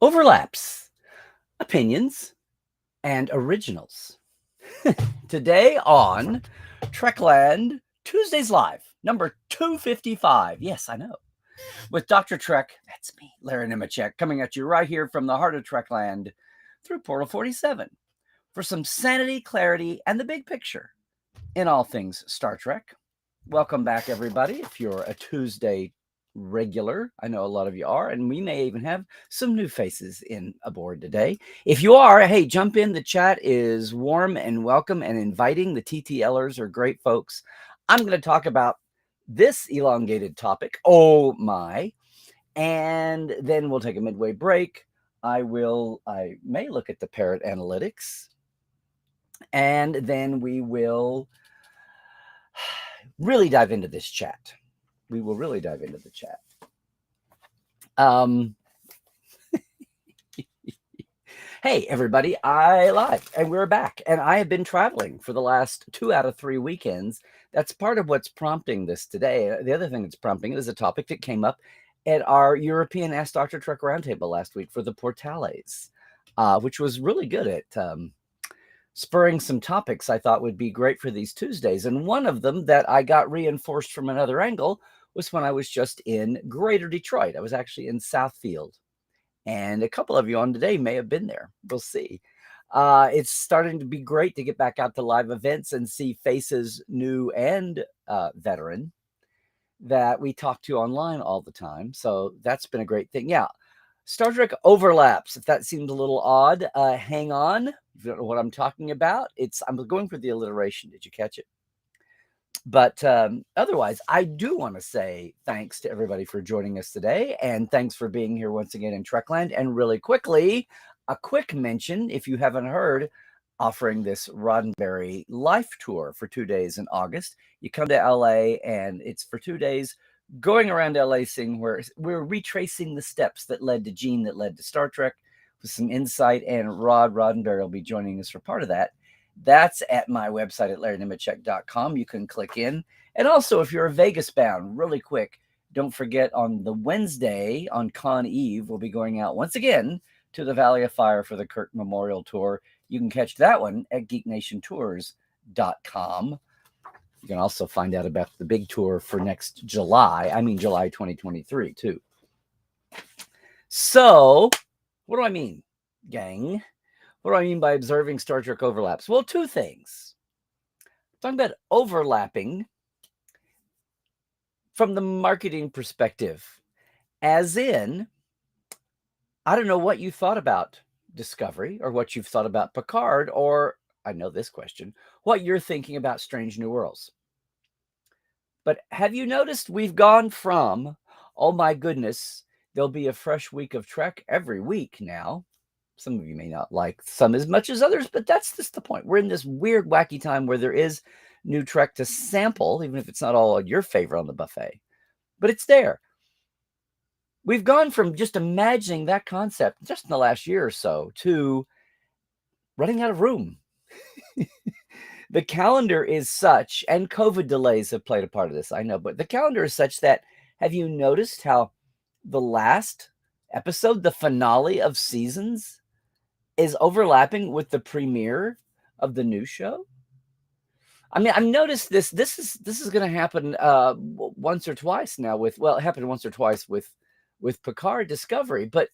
overlaps, opinions, and originals. Today on Trekland Tuesdays Live, number 255. Yes, I know. With Dr. Trek, that's me, Larry Nemechek, coming at you right here from the heart of Trekland through Portal 47 for some sanity, clarity, and the big picture in all things Star Trek. Welcome back, everybody. If you're a Tuesday regular, I know a lot of you are, and we may even have some new faces in aboard today. If you are, hey, jump in. The chat is warm and welcome and inviting. The TTLers are great folks. I'm going to talk about this elongated topic. Oh my. And then we'll take a midway break. I may look at the Parrot Analytics, and then we will really dive into this chat. We will really dive into the chat. Hey, everybody, I live, and we're back. And I have been traveling for the last 2 out of 3 weekends. That's part of what's prompting this today. The other thing that's prompting it is a topic that came up at our European Ask Dr. Trek Roundtable last week for the Portales, which was really good at spurring some topics I thought would be great for these Tuesdays. And one of them that I got reinforced from another angle was when I was just in Greater Detroit. I was actually in Southfield. And a couple of you on today may have been there. We'll see. It's starting to be great to get back out to live events and see faces, new and veteran, that we talk to online all the time. So that's been a great thing. Yeah. Star Trek overlaps. If that seems a little odd, hang on. If you don't know what I'm talking about, I'm going for the alliteration. Did you catch it? But otherwise, I do want to say thanks to everybody for joining us today. And thanks for being here once again in Trekland. And really quickly, a quick mention, if you haven't heard, offering this Roddenberry Life Tour for 2 days in August. You come to LA and it's for 2 days going around LA, seeing where we're retracing the steps that led to Gene, that led to Star Trek, with some insight. And Roddenberry will be joining us for part of that. That's at my website at larrynemechek.com. You can click in. And also, if you're Vegas bound, really quick, don't forget on the Wednesday on Con Eve, we'll be going out once again to the Valley of Fire for the Kirk Memorial Tour. You can catch that one at geeknationtours.com. You can also find out about the big tour for next July. July 2023, too. So, what do I mean, gang? What do I mean by observing Star Trek overlaps? Well, 2 things. I'm talking about overlapping from the marketing perspective, as in, I don't know what you thought about Discovery or what you've thought about Picard, or I know this question, what you're thinking about Strange New Worlds. But have you noticed we've gone from, oh my goodness, there'll be a fresh week of Trek every week now. Some of you may not like some as much as others, but that's just the point. We're in this weird, wacky time where there is new Trek to sample, even if it's not all your favorite on the buffet. But it's there. We've gone from just imagining that concept just in the last year or so to running out of room. The calendar is such, and COVID delays have played a part of this, I know, but the calendar is such that, have you noticed how the last episode, the finale of seasons, is overlapping with the premiere of the new show? I mean, I've noticed this. This is going to happen once or twice now. It happened once or twice with Picard Discovery, but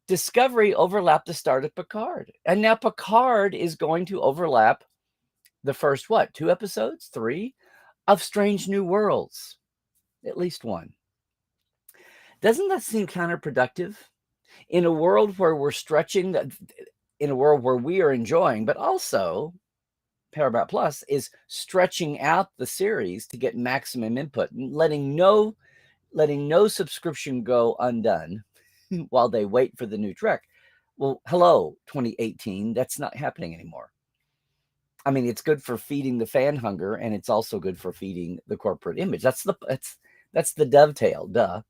Discovery overlapped the start of Picard, and now Picard is going to overlap the first 2 episodes, 3 of Strange New Worlds, at least 1. Doesn't that seem counterproductive? In a world where we're stretching, in a world where we are enjoying, but also Paramount Plus is stretching out the series to get maximum input, and letting no subscription go undone while they wait for the new Trek. Well, hello, 2018. That's not happening anymore. I mean, it's good for feeding the fan hunger, and it's also good for feeding the corporate image. That's the dovetail, duh.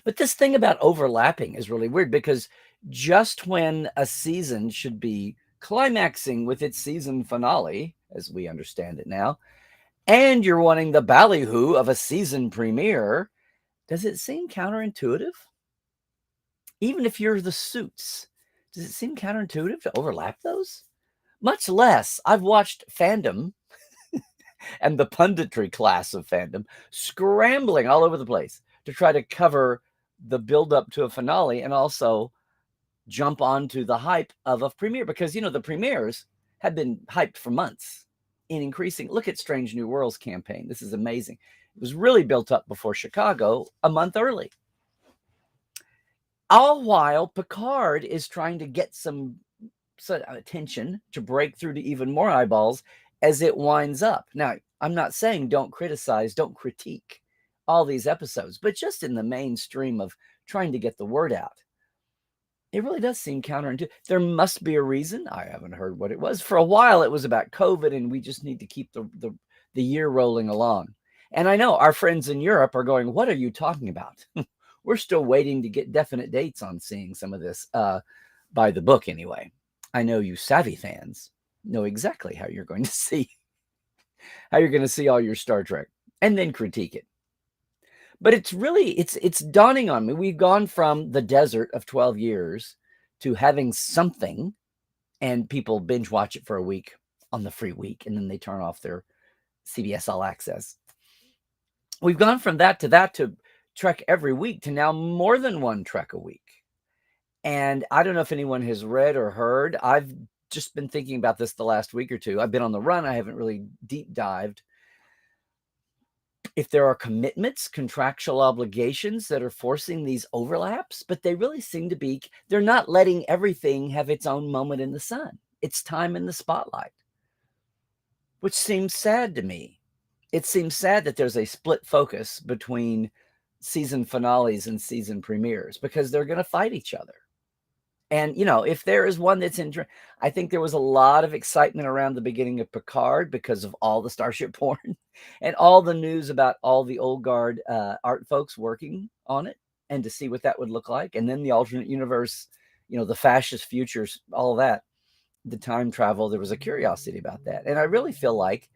But this thing about overlapping is really weird, because just when a season should be climaxing with its season finale, as we understand it now, and you're wanting the ballyhoo of a season premiere, does it seem counterintuitive? Even if you're the suits, does it seem counterintuitive to overlap those? Much less, I've watched fandom and the punditry class of fandom scrambling all over the place to try to cover the build up to a finale and also jump onto the hype of a premiere, because the premieres have been hyped for months in increasing. Look at Strange New Worlds campaign. This is amazing. It was really built up before Chicago a month early. All while Picard is trying to get some attention to break through to even more eyeballs as it winds up. Now, I'm not saying don't criticize, don't critique all these episodes, but just in the mainstream of trying to get the word out, it really does seem counterintuitive. There must be a reason. I haven't heard what it was. For a while, it was about COVID, and we just need to keep the year rolling along. And I know our friends in Europe are going, what are you talking about? We're still waiting to get definite dates on seeing some of this by the book anyway. I know you savvy fans know exactly how you're going to see all your Star Trek and then critique it. But it's really, it's dawning on me. We've gone from the desert of 12 years to having something, and people binge watch it for a week on the free week, and then they turn off their CBS All Access. We've gone from that to Trek every week to now more than one Trek a week. And I don't know if anyone has read or heard. I've just been thinking about this the last week or two. I've been on the run. I haven't really deep dived. If there are commitments, contractual obligations that are forcing these overlaps, but they really seem to be, they're not letting everything have its own moment in the sun. It's time in the spotlight, which seems sad to me. It seems sad that there's a split focus between season finales and season premieres, because they're going to fight each other. And, if there is one that's I think there was a lot of excitement around the beginning of Picard because of all the Starship porn and all the news about all the old guard art folks working on it, and to see what that would look like. And then the alternate universe, the fascist futures, all of that, the time travel, there was a curiosity about that. And I really feel like,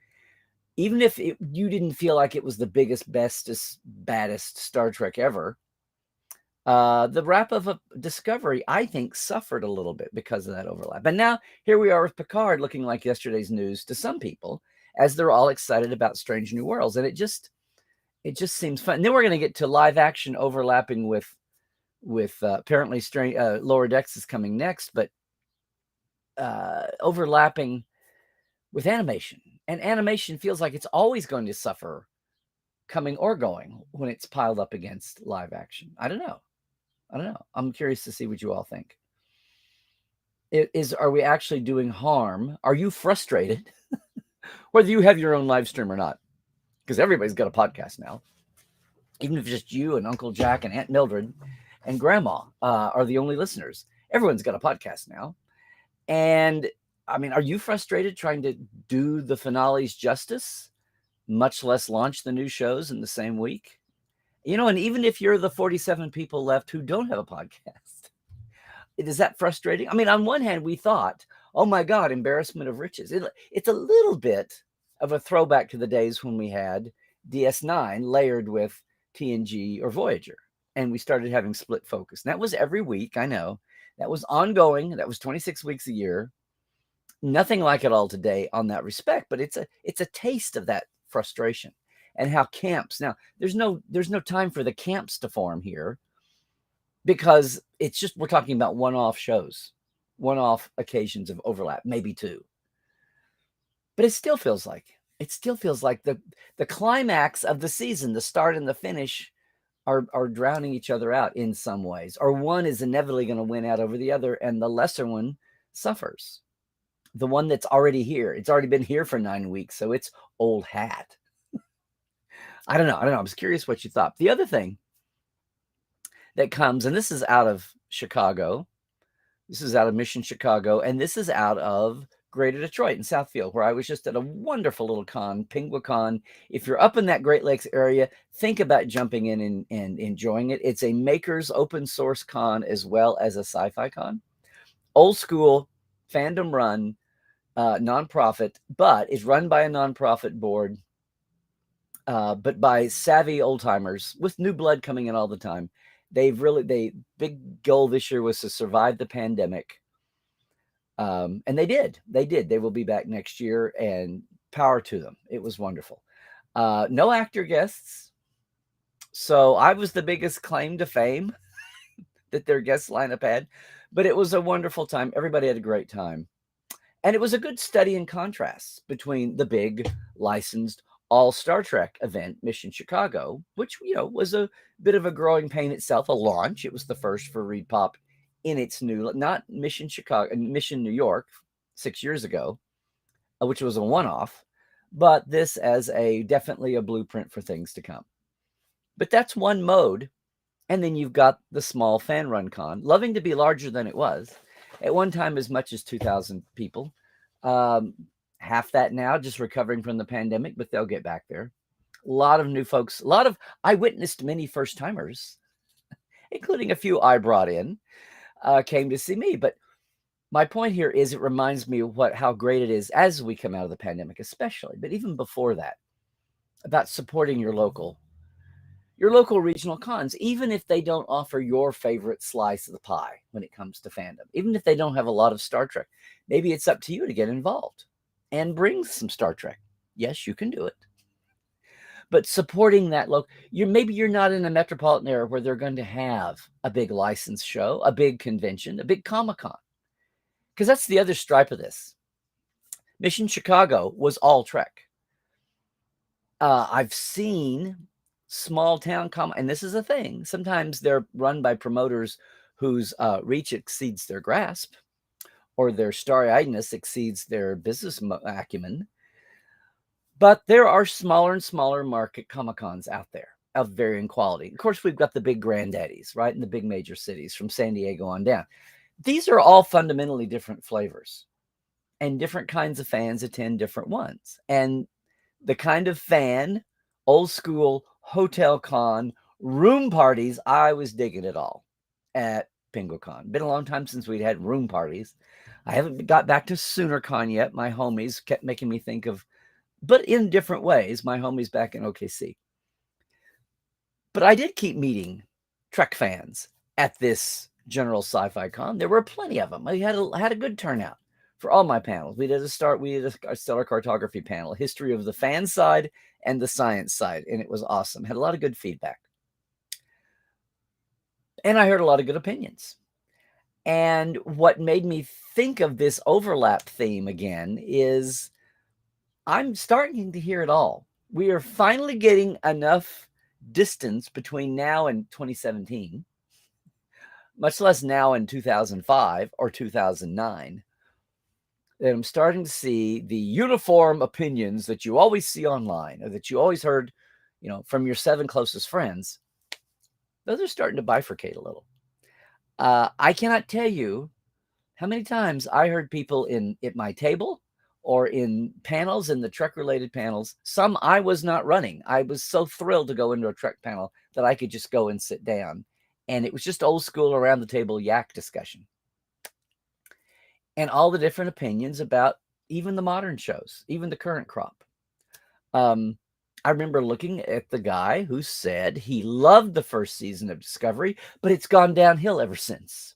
even if you didn't feel like it was the biggest, bestest, baddest Star Trek ever, the wrap of a Discovery, I think, suffered a little bit because of that overlap. And now here we are with Picard looking like yesterday's news to some people, as they're all excited about Strange New Worlds. And it just seems fun. And then we're going to get to live action overlapping with apparently Lower Decks is coming next, but overlapping with animation. And animation feels like it's always going to suffer coming or going when it's piled up against live action. I don't know. I'm curious to see what you all think. Are we actually doing harm? Are you frustrated? Whether you have your own live stream or not, because everybody's got a podcast now. Even if just you and Uncle Jack and Aunt Mildred and Grandma are the only listeners, everyone's got a podcast now. And I mean, are you frustrated trying to do the finales justice, much less launch the new shows in the same week? And even if you're the 47 people left who don't have a podcast, is that frustrating? I mean, on one hand, we thought, oh my God, embarrassment of riches. It's a little bit of a throwback to the days when we had DS9 layered with TNG or Voyager, and we started having split focus. And that was every week, I know. That was ongoing. That was 26 weeks a year. Nothing like it all today on that respect, but it's a taste of that frustration. And how camps, now there's no time for the camps to form here, because it's just, we're talking about one-off shows, one-off occasions of overlap, maybe two. But it still feels like the climax of the season, the start and the finish, are drowning each other out in some ways, or one is inevitably going to win out over the other, and the lesser one suffers. The one that's already here, it's already been here for 9 weeks, so it's old hat. I don't know. I was curious what you thought. The other thing that comes, and this is out of Chicago, this is out of Mission, Chicago, and this is out of Greater Detroit in Southfield, where I was just at a wonderful little con, PinguaCon. If you're up in that Great Lakes area, think about jumping in and enjoying it. It's a makers open source con as well as a sci-fi con. Old school, fandom run, nonprofit, but is run by a nonprofit board, but by savvy old timers with new blood coming in all the time. Big goal this year was to survive the pandemic. And they did. They will be back next year, and power to them. It was wonderful. No actor guests. So I was the biggest claim to fame that their guest lineup had, but it was a wonderful time. Everybody had a great time. And it was a good study in contrasts between the big licensed all Star Trek event, Mission Chicago, which, was a bit of a growing pain itself, a launch. It was the first for Reed Pop in its new, not Mission Chicago, Mission New York 6 years ago, which was a one-off, but this as definitely a blueprint for things to come. But that's one mode. And then you've got the small fan run con, loving to be larger than it was. At one time, as much as 2,000 people. Half that now, just recovering from the pandemic, but they'll get back there. A lot of new folks. I witnessed many first-timers, including a few I brought in, came to see me. But my point here is it reminds me of how great it is as we come out of the pandemic, especially, but even before that, about supporting your local regional cons, even if they don't offer your favorite slice of the pie when it comes to fandom, even if they don't have a lot of Star Trek. Maybe it's up to you to get involved and bring some Star Trek. Yes, you can do it. But supporting that maybe you're not in a metropolitan area where they're going to have a big license show, a big convention, a big Comic-Con. Because that's the other stripe of this. Mission Chicago was all Trek. I've seen small town and this is a thing. Sometimes they're run by promoters whose reach exceeds their grasp, or their starry-eyedness exceeds their business acumen. But there are smaller and smaller market Comic-Cons out there of varying quality. Of course, we've got the big granddaddies, right, in the big major cities from San Diego on down. These are all fundamentally different flavors, and different kinds of fans attend different ones. And the kind of fan, old school, hotel con, room parties, I was digging it all at PinguaCon. Been a long time since we'd had room parties. I haven't got back to SoonerCon yet. My homies kept making me think of, but in different ways, my homies back in OKC. But I did keep meeting Trek fans at this General Sci-Fi Con. There were plenty of them. I had a good turnout for all my panels. We did a stellar cartography panel, history of the fan side and the science side, and it was awesome. Had a lot of good feedback. And I heard a lot of good opinions. And what made me think of this overlap theme again is I'm starting to hear it all. We are finally getting enough distance between now and 2017, much less now in 2005 or 2009, that I'm starting to see the uniform opinions that you always see online, or that you always heard, from your 7 closest friends. Those are starting to bifurcate a little. I cannot tell you how many times I heard people at my table or in panels, in the Trek-related panels. Some I was not running. I was so thrilled to go into a Trek panel that I could just go and sit down. And it was just old school around the table yak discussion. And all the different opinions about even the modern shows, even the current crop. I remember looking at the guy who said he loved the first season of Discovery, but it's gone downhill ever since.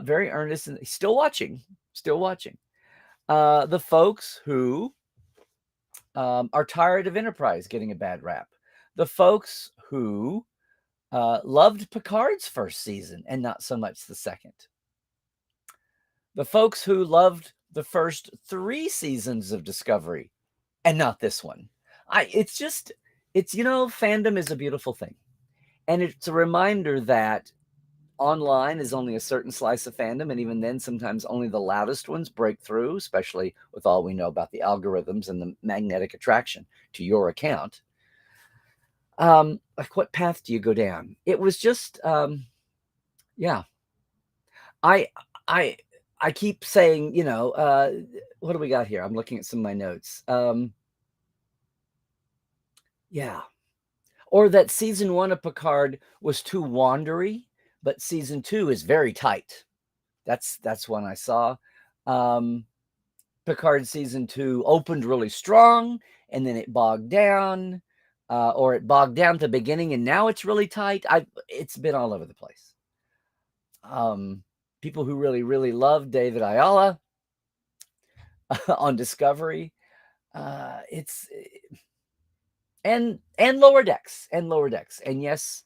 Very earnest, and still watching. The folks who are tired of Enterprise getting a bad rap. The folks who loved Picard's first season and not so much the second. The folks who loved the first 3 seasons of Discovery and not this one. Fandom is a beautiful thing. And it's a reminder that online is only a certain slice of fandom. And even then, sometimes only the loudest ones break through, especially with all we know about the algorithms and the magnetic attraction to your account. Like, what path do you go down? It was just, I keep saying, what do we got here? I'm looking at some of my notes. Or that season 1 of Picard was too wandery, but season 2 is very tight. That's one I saw. Picard season 2 opened really strong, and then it bogged down. or it bogged down at the beginning and now it's really tight. It's been all over the place. People who really, really love David Ayala on Discovery. It's and Lower Decks. And yes,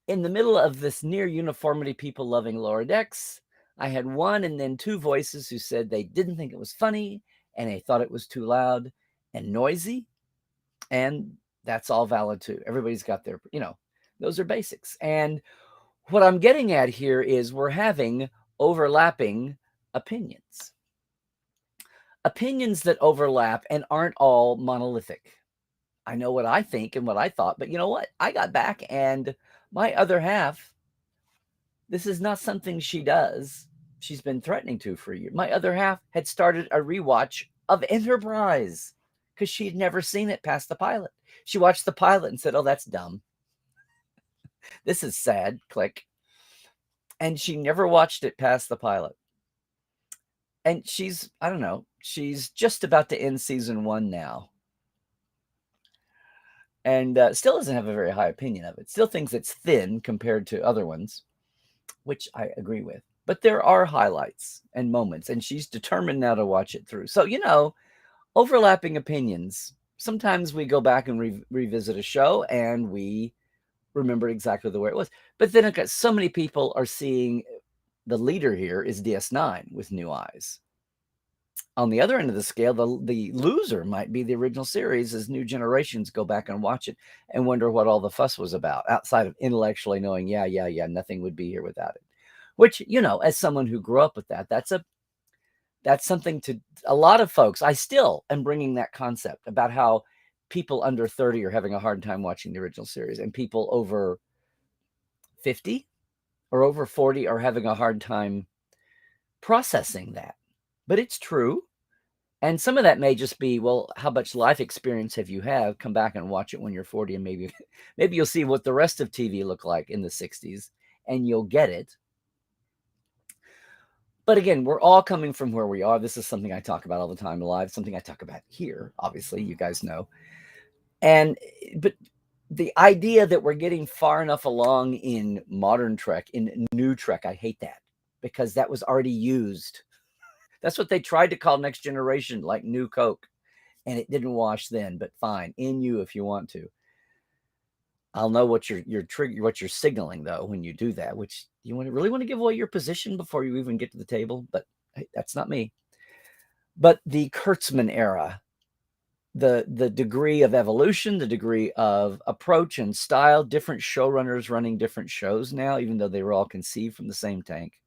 in the middle of this near uniformity, people loving Lower Decks, I had one and then two voices who said they didn't think it was funny and they thought it was too loud and noisy. And that's all valid too. Everybody's got their, those are basics. And what I'm getting at here is we're having overlapping opinions. Opinions that overlap and aren't all monolithic. I know what I think and what I thought, but you know what? I got back and my other half, this is not something she does. She's been threatening to for a year. My other half had started a rewatch of Enterprise because she'd never seen it past the pilot. She watched the pilot and said, "Oh, that's dumb. This is sad." Click. And she never watched it past the pilot. And she's, I don't know, she's just about to end season 1 now. And still doesn't have a very high opinion of it. Still thinks it's thin compared to other ones, which I agree with. But there are highlights and moments, and she's determined now to watch it through. So, overlapping opinions. Sometimes we go back and revisit a show and we remember exactly the way it was. But then so many people are seeing the leader here is DS9 with new eyes. On the other end of the scale, the loser might be the original series as new generations go back and watch it and wonder what all the fuss was about, outside of intellectually knowing, yeah, nothing would be here without it. Which, as someone who grew up with that, that's something to a lot of folks. I still am bringing that concept about how people under 30 are having a hard time watching the original series, and people over 50 or over 40 are having a hard time processing that. But it's true. And some of that may just be, well, how much life experience have you had? Come back and watch it when you're 40, and maybe you'll see what the rest of TV looked like in the 60s, and you'll get it. But again, we're all coming from where we are. This is something I talk about all the time live, something I talk about here, obviously, you guys know. But the idea that we're getting far enough along in modern Trek, in new Trek, I hate that, because that was already used. That's what they tried to call Next Generation, like New Coke, and it didn't wash then. But fine, in you if you want to. I'll know what what you're signaling though when you do that. Which you really want to give away your position before you even get to the table. But hey, that's not me. But the Kurtzman era, the degree of evolution, the degree of approach and style, different showrunners running different shows now, even though they were all conceived from the same tank.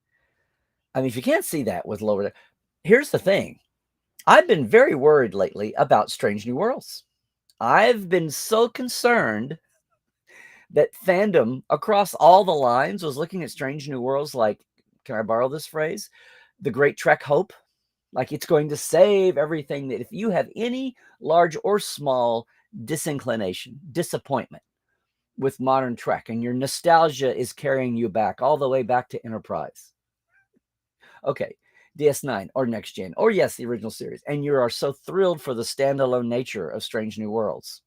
I mean, if you can't see that with Lower Deck, here's the thing. I've been very worried lately about Strange New Worlds. I've been so concerned that fandom across all the lines was looking at Strange New Worlds like, can I borrow this phrase? The Great Trek Hope. Like it's going to save everything. That if you have any large or small disinclination, disappointment with modern Trek, and your nostalgia is carrying you back all the way back to Enterprise. Okay, DS9 or Next Gen, or yes, the original series, and you are so thrilled for the standalone nature of Strange New Worlds.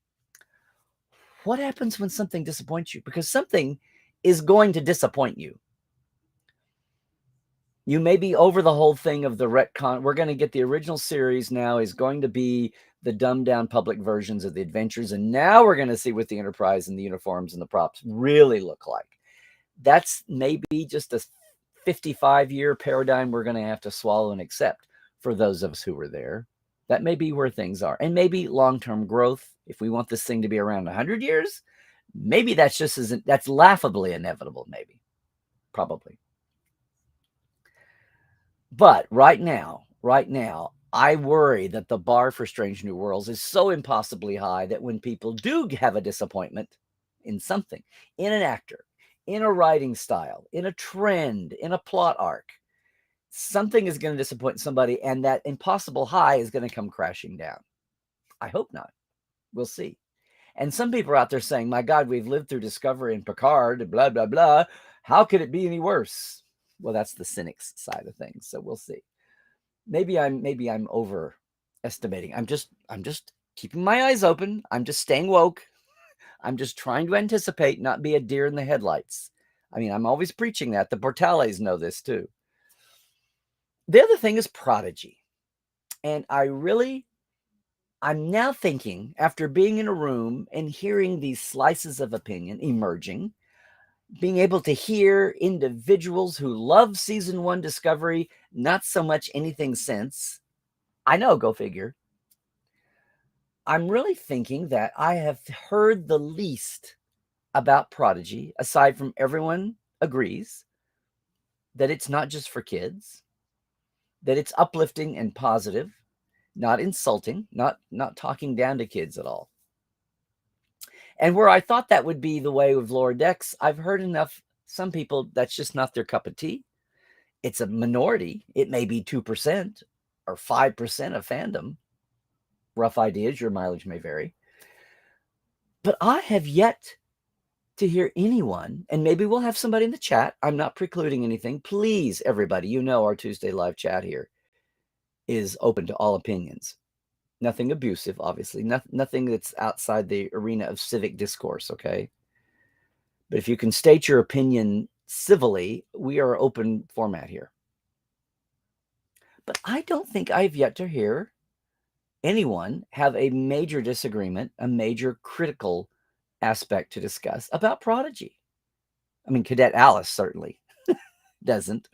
What happens when something disappoints you? Because something is going to disappoint you. You may be over the whole thing of the retcon. We're going to get the original series now is going to be the dumbed down public versions of the adventures. And now we're going to see what the Enterprise and the uniforms and the props really look like. That's maybe just a 55-year paradigm we're going to have to swallow and accept for those of us who were there. That may be where things are. And maybe long-term growth, if we want this thing to be around 100 years, maybe that's laughably inevitable, maybe, probably. But right now, I worry that the bar for Strange New Worlds is so impossibly high that when people do have a disappointment in something, in an actor, in a writing style, in a trend, in a plot arc, something is going to disappoint somebody, and that impossible high is going to come crashing down. I hope not. We'll see. And some people are out there saying, my God, we've lived through Discovery and Picard, blah, blah, blah. How could it be any worse? Well, that's the cynics side of things. So we'll see. Maybe I'm overestimating. I'm just keeping my eyes open. I'm just staying woke. I'm just trying to anticipate, not be a deer in the headlights. I mean, I'm always preaching that. The Portales know this too. The other thing is Prodigy. And I'm now thinking, after being in a room and hearing these slices of opinion emerging, being able to hear individuals who love season 1 Discovery, not so much anything since. I know, go figure. I'm really thinking that I have heard the least about Prodigy, aside from everyone agrees that it's not just for kids, that it's uplifting and positive, not insulting, not talking down to kids at all. And where I thought that would be the way with Lower Decks, I've heard enough, some people, that's just not their cup of tea. It's a minority. It may be 2% or 5% of fandom. Rough ideas, your mileage may vary. But I have yet to hear anyone, and maybe we'll have somebody in the chat. I'm not precluding anything. Please, everybody, you know our Tuesday live chat here is open to all opinions. Nothing abusive, obviously. Nothing that's outside the arena of civic discourse, okay? But if you can state your opinion civilly, we are open format here. But I don't think I've yet to hear anyone have a major disagreement, a major critical aspect to discuss about Prodigy. I mean, Cadet Alice certainly doesn't,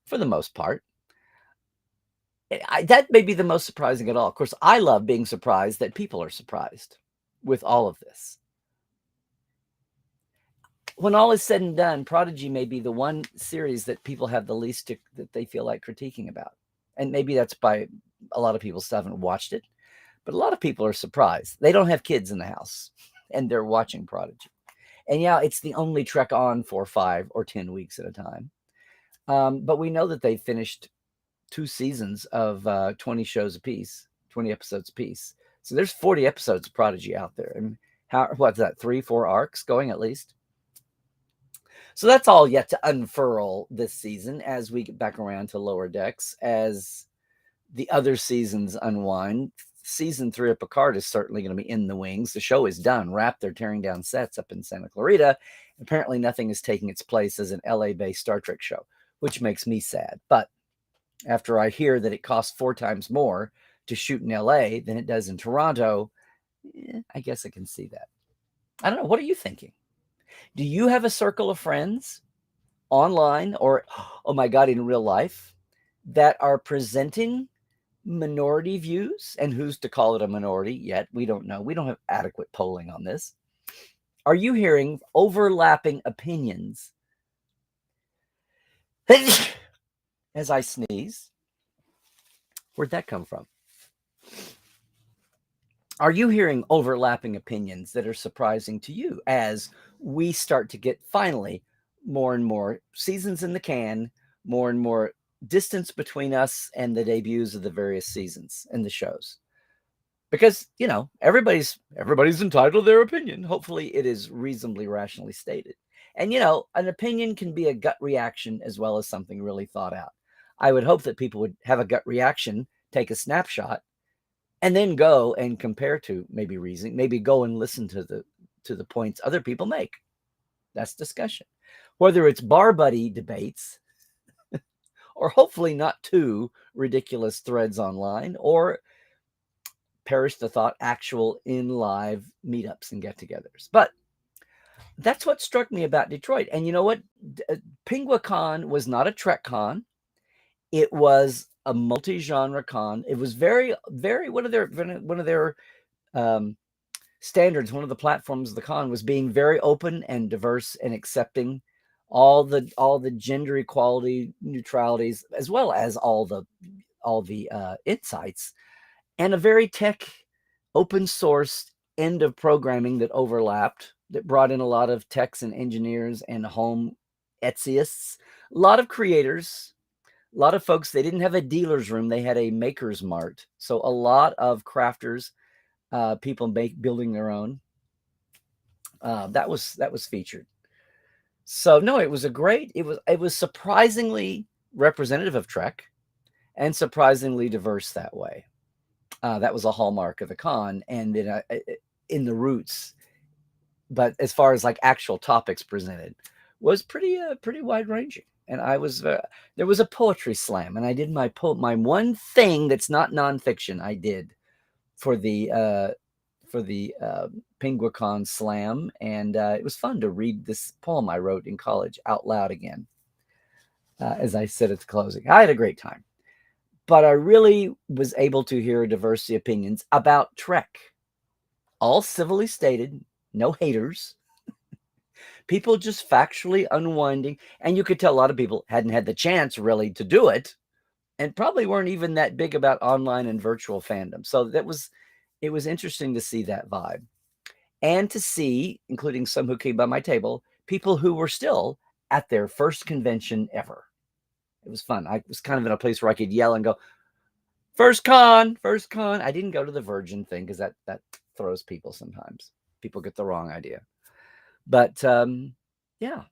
for the most part. That may be the most surprising at all. Of course, I love being surprised that people are surprised with all of this. When all is said and done, Prodigy may be the one series that people have the least that they feel like critiquing about. And maybe that's by a lot of people still haven't watched it, but a lot of people are surprised. They don't have kids in the house and they're watching Prodigy. And yeah, it's the only Trek on for 5 or 10 weeks at a time. But we know that they finished 2 seasons of 20 shows apiece, 20 episodes apiece. So there's 40 episodes of Prodigy out there. And what's that, 3-4 arcs going at least? So that's all yet to unfurl this season as we get back around to Lower Decks, as the other seasons unwind. Season 3 of Picard is certainly going to be in the wings. The show is done, wrapped. They're tearing down sets up in Santa Clarita. Apparently nothing is taking its place as an LA-based Star Trek show, which makes me sad. But after I hear that it costs 4 times more to shoot in LA than it does in Toronto, I guess I can see that. I don't know. What are you thinking? Do you have a circle of friends online or, oh my God, in real life that are presenting minority views? And who's to call it a minority yet? We don't know. We don't have adequate polling on this. Are you hearing overlapping opinions? As I sneeze, where'd that come from? Are you hearing overlapping opinions that are surprising to you as we start to get finally more and more seasons in the can, more and more distance between us and the debuts of the various seasons and the shows? Because, you know, everybody's entitled to their opinion. Hopefully it is reasonably rationally stated. And, you know, an opinion can be a gut reaction as well as something really thought out. I would hope that people would have a gut reaction, take a snapshot, and then go and compare to maybe reasoning, maybe go and listen to the points other people make. That's discussion. Whether it's bar buddy debates or hopefully not too ridiculous threads online, or perish the thought, actual in live meetups and get-togethers. But that's what struck me about Detroit. And you know what? PinguaCon was not a Trek con. It was a multi-genre con. It was very, very, one of their standards, one of the platforms of the con was being very open and diverse and accepting all the gender equality, neutralities, as well as all the insights, and a very tech open source end of programming that overlapped, that brought in a lot of techs and engineers and home Etsyists, a lot of creators, a lot of folks. They didn't have a dealer's room, they had a maker's mart. So a lot of crafters, people building their own. That was featured. So no, it was it was surprisingly representative of Trek and surprisingly diverse that way. That was a hallmark of the con. And then in the roots, but as far as like actual topics presented, was pretty wide ranging. And I was there was a poetry slam, and I did my one thing that's not nonfiction. I did for the Penguicon Slam, and it was fun to read this poem I wrote in college out loud again as I said at the closing. I had a great time, but I really was able to hear a diversity of opinions about Trek, all civilly stated, no haters, people just factually unwinding, and you could tell a lot of people hadn't had the chance really to do it, and probably weren't even that big about online and virtual fandom. So it was interesting to see that vibe, and to see, including some who came by my table, people who were still at their first convention ever. It was fun. I was kind of in a place where I could yell and go, first con, first con. I didn't go to the Virgin thing because that throws people sometimes. People get the wrong idea. But yeah.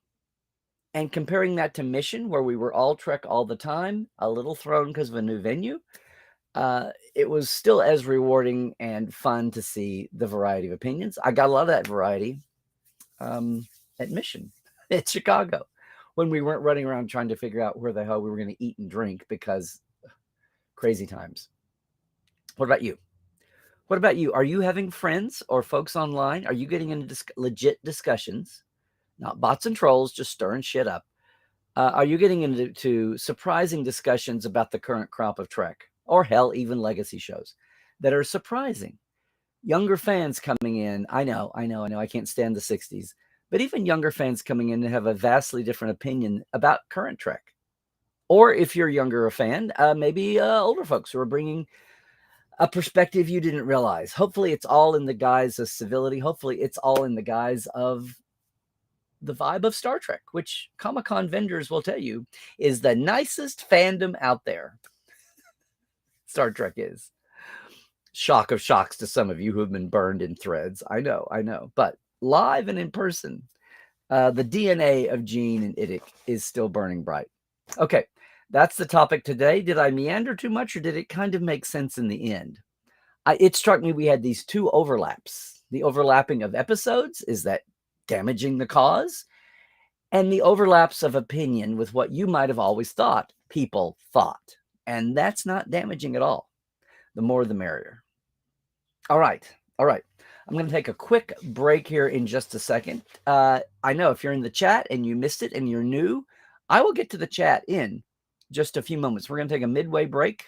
And comparing that to Mission, where we were all Trek all the time, a little thrown because of a new venue, it was still as rewarding and fun to see the variety of opinions. I got a lot of that variety at Mission at Chicago, when we weren't running around trying to figure out where the hell we were going to eat and drink because crazy times. What about you? What about you? Are you having friends or folks online? Are you getting into legit discussions? Not bots and trolls, just stirring shit up. Are you getting into surprising discussions about the current crop of Trek, or hell, even legacy shows that are surprising? Younger fans coming in. I know. I can't stand the 60s. But even younger fans coming in to have a vastly different opinion about current Trek. Or if you're younger a fan, maybe older folks who are bringing a perspective you didn't realize. Hopefully it's all in the guise of civility. Hopefully it's all in the guise of the vibe of Star Trek, which Comic-Con vendors will tell you is the nicest fandom out there. Star Trek is. Shock of shocks to some of you who have been burned in threads. I know. But live and in person, the DNA of Gene and Iddick is still burning bright. Okay, that's the topic today. Did I meander too much, or did it kind of make sense in the end? It struck me we had these two overlaps. The overlapping of episodes, is that damaging the cause? And the overlaps of opinion with what you might have always thought people thought. And that's not damaging at all. The more the merrier. All right. I'm going to take a quick break here in just a second. I know if you're in the chat and you missed it and you're new, I will get to the chat in just a few moments. We're going to take a midway break,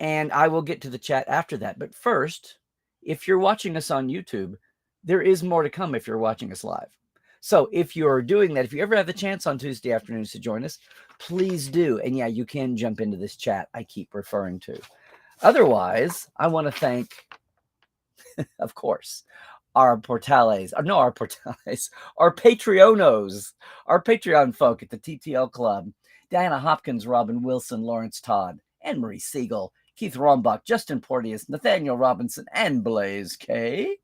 and I will get to the chat after that. But first, if you're watching us on YouTube, there is more to come if you're watching us live. So if you're doing that, if you ever have the chance on Tuesday afternoons to join us, please do. And yeah, you can jump into this chat I keep referring to. Otherwise, I want to thank, of course, our Patreonos, our Patreon folk at the TTL Club, Diana Hopkins, Robin Wilson, Lawrence Todd, Anne-Marie Siegel, Keith Rombach, Justin Porteous, Nathaniel Robinson, and Blaze K.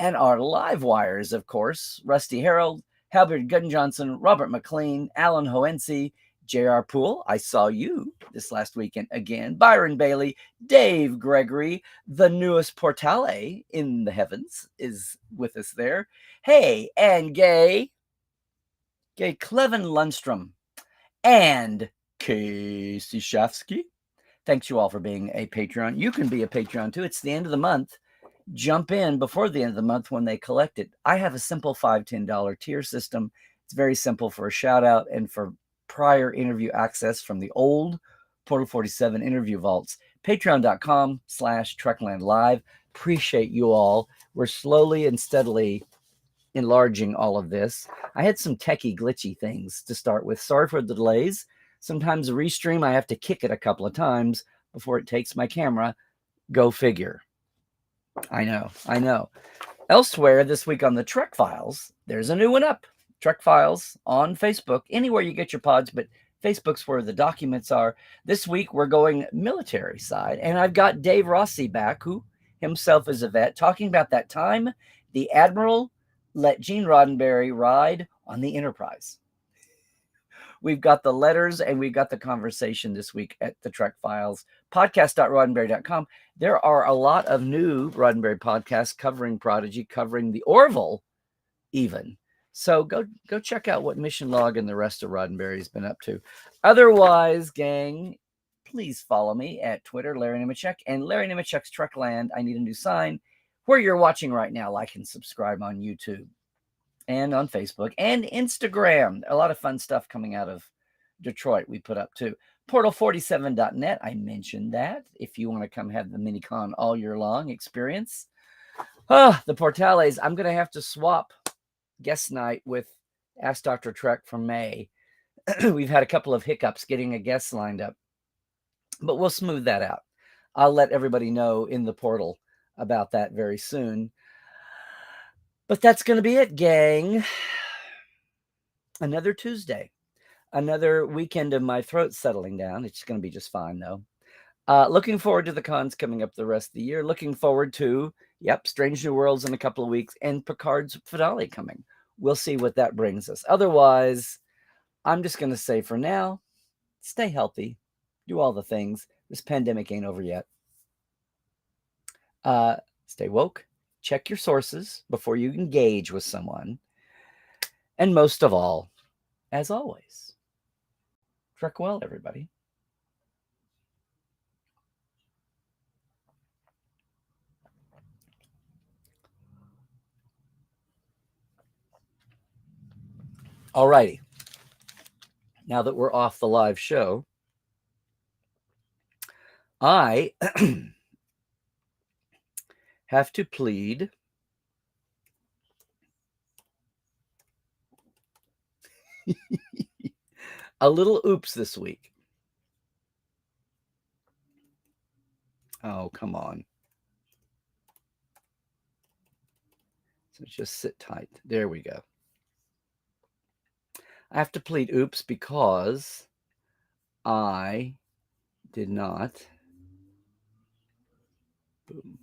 And our live wires, of course, Rusty Harold, Halbert Gunn Johnson, Robert McLean, Alan Hoensi, J.R. Poole, I saw you this last weekend again, Byron Bailey, Dave Gregory, the newest Portale in the heavens is with us there. Hey, and Gay Clevin Lundstrom, and Casey Shafsky. Thanks you all for being a Patreon. You can be a Patreon too. It's the end of the month. Jump in before the end of the month when they collect it. I have a simple $5, $10 tier system. It's very simple for a shout out and for prior interview access from the old Portal 47 interview vaults. Patreon.com/Trekland Live. Appreciate you all. We're slowly and steadily enlarging all of this. I had some techie glitchy things to start with. Sorry for the delays. Sometimes a restream, I have to kick it a couple of times before it takes my camera. Go figure. I know. Elsewhere this week on the Trek Files, there's a new one up. Trek Files on Facebook, anywhere you get your pods, but Facebook's where the documents are. This week we're going military side, and I've got Dave Rossi back, who himself is a vet, talking about that time the Admiral let Gene Roddenberry ride on the Enterprise. We've got the letters and we've got the conversation this week at the Trek Files, podcast.roddenberry.com. There are a lot of new Roddenberry podcasts covering Prodigy, covering the Orville even. So go check out what Mission Log and the rest of Roddenberry's been up to. Otherwise, gang, please follow me at Twitter, Larry Nemechek, and Larry Nemechek's Trekland. I need a new sign. Where you're watching right now, like and subscribe on YouTube and on Facebook and Instagram. A lot of fun stuff coming out of Detroit we put up too. Portal47.net, I mentioned that. If you want to come have the minicon all year long experience. The Portales, I'm going to have to swap guest night with Ask Dr. Trek from May. We've had a couple of hiccups getting a guest lined up, but we'll smooth that out. I'll let everybody know in the portal about that very soon. But that's going to be it, gang. Another Tuesday, another weekend of my throat settling down. It's going to be just fine, though. Looking forward to the cons coming up the rest of the year. Looking forward to, Strange New Worlds in a couple of weeks and Picard's finale coming. We'll see what that brings us. Otherwise, I'm just going to say for now, stay healthy, do all the things. This pandemic ain't over yet. Stay woke, check your sources before you engage with someone. And most of all, as always, trek well, everybody. All righty. Now that we're off the live show, I have to plead a little oops this week. Oh, come on. So just sit tight. There we go. I have to plead oops because I did not. Boom.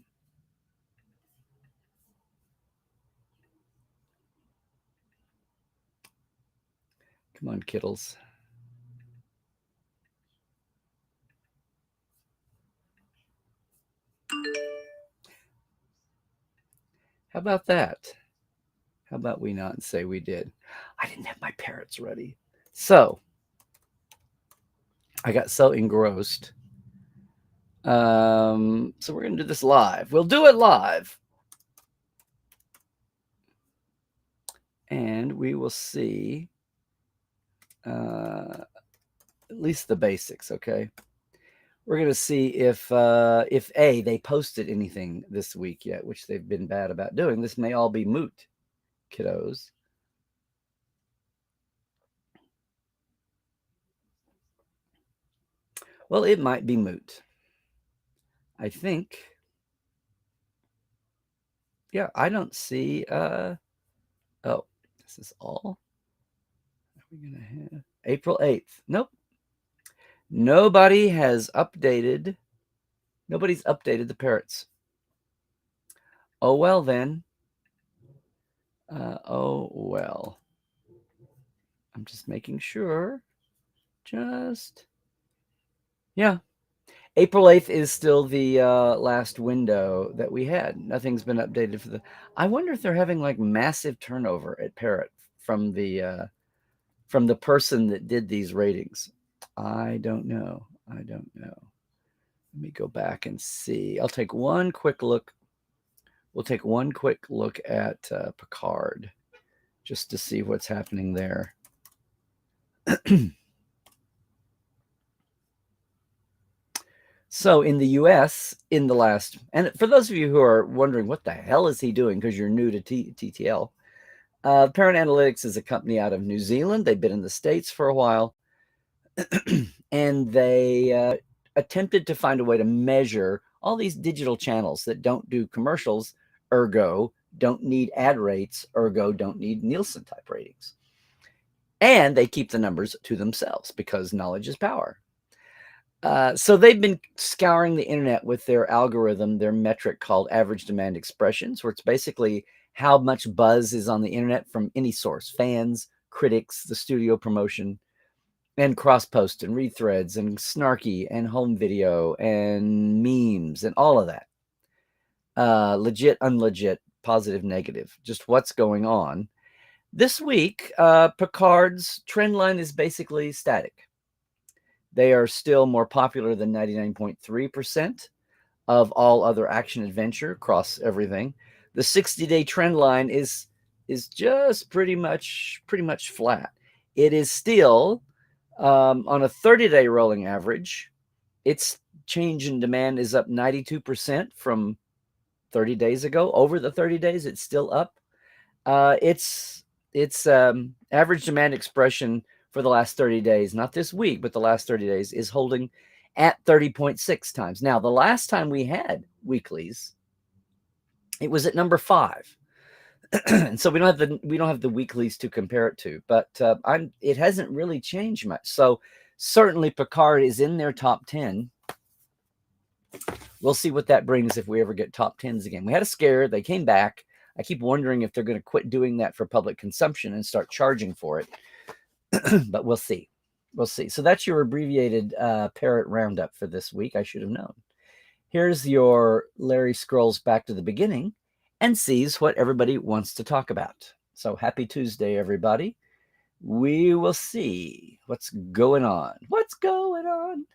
Come on, kittles. How about that? How about we not say we did? I didn't have my parrots ready. So I got so engrossed. So we're going to do this live. We'll do it live. And we will see at least the basics, okay? We're going to see if they posted anything this week yet, which they've been bad about doing. This may all be moot, kiddos. Well, it might be moot. I think. Yeah, I don't see. Oh, this is all. Are we going to have April 8th? Nope. Nobody has updated. Nobody's updated the parrots. Oh, well, then. Oh, well. I'm just making sure. Yeah. April 8th is still the last window that we had. Nothing's been updated for the. I wonder if they're having like massive turnover at Parrot from the person that did these ratings. I don't know. Let me go back and see. I'll take one quick look. We'll take one quick look at Picard just to see what's happening there. So in the US, in the last, and for those of you who are wondering what the hell is he doing because you're new to TTL, Parent Analytics is a company out of New Zealand. They've been in the States for a while, and they attempted to find a way to measure all these digital channels that don't do commercials, ergo don't need ad rates, ergo don't need Nielsen type ratings. And they keep the numbers to themselves because knowledge is power. So they've been scouring the internet with their algorithm, their metric called average demand expressions, where it's basically how much buzz is on the internet from any source, fans, critics, the studio promotion. and cross-post and rethreads and snarky and home video and memes and all of that. Legit, unlegit, positive, negative, just what's going on. This week, Picard's trend line is basically static. They are still more popular than 99.3% of all other action adventure across everything. The 60-day trend line is just pretty much flat. It is still on a 30-day rolling average. Its change in demand is up 92% from 30 days ago. Over the 30 days, it's still up. Its average demand expression for the last 30 days, not this week, but the last 30 days, is holding at 30.6 times. Now, the last time we had weeklies, it was at number 5. And so we don't have the weeklies to compare it to, but it hasn't really changed much. So certainly Picard is in their top 10. We'll see what that brings if we ever get top 10s again. We had a scare, they came back. I keep wondering if they're going to quit doing that for public consumption and start charging for it. But we'll see. We'll see. So that's your abbreviated Parrot Roundup for this week. I should have known. Here's your Larry scrolls back to the beginning and sees what everybody wants to talk about. So happy Tuesday, everybody. We will see what's going on. What's going on?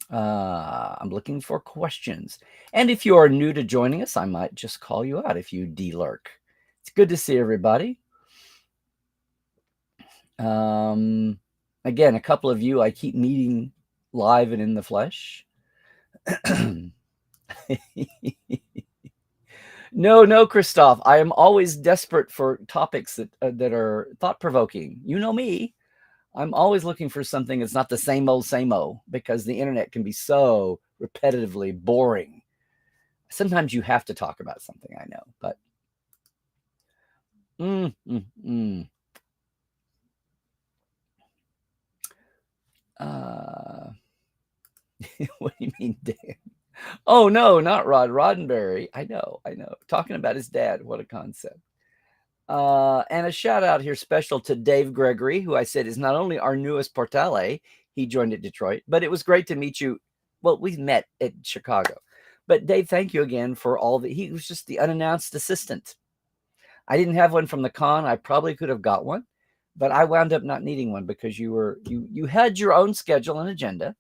I'm looking for questions. And if you are new to joining us, I might just call you out if you de-lurk. It's good to see everybody. Again, a couple of you I keep meeting live and in the flesh. No, Christoph. I am always desperate for topics that are thought-provoking. You know me. I'm always looking for something that's not the same old, because the internet can be so repetitively boring. Sometimes you have to talk about something, I know, but what do you mean, Dan? Oh, no, not Roddenberry. I know. Talking about his dad. What a concept. And a shout out here special to Dave Gregory, who I said is not only our newest Portale, he joined at Detroit, but it was great to meet you. Well, we met at Chicago. But Dave, thank you again for he was just the unannounced assistant. I didn't have one from the con. I probably could have got one, but I wound up not needing one because you had your own schedule and agenda.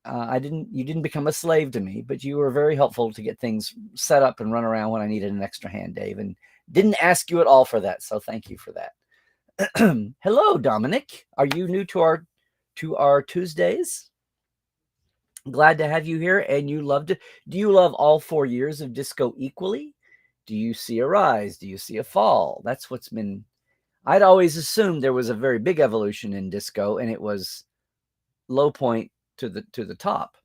You didn't become a slave to me, but you were very helpful to get things set up and run around when I needed an extra hand, Dave, and didn't ask you at all for that. So thank you for that. Hello, Dominic. Are you new to our Tuesdays? Glad to have you here. And do you love all 4 years of disco equally? Do you see a rise? Do you see a fall? That's what's been, I'd always assumed there was a very big evolution in disco and it was low point to the top,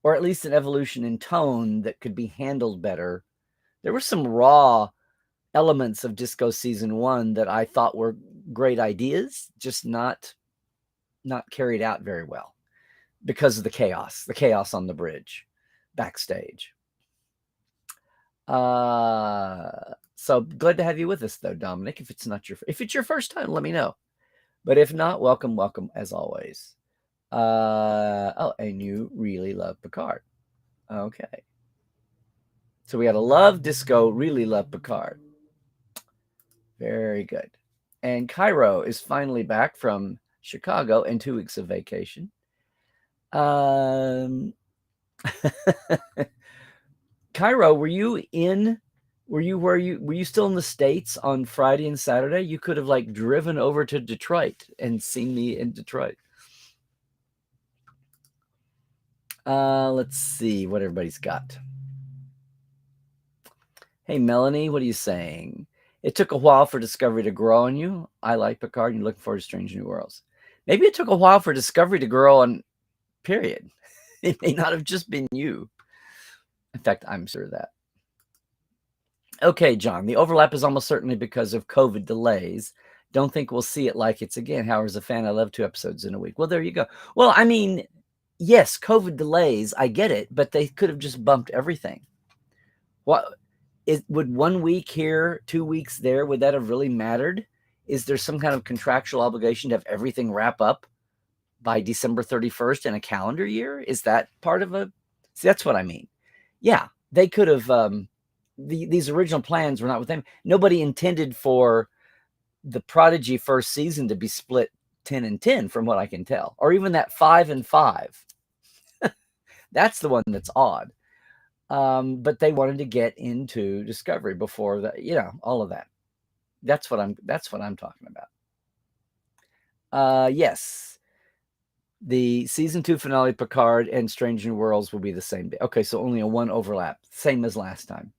or at least an evolution in tone that could be handled better. There were some raw elements of disco season 1 that I thought were great ideas, just not carried out very well because of the chaos on the bridge backstage. So glad to have you with us though, Dominic. If it's your first time, let me know. But if not, welcome as always. And you really love Picard. Okay. So we got a love disco, really love Picard. Very good. And Cairo is finally back from Chicago and 2 weeks of vacation. Cairo, were you still in the States on Friday and Saturday? You could have driven over to Detroit and seen me in Detroit. Let's see what everybody's got. Hey, Melanie, what are you saying? It took a while for Discovery to grow on you. I like Picard and you're looking forward to Strange New Worlds. Maybe it took a while for Discovery to grow on, period. It may not have just been you. In fact, I'm sure of that. Okay, John, the overlap is almost certainly because of COVID delays. Don't think we'll see it like it's again. Howard's a fan. I love 2 episodes in a week. Well, there you go. Well, I mean, yes, COVID delays, I get it, but they could have just bumped everything. What? would 1 week here, 2 weeks there, would that have really mattered? Is there some kind of contractual obligation to have everything wrap up by December 31st in a calendar year? Is that part of a... See, that's what I mean. Yeah, they could have, these original plans were not with them. Nobody intended for the Prodigy first season to be split 10 and 10, from what I can tell, or even that 5 and 5. That's the one that's odd. But they wanted to get into Discovery before that, all of that. That's what I'm talking about. Yes, the season 2 finale, Picard and Strange New Worlds, will be the same day. Okay, so only a 1 overlap, same as last time.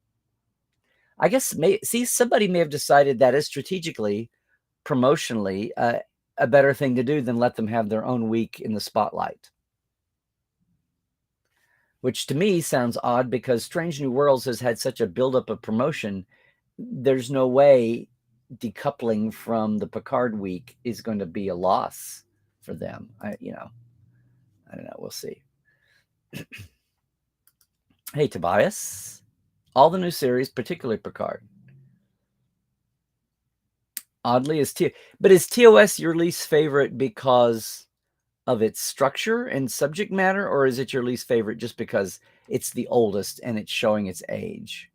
I guess somebody may have decided that is strategically, promotionally, a better thing to do than let them have their own week in the spotlight. Which to me sounds odd, because Strange New Worlds has had such a buildup of promotion. There's no way decoupling from the Picard week is going to be a loss for them. I don't know. We'll see. Hey, Tobias. All the new series, particularly Picard. Oddly, is TOS your least favorite because of its structure and subject matter, or is it your least favorite just because it's the oldest and it's showing its age?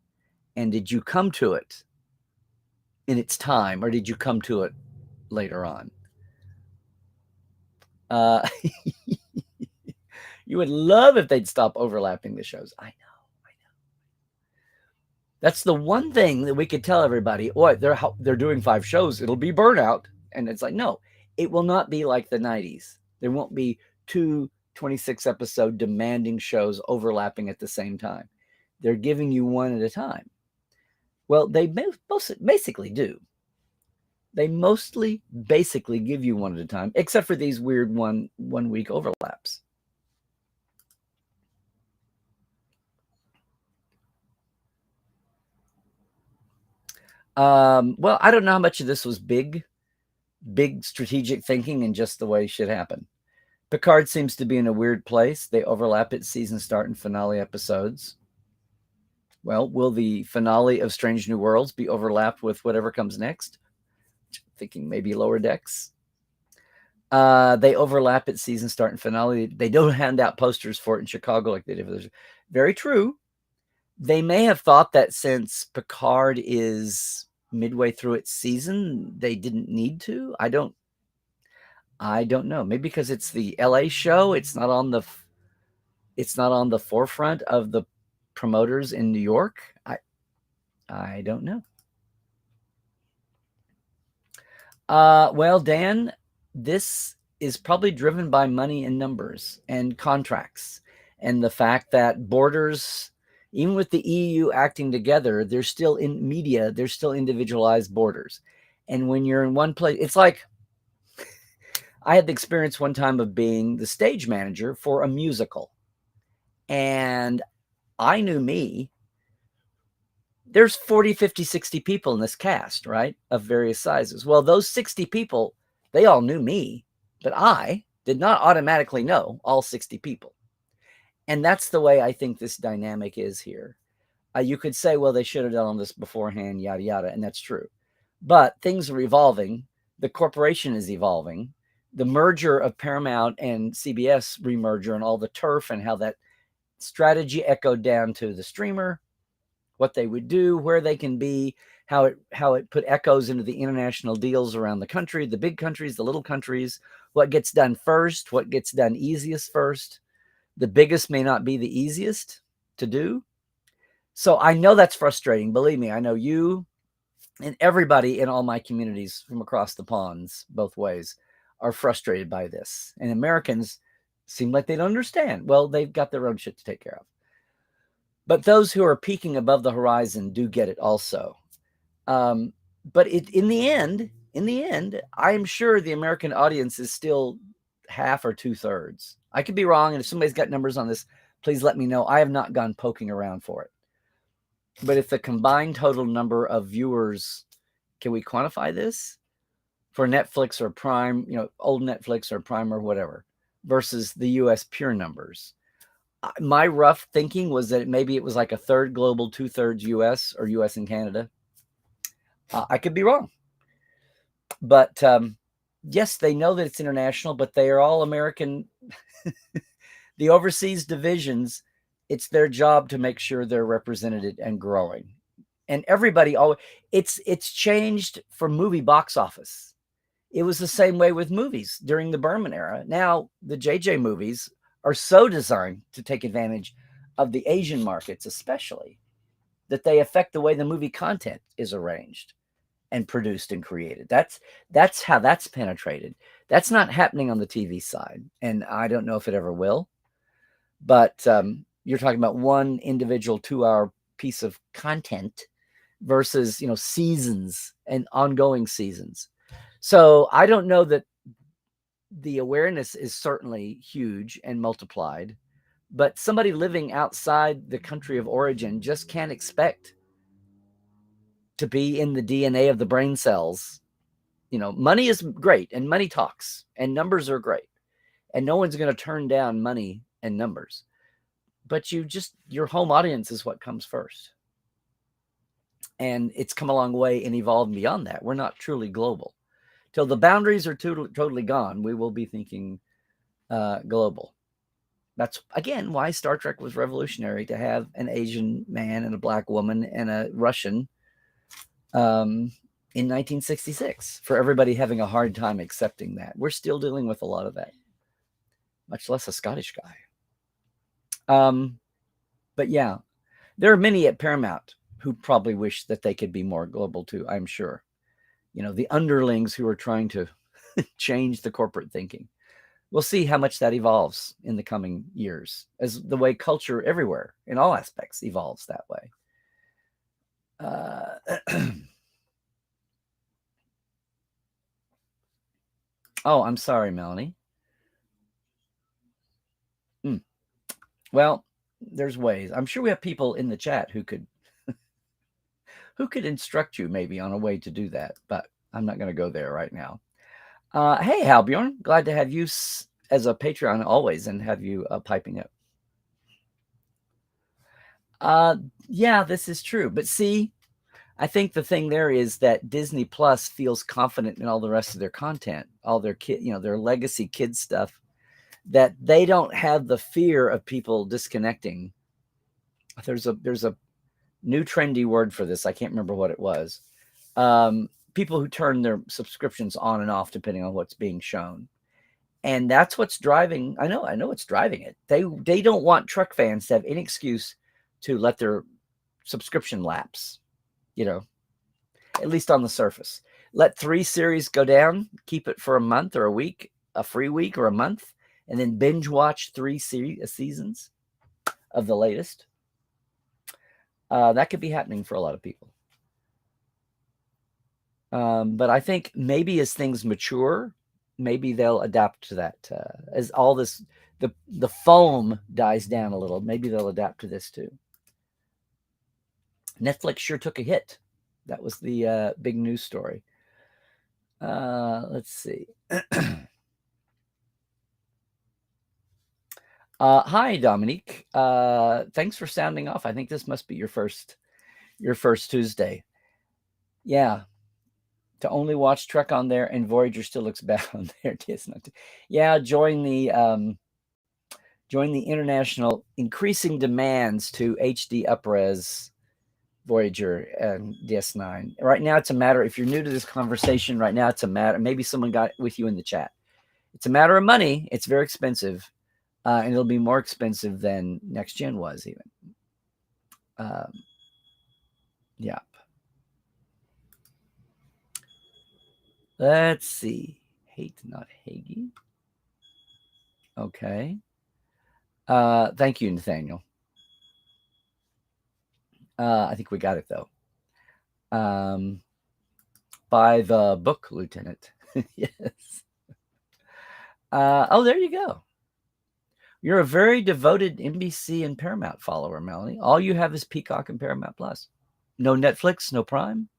And did you come to it in its time, or did you come to it later on? You would love if they'd stop overlapping the shows. I know. That's the one thing that we could tell everybody. Oh, they're doing 5 shows. It'll be burnout. And it's like, no, it will not be like the 90s. There won't be 2 26-episode demanding shows overlapping at the same time. They're giving you one at a time. Well, they basically do. They mostly basically give you one at a time, except for these weird one week overlaps. Well, I don't know how much of this was big strategic thinking and just the way shit happened. Picard seems to be in a weird place. They overlap its season start and finale episodes. Well, will the finale of Strange New Worlds be overlapped with whatever comes next? Thinking maybe Lower Decks. They overlap its season start and finale. They don't hand out posters for it in Chicago like they did. Very true. They may have thought that since Picard is midway through its season, they didn't need to. I don't know. Maybe because it's the LA show, it's not on the forefront of the promoters in New York. I don't know. Well, Dan, this is probably driven by money and numbers and contracts, and the fact that borders, even with the EU acting together, there's still in media, there's still individualized borders. And when you're in one place, it's like, I had the experience one time of being the stage manager for a musical. And I knew me. There's 40, 50, 60 people in this cast, right? Of various sizes. Well, those 60 people, they all knew me, but I did not automatically know all 60 people. And that's the way I think this dynamic is here. You could say, well, they should have done this beforehand, yada, yada, and that's true. But things are evolving. The corporation is evolving. The merger of Paramount and CBS remerger and all the turf and how that strategy echoed down to the streamer, what they would do, where they can be, how it put echoes into the international deals around the country, the big countries, the little countries, what gets done first, what gets done easiest first. The biggest may not be the easiest to do. So I know that's frustrating. Believe me, I know you and everybody in all my communities from across the ponds, both ways, are frustrated by this. And Americans seem like they don't understand. Well, they've got their own shit to take care of. But those who are peeking above the horizon do get it also. But in the end, I am sure the American audience is still half or 2/3. I could be wrong, and if somebody's got numbers on this, please let me know. I have not gone poking around for it. But if the combined total number of viewers, can we quantify this for Netflix or Prime, old Netflix or Prime or whatever, versus the US pure numbers? My rough thinking was that maybe it was like a third global, 2/3 US, or US and Canada. I could be wrong. But yes, they know that it's international, but they are all American. The overseas divisions, it's their job to make sure they're represented and growing. And everybody always, it's changed for movie box office. It was the same way with movies during the Berman era. Now the JJ movies are so designed to take advantage of the Asian markets, especially, that they affect the way the movie content is arranged and produced and created. That's how that's penetrated. That's not happening on the TV side, and I don't know if it ever will. But you're talking about one individual 2-hour piece of content versus seasons and ongoing seasons. So I don't know that the awareness is certainly huge and multiplied, but somebody living outside the country of origin just can't expect to be in the DNA of the brain cells. Money is great, and money talks, and numbers are great, and no one's going to turn down money and numbers. But your home audience is what comes first. And it's come a long way and evolved beyond that. We're not truly global. Till the boundaries are totally gone, we will be thinking global. That's, again, why Star Trek was revolutionary, to have an Asian man and a black woman and a Russian in 1966, for everybody having a hard time accepting that. We're still dealing with a lot of that, much less a Scottish guy. But yeah, there are many at Paramount who probably wish that they could be more global too, I'm sure. The underlings who are trying to change the corporate thinking. We'll see how much that evolves in the coming years, as the way culture everywhere in all aspects evolves that way. Oh, I'm sorry, Melanie. Well, there's ways. I'm sure we have people in the chat who could instruct you maybe on a way to do that, but I'm not going to go there right now. Hey, Halbjorn, glad to have you as a Patreon always, and have you piping up. Yeah, this is true. But see, I think the thing there is that Disney Plus feels confident in all the rest of their content, all their their legacy kids stuff, that they don't have the fear of people disconnecting. There's a new trendy word for this. I can't remember what it was. People who turn their subscriptions on and off depending on what's being shown. And that's what's driving. I know what's driving it. They don't want Trek fans to have any excuse to let their subscription lapse, at least on the surface. Let 3 series go down, keep it for a month or a week, a free week or a month, and then binge watch 3 seasons of the latest. That could be happening for a lot of people. But I think maybe as things mature, maybe they'll adapt to that. As all this, the foam dies down a little, maybe they'll adapt to this too. Netflix sure took a hit. That was the big news story. Let's see. Hi, Dominique. Thanks for sounding off. I think this must be your first Tuesday. Yeah. To only watch Trek on there, and Voyager still looks bad on there. Yeah, join the international increasing demands to HD upres Voyager and DS9. Right now, it's a matter, if you're new to this conversation, right now it's a matter, maybe someone got with you in the chat. It's a matter of money. It's very expensive. And it'll be more expensive than Next Gen was even. Yeah. Let's see. Hate, not Hagee. Okay. Thank you, Nathaniel. I think we got it, though. By the book, Lieutenant. Yes. Oh, there you go. You're a very devoted NBC and Paramount follower, Melanie. All you have is Peacock and Paramount Plus. No Netflix, no Prime.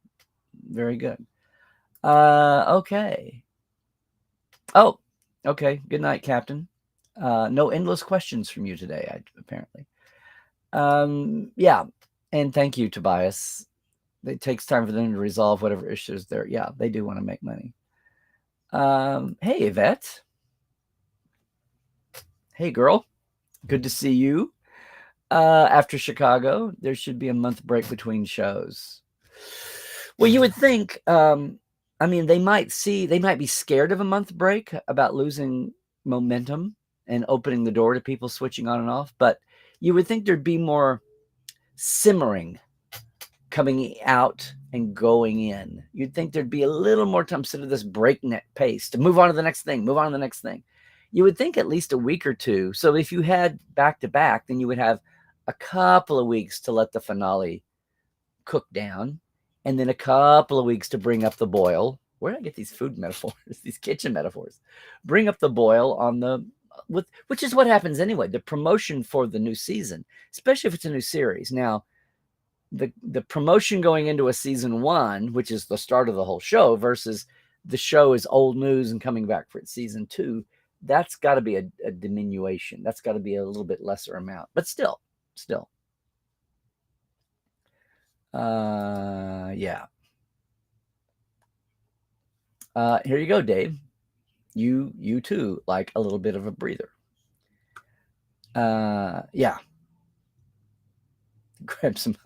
Very good. Okay. Oh, okay. Good night, Captain. No endless questions from you today, apparently. Yeah, and thank you, Tobias. It takes time for them to resolve whatever issues there. Yeah, they do want to make money. Hey, Yvette. Hey, girl. Good to see you. After Chicago, there should be a month break between shows. Well, you would think, I mean, they might be scared of a month break about losing momentum and opening the door to people switching on and off, but you would think there'd be more simmering coming out and going in. You'd think there'd be a little more time instead of this breakneck pace to move on to the next thing, move on to the next thing. You would think at least a week or two. So if you had back to back, then you would have a couple of weeks to let the finale cook down, and then a couple of weeks to bring up the boil. Where did I get these food metaphors, these kitchen metaphors? Bring up the boil on the which is what happens anyway. The promotion for the new season, especially if it's a new series. Now, the promotion going into a season 1, which is the start of the whole show, versus the show is old news and coming back for its season 2. That's got to be a diminution. That's got to be a little bit lesser amount, but still. Yeah. Here you go, Dave. You too like a little bit of a breather. Yeah. Grab some.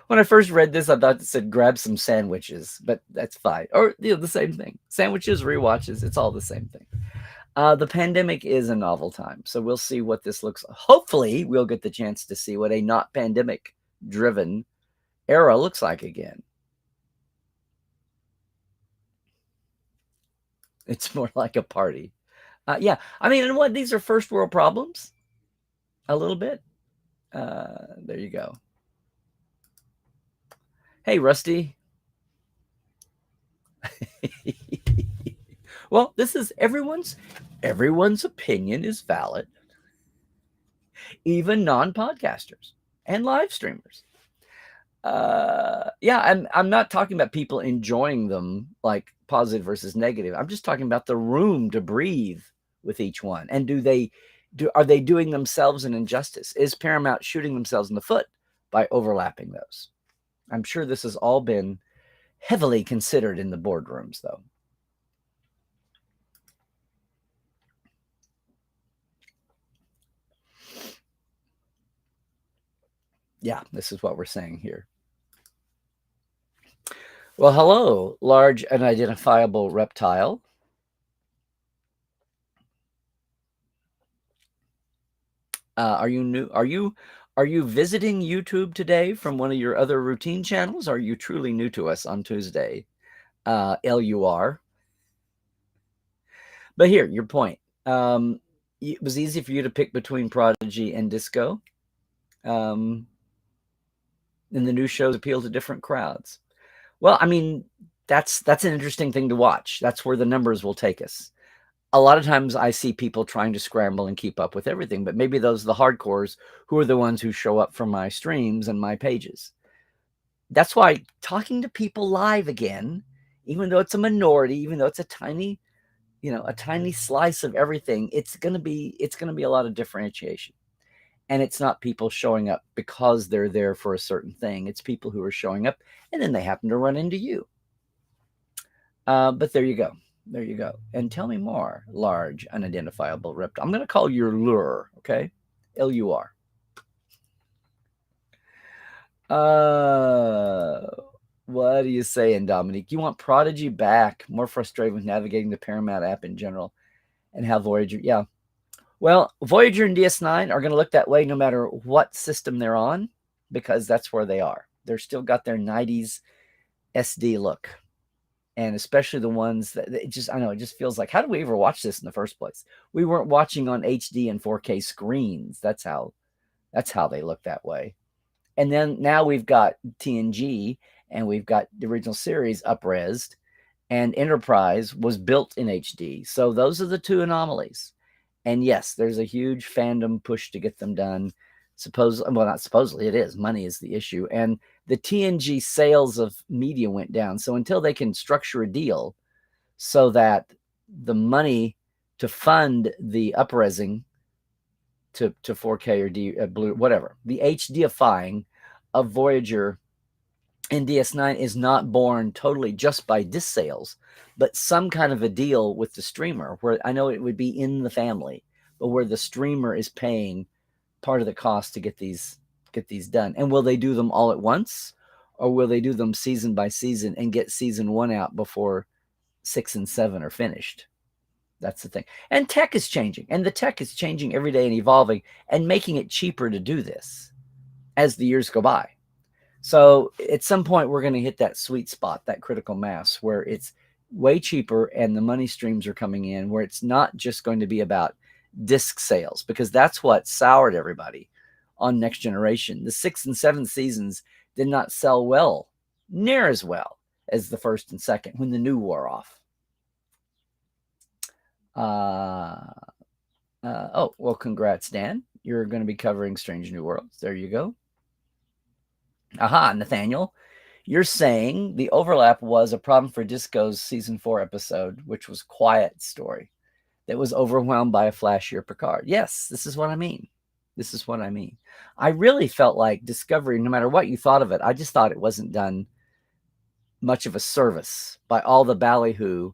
When I first read this, I thought it said grab some sandwiches, but that's fine. Or the same thing. Sandwiches, rewatches, it's all the same thing. The pandemic is a novel time, so we'll see what this looks like. Hopefully, we'll get the chance to see what a not pandemic-driven era looks like again. It's more like a party. Yeah, I mean, and what, these are first world problems? A little bit. There you go. Hey, Rusty. Well, this is everyone's opinion is valid, even non-podcasters and live streamers. Yeah, I'm not talking about people enjoying them, like positive versus negative. I'm just talking about the room to breathe with each one. And are they doing themselves an injustice? Is Paramount shooting themselves in the foot by overlapping those? I'm sure this has all been heavily considered in the boardrooms, though. Yeah, this is what we're saying here. Well, hello, large unidentifiable reptile. Are you new? Are you visiting YouTube today from one of your other routine channels? Or are you truly new to us on Tuesday? LUR. But here, your point. It was easy for you to pick between Prodigy and Disco. And the new shows appeal to different crowds. Well, I mean, that's an interesting thing to watch. That's where the numbers will take us. A lot of times I see people trying to scramble and keep up with everything, but maybe those are the hardcores who are the ones who show up for my streams and my pages. That's why talking to people live again, even though it's a minority, even though it's a tiny slice of everything, it's going to be a lot of differentiation. And it's not people showing up because they're there for a certain thing. It's people who are showing up and then they happen to run into you. But there you go. There you go. And tell me more, large, unidentifiable reptile. I'm going to call you Lure, okay? LUR. What are you saying, Dominique? You want Prodigy back? More frustrated with navigating the Paramount app in general and how Voyager... Yeah. Well, Voyager and DS9 are going to look that way no matter what system they're on, because that's where they are. They're still got their 90s SD look. And especially the ones that it just feels like, how do we ever watch this in the first place? We weren't watching on HD and 4K screens. That's how they look that way. And then now we've got TNG and we've got the original series up-resed, and Enterprise was built in HD. So those are the two anomalies. And yes, there's a huge fandom push to get them done. Not supposedly, it is. Money is the issue. And the TNG sales of media went down. So until they can structure a deal so that the money to fund the upresing to 4K or blue, whatever. The HDifying of Voyager and DS9 is not born totally just by disc sales, but some kind of a deal with the streamer where I know it would be in the family, but where the streamer is paying part of the cost to get these done. And will they do them all at once, or will they do them season by season and get season 1 out before 6 and 7 are finished? That's the thing. And tech is changing, and the tech is changing every day and evolving and making it cheaper to do this as the years go by. So at some point, we're going to hit that sweet spot, that critical mass, where it's way cheaper and the money streams are coming in, where it's not just going to be about disc sales, because that's what soured everybody on Next Generation. The 6th and 7th seasons did not sell well, near as well as the 1st and 2nd when the new wore off. Oh, well, congrats, Dan. You're going to be covering Strange New Worlds. There you go. Aha, Nathaniel. You're saying the overlap was a problem for Disco's season 4 episode, which was Quiet Story, that was overwhelmed by a flashier Picard. Yes, this is what I mean. This is what I mean. I really felt like Discovery, no matter what you thought of it, I just thought it wasn't done much of a service by all the ballyhoo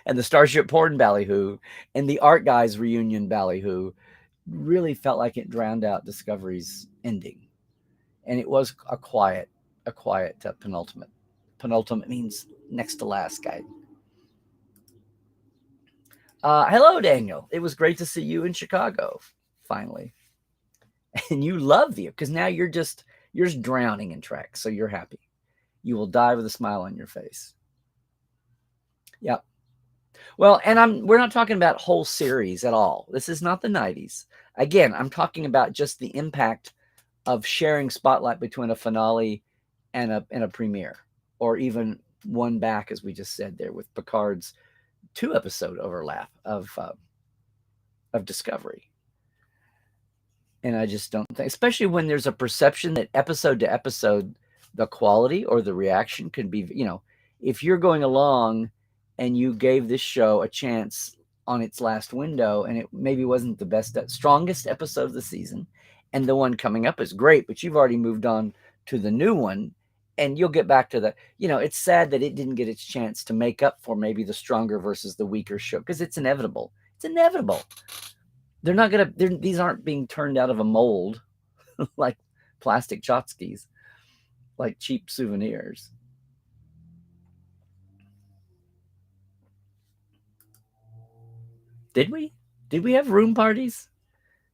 and the Starship Porn ballyhoo and the Art Guys reunion ballyhoo. Really felt like it drowned out Discovery's ending. And it was a quiet penultimate. Penultimate means next to last, guy. Hello, Daniel. It was great to see you in Chicago, finally. And you love the, because now you're just drowning in Trek, so you're happy. You will die with a smile on your face. Yep. Well, and we're not talking about whole series at all. This is not the 90s. Again, I'm talking about just the impact of sharing spotlight between a finale and a premiere, or even one back, as we just said there, with Picard's 2-episode overlap of Discovery. And I just don't think, especially when there's a perception that episode to episode, the quality or the reaction could be, if you're going along and you gave this show a chance on its last window and it maybe wasn't the best, strongest episode of the season, and the one coming up is great, but you've already moved on to the new one, and you'll get back to the, it's sad that it didn't get its chance to make up for maybe the stronger versus the weaker show, because it's inevitable. It's inevitable. They're not going to, these aren't being turned out of a mold like plastic tchotchkes, like cheap souvenirs. Did we? Did we have room parties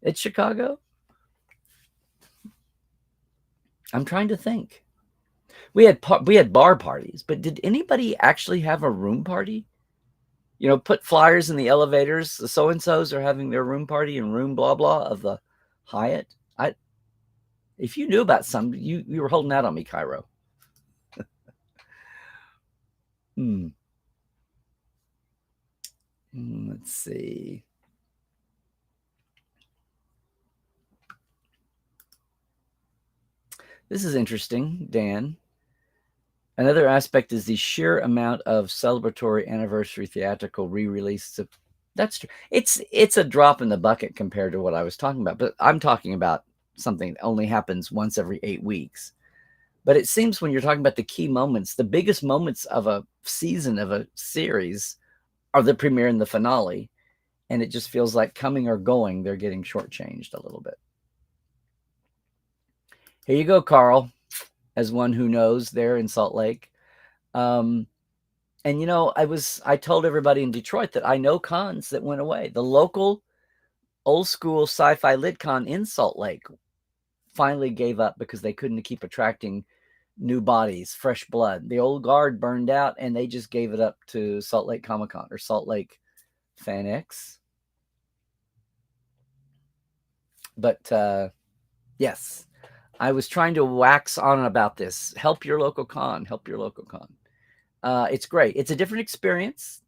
at Chicago? I'm trying to think. We had bar parties, but did anybody actually have a room party? Put flyers in the elevators. The so-and-sos are having their room party in room blah blah of the Hyatt. If you knew about some, you were holding out on me, Cairo. Let's see. This is interesting, Dan. Another aspect is the sheer amount of celebratory anniversary theatrical re-releases. That's true. It's a drop in the bucket compared to what I was talking about, but I'm talking about something that only happens once every 8 weeks. But it seems when you're talking about the key moments, the biggest moments of a season of a series are the premiere and the finale. And it just feels like coming or going, they're getting shortchanged a little bit. Here you go, Carl, as one who knows there in Salt Lake. And I told everybody in Detroit that I know cons that went away. The local old school sci-fi lit con in Salt Lake finally gave up because they couldn't keep attracting new bodies, fresh blood. The old guard burned out, and they just gave it up to Salt Lake Comic-Con or Salt Lake Fan X. But yes, I was trying to wax on about this. Help your local con. Help your local con. It's great. It's a different experience.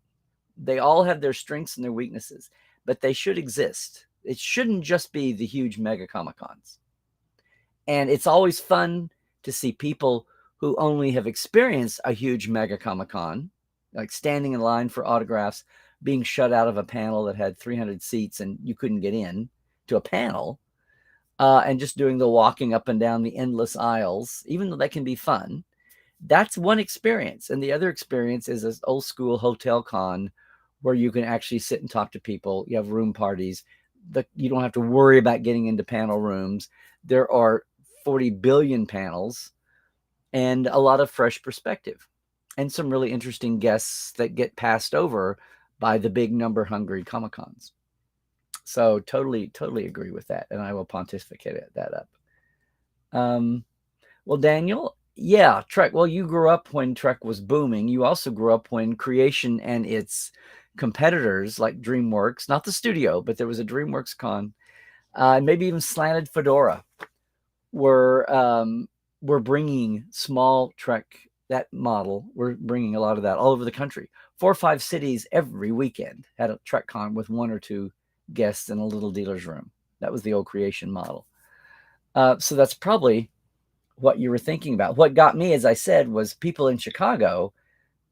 They all have their strengths and their weaknesses, but they should exist. It shouldn't just be the huge mega Comic-Cons. And it's always fun to see people who only have experienced a huge mega Comic-Con, like standing in line for autographs, being shut out of a panel that had 300 seats and you couldn't get in to a panel, and just doing the walking up and down the endless aisles, even though that can be fun. That's one experience. And the other experience is this old school hotel con where you can actually sit and talk to people. You have room parties. You don't have to worry about getting into panel rooms. There are 40 billion panels and a lot of fresh perspective and some really interesting guests that get passed over by the big number hungry Comic-Cons. So totally agree with that. And I will pontificate that up. Well, Daniel, yeah, Trek. Well, you grew up when Trek was booming. You also grew up when creation and its competitors like DreamWorks, not the studio, but there was a DreamWorks con, maybe even Slanted Fedora, were bringing small Trek, that model. We're bringing a lot of that all over the country. 4 or 5 cities every weekend had a Trek con with 1 or 2 guests in a little dealer's room. That was the old creation model. So that's probably what you were thinking about. What got me, as I said, was people in Chicago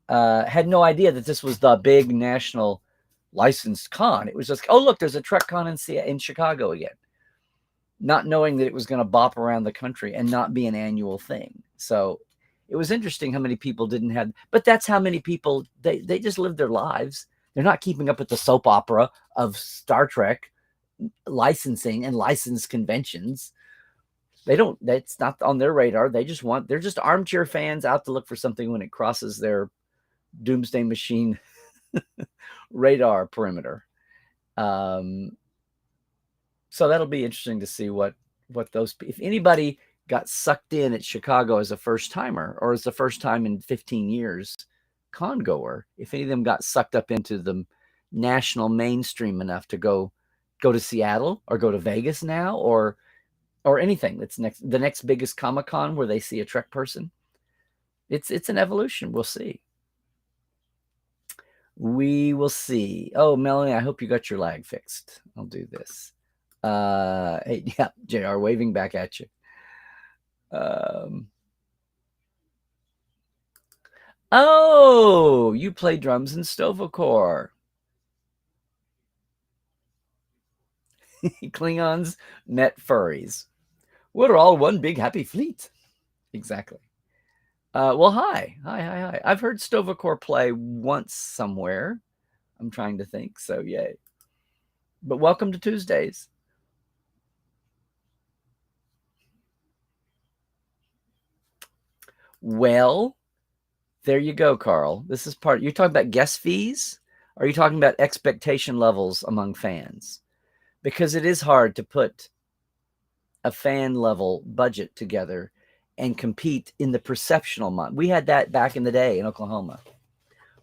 had no idea that this was the big national licensed con. It was just, oh, look, there's a Trek con in Chicago again. Not knowing that it was going to bop around the country and not be an annual thing. So it was interesting how many people didn't have, but that's how many people, they just live their lives. They're not keeping up with the soap opera of Star Trek licensing and license conventions. They don't, that's not on their radar. They're just armchair fans out to look for something when it crosses their doomsday machine radar perimeter. So that'll be interesting to see what those, if anybody got sucked in at Chicago as a first timer or as the first time in 15 years con goer, if any of them got sucked up into the national mainstream enough to go to Seattle or go to Vegas now or anything that's the next biggest Comic-Con where they see a Trek person. It's an evolution. We'll see. We will see. Oh, Melanie, I hope you got your lag fixed. I'll do this. Hey, yeah, JR waving back at you. Oh, you play drums in Stovacor. Klingons met furries. We're all one big happy fleet. Exactly. Well, hi. I've heard Stovacor play once somewhere. I'm trying to think, so yay. But welcome to Tuesdays. Well, there you go, Carl. This is part. You're talking about guest fees? Or are you talking about expectation levels among fans? Because it is hard to put a fan level budget together and compete in the perceptional month. We had that back in the day in Oklahoma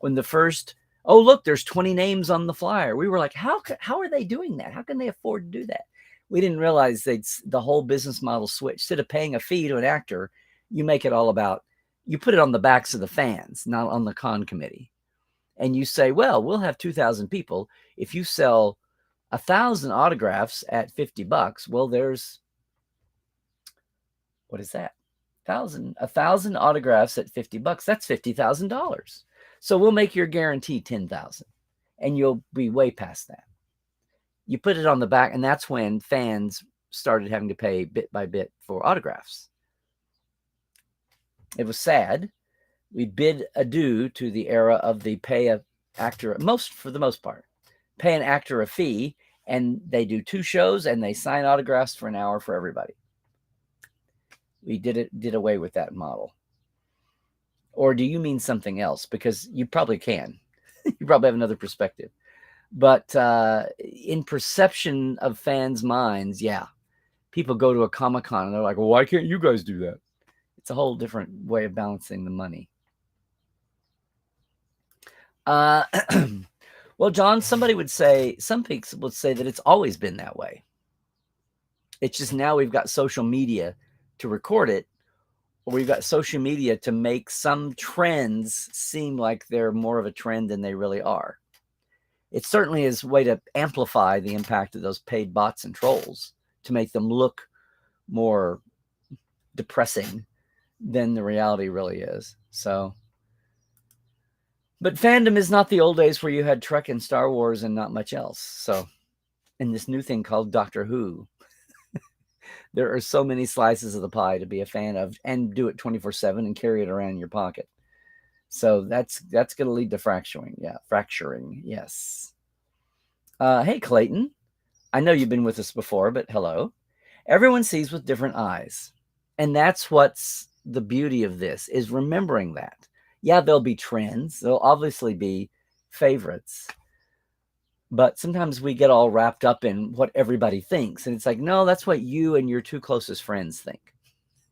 when the first, oh, look, there's 20 names on the flyer. We were like, how are they doing that? How can they afford to do that? We didn't realize the whole business model switched. Instead of paying a fee to an actor, you make it all about, you put it on the backs of the fans, not on the con committee. And you say, well, we'll have 2,000 people. If you sell 1,000 autographs at $50, well, there's, what is that? 1,000 autographs at $50. That's $50,000. So we'll make your guarantee 10,000, and you'll be way past that. You put it on the back, and that's when fans started having to pay bit by bit for autographs. It was sad. We bid adieu to the era of the pay a actor, for the most part, pay an actor a fee, and they do 2 shows and they sign autographs for an hour for everybody. We did away with that model. Or do you mean something else? Because you probably can. You probably have another perspective. But in perception of fans' minds, yeah, people go to a Comic-Con and they're like, well, why can't you guys do that? It's a whole different way of balancing the money. Well, John, some people would say that it's always been that way. It's just now we've got social media to record it, or we've got social media to make some trends seem like they're more of a trend than they really are. It certainly is a way to amplify the impact of those paid bots and trolls to make them look more depressing than the reality really is. So But fandom is not the old days where you had Trek and Star Wars and not much else. So, in this new thing called Doctor Who, there are so many slices of the pie to be a fan of, and do it 24/7 and carry it around in your pocket. So that's going to lead to fracturing. Yeah, fracturing. Yes. Hey, Clayton. I know you've been with us before, but hello. Everyone sees with different eyes. And that's what's the beauty of this, is remembering that. Yeah, there'll be trends. There'll obviously be favorites. But sometimes we get all wrapped up in what everybody thinks. And it's like, no, that's what you and your two closest friends think.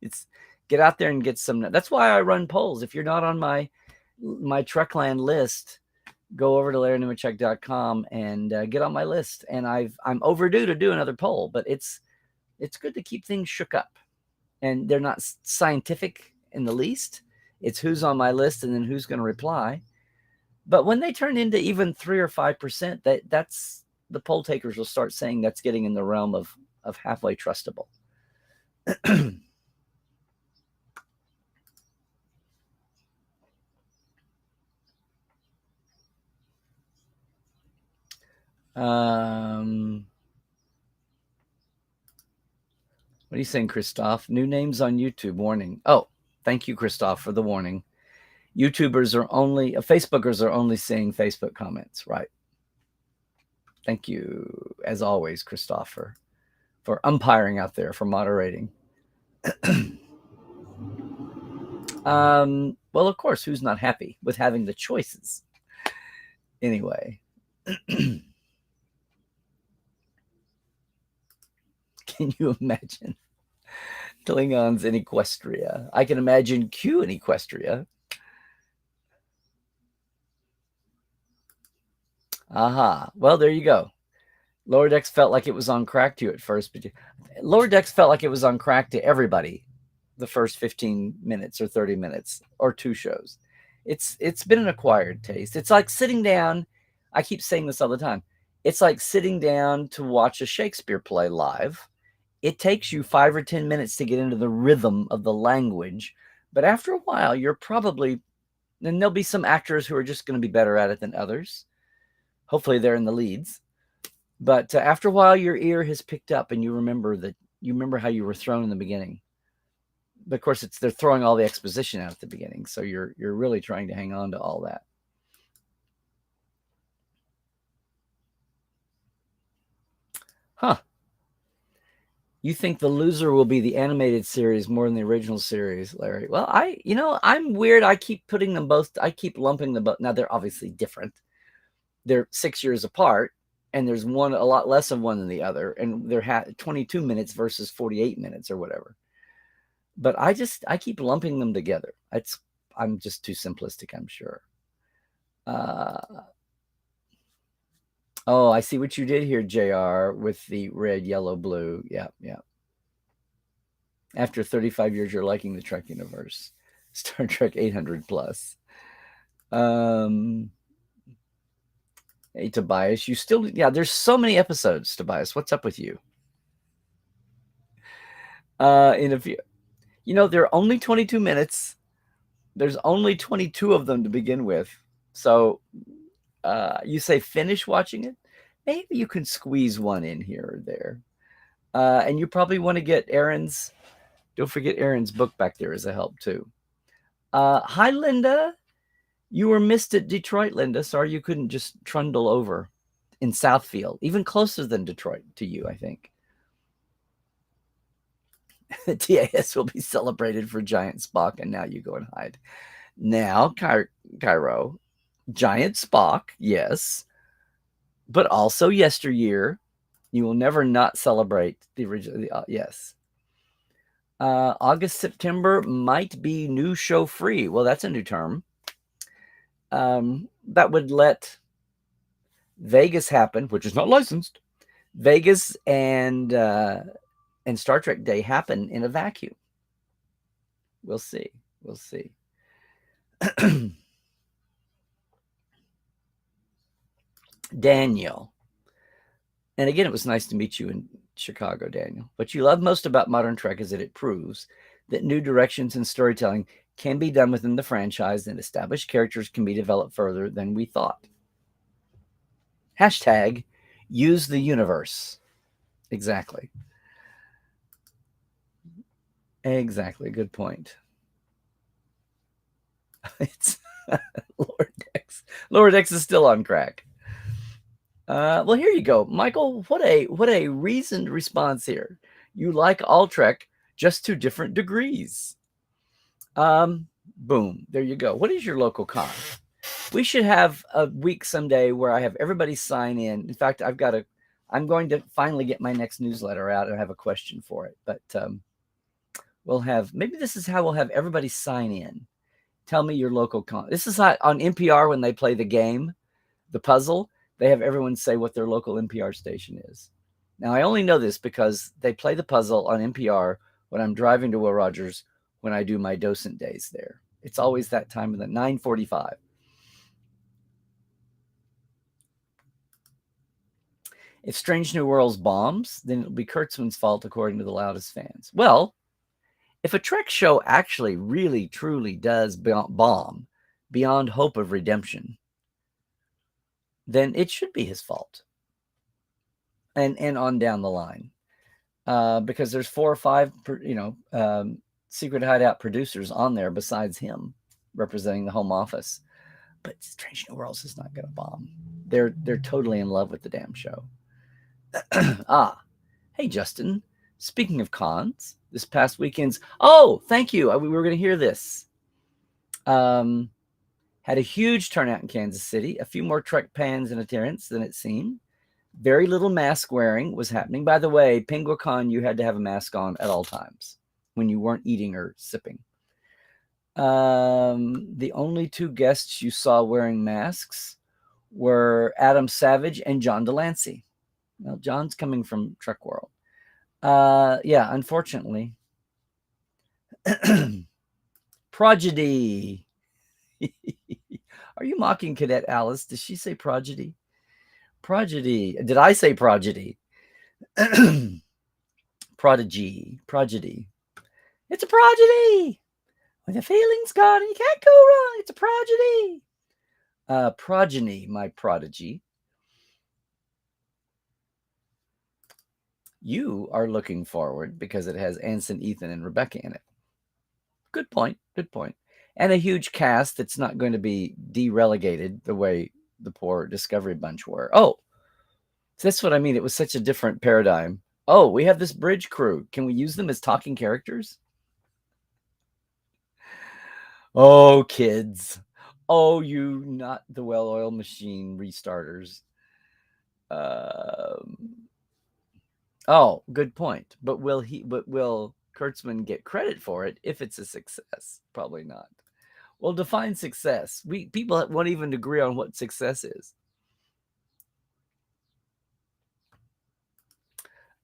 It's get out there and get some. That's why I run polls. If you're not on my Trekland list, go over to LarryNemechek.com and get on my list. And I'm overdue to do another poll, but it's good to keep things shook up. And they're not scientific in the least. It's who's on my list and then who's going to reply. But when they turn into even 3 or 5%, that's the poll takers will start saying that's getting in the realm of halfway trustable. What are you saying, Christoph? New names on YouTube, warning. Oh, thank you, Christoph, for the warning. Facebookers are only seeing Facebook comments, right? Thank you, as always, Christopher, for umpiring out there, for moderating. Well, of course, who's not happy with having the choices? Anyway. Can you imagine Klingons in Equestria? I can imagine Q in Equestria. Aha. Well, there you go. Lower Decks felt like it was on crack to you at first, but Lower Decks felt like it was on crack to everybody the first 15 minutes or 30 minutes or 2 shows. It's been an acquired taste. It's like sitting down. I keep saying this all the time. It's like sitting down to watch a Shakespeare play live. It takes you 5 or 10 minutes to get into the rhythm of the language. But after a while, you're probably, and there'll be some actors who are just going to be better at it than others. Hopefully they're in the leads. But after a while, your ear has picked up and you remember how you were thrown in the beginning. But of course, they're throwing all the exposition out at the beginning. So you're really trying to hang on to all that. Huh. You think the loser will be the animated series more than the original series, Larry? Well, I'm weird. I keep putting them both. I keep lumping them both. Now, they're obviously different. They're 6 years apart, and there's one a lot less of one than the other, and they're 22 minutes versus 48 minutes or whatever. But I keep lumping them together. I'm just too simplistic, I'm sure. Oh, I see what you did here, JR, with the red, yellow, blue. Yeah. After 35 years, you're liking the Trek universe. Star Trek 800 plus. Hey, Tobias, there's so many episodes, Tobias. What's up with you? In a few, there are only 22 minutes. There's only 22 of them to begin with. So you say finish watching it. Maybe you can squeeze one in here or there. And you probably want to get don't forget Aaron's book back there as a help too. Hi, Linda. You were missed at Detroit, Linda. Sorry you couldn't just trundle over in Southfield, even closer than Detroit to you, I think. The TAS will be celebrated for Giant Spock, and now you go and hide. Now, Cairo, Giant Spock, yes, but also yesteryear. You will never not celebrate the original. Yes. August, September might be new show free. Well, that's a new term. That would let Vegas happen, which is not licensed. Vegas and Star Trek Day happen in a vacuum. We'll see. Daniel. And again, it was nice to meet you in Chicago, Daniel. What you love most about modern Trek is that it proves that new directions in storytelling can be done within the franchise, and established characters can be developed further than we thought. Hashtag use the universe. Exactly. Exactly. Good point. It's Lower Decks. Lower Decks is still on crack. Well, here you go, Michael. What a reasoned response here. You like all Trek, just to different degrees. Boom. There you go. What is your local con? We should have a week someday where I have everybody sign in. In fact, I'm going to finally get my next newsletter out and I have a question for it. But maybe this is how we'll have everybody sign in. Tell me your local con. This is on NPR when they play the game, the puzzle. They have everyone say what their local NPR station is. Now, I only know this because they play the puzzle on NPR when I'm driving to Will Rogers when I do my docent days there. It's always that time of the 9:45. If Strange New Worlds bombs, then it'll be Kurtzman's fault, according to the loudest fans. Well, if a Trek show actually really, truly does bomb beyond hope of redemption, then it should be his fault. And on down the line. Because there's 4 or 5, secret hideout producers on there besides him representing the home office. But Strange New Worlds is not going to bomb. They're totally in love with the damn show. Hey, Justin. Speaking of cons, this past weekend's... Oh, thank you. We were going to hear this. Had a huge turnout in Kansas City. A few more Trek fans in attendance than it seemed. Very little mask wearing was happening. By the way, PenguinCon, you had to have a mask on at all times when you weren't eating or sipping. The only 2 guests you saw wearing masks were Adam Savage and John Delancey. Well, John's coming from Trek World. Yeah, unfortunately. Prodigy. Are you mocking Cadet Alice? Did she say prodigy? Prodigy. Did I say prodigy? Prodigy. It's a prodigy. When the feeling's gone and you can't go wrong, it's a prodigy. Progeny, my prodigy. You are looking forward because it has Anson, Ethan, and Rebecca in it. Good point. And a huge cast that's not going to be de-relegated the way the poor Discovery bunch were. Oh, that's what I mean. It was such a different paradigm. Oh, we have this bridge crew. Can we use them as talking characters? Oh, kids. Oh, you not the well-oiled machine restarters. Oh, good point. But will Kurtzman get credit for it if it's a success? Probably not. Well, define success. People won't even agree on what success is.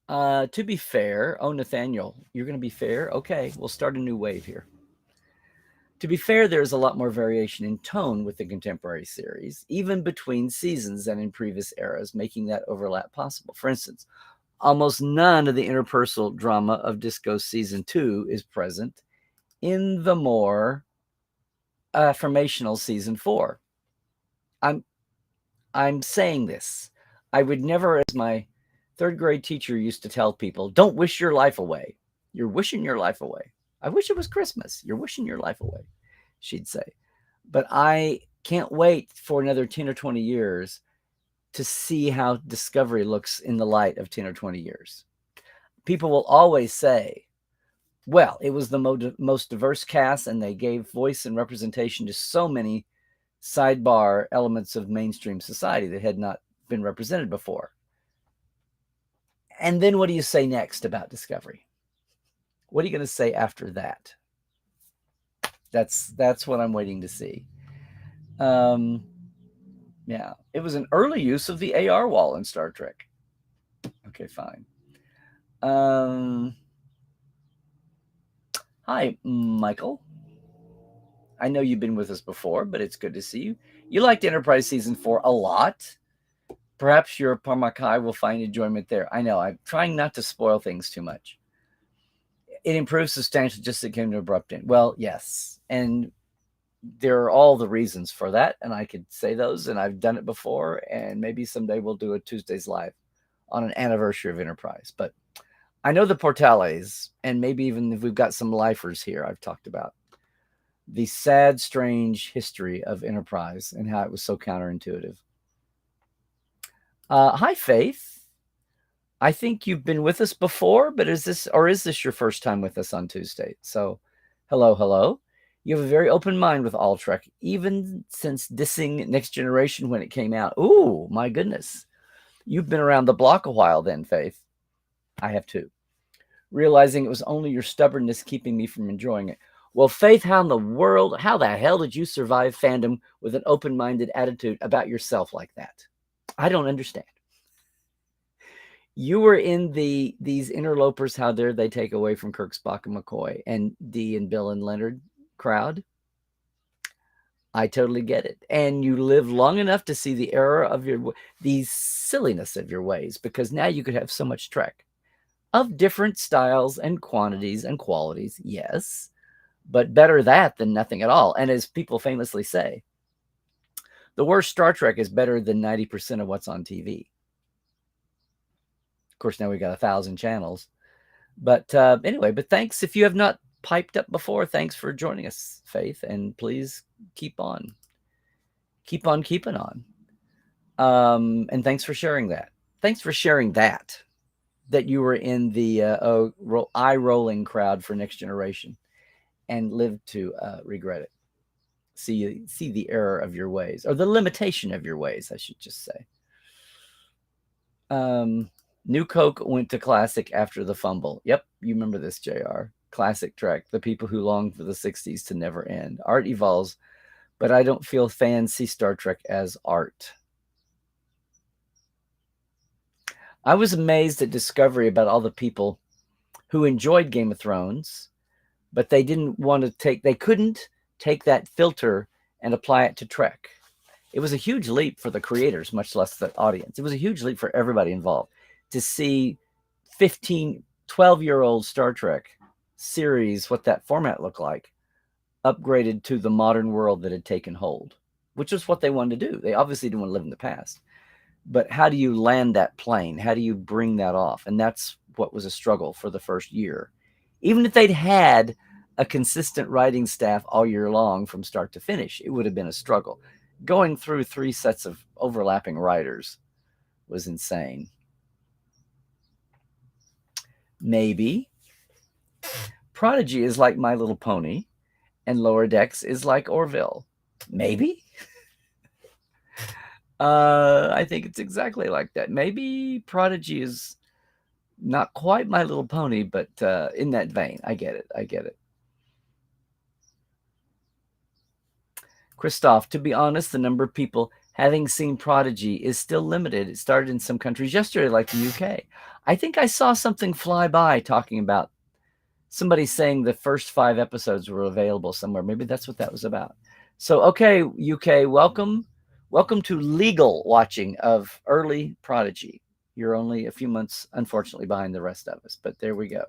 To be fair, Nathaniel, you're going to be fair? Okay, we'll start a new wave here. To be fair, there's a lot more variation in tone with the contemporary series, even between seasons than in previous eras, making that overlap possible. For instance, almost none of the interpersonal drama of Disco Season 2 is present in the more affirmational Season 4. I'm saying this. I would never, as my 3rd grade teacher used to tell people, don't wish your life away. You're wishing your life away. I wish it was Christmas. You're wishing your life away, she'd say. But I can't wait for another 10 or 20 years to see how Discovery looks in the light of 10 or 20 years. People will always say, well, it was the most diverse cast and they gave voice and representation to so many sidebar elements of mainstream society that had not been represented before. And then what do you say next about Discovery? What are you going to say after that? That's what I'm waiting to see. Yeah, it was an early use of the AR wall in Star Trek. Okay, fine. Hi, Michael. I know you've been with us before, but it's good to see you. You liked Enterprise Season 4 a lot. Perhaps your Parmakai will find enjoyment there. I know, I'm trying not to spoil things too much. It improved substantially, just as it came to abrupt end. Well, yes. And there are all the reasons for that. And I could say those, and I've done it before. And maybe someday we'll do a Tuesdays Live on an anniversary of Enterprise. But I know the Portales, and maybe even if we've got some lifers here, I've talked about the sad, strange history of Enterprise and how it was so counterintuitive. Hi, Faith. I think you've been with us before, but is this your first time with us on Tuesday? So, hello. You have a very open mind with all Trek, even since dissing Next Generation when it came out. Ooh, my goodness. You've been around the block a while then, Faith. I have too. Realizing it was only your stubbornness keeping me from enjoying it. Well, Faith, how the hell did you survive fandom with an open-minded attitude about yourself like that? I don't understand. You were in these interlopers, how dare they take away from Kirk, Spock, and McCoy, and Dee and Bill and Leonard crowd. I totally get it. And you live long enough to see the error of the silliness of your ways, because now you could have so much Trek of different styles and quantities and qualities, yes, but better that than nothing at all. And as people famously say, the worst Star Trek is better than 90% of what's on TV. Of course, now we got 1,000 channels. But anyway, but thanks. If you have not piped up before, thanks for joining us, Faith. And please keep on. Keep on keeping on. And thanks for sharing that. Thanks for sharing that you were in the eye-rolling crowd for Next Generation and lived to regret it. See the error of your ways, or the limitation of your ways, I should just say. New Coke went to Classic after the fumble. Yep, you remember this, JR. Classic Trek, the people who longed for the 60s to never end. Art evolves, but I don't feel fans see Star Trek as art. I was amazed at Discovery about all the people who enjoyed Game of Thrones, but they couldn't take that filter and apply it to Trek. It was a huge leap for the creators, much less the audience. It was a huge leap for everybody involved to see 12-year-old Star Trek series, what that format looked like, upgraded to the modern world that had taken hold, which was what they wanted to do. They obviously didn't want to live in the past. But how do you land that plane? How do you bring that off? And that's what was a struggle for the first year. Even if they'd had a consistent writing staff all year long from start to finish, it would have been a struggle. Going through 3 sets of overlapping writers was insane. Maybe Prodigy is like My Little Pony and Lower Decks is like Orville. Maybe. I think it's exactly like that. Maybe Prodigy is not quite My Little Pony, but in that vein. I get it. Christoph, to be honest, the number of people having seen Prodigy is still limited. It started in some countries yesterday, like the UK. I think I saw something fly by talking about somebody saying the first 5 episodes were available somewhere. Maybe that's what that was about. So, okay, UK, welcome to legal watching of early Prodigy. You're only a few months, unfortunately, behind the rest of us, but there we go.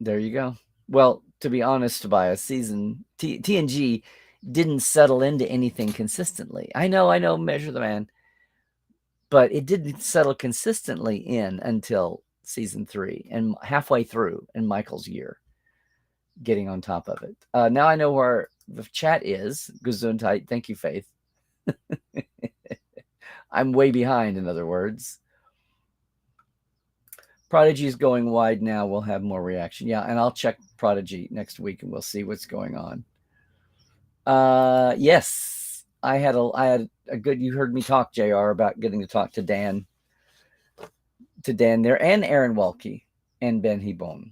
There you go. Well, to be honest, Tobias, TNG didn't settle into anything consistently. I know, Measure the Man, but it didn't settle consistently in until season 3 and halfway through in Michael's year, getting on top of it. Now I know where the chat is. Gesundheit. Thank you, Faith. I'm way behind, in other words. Prodigy is going wide now. We'll have more reaction. Yeah, and I'll check Prodigy next week and we'll see what's going on. Yes, I had a good, you heard me talk, JR, about getting to talk to Dan there, and Aaron Walke and Ben Hebon.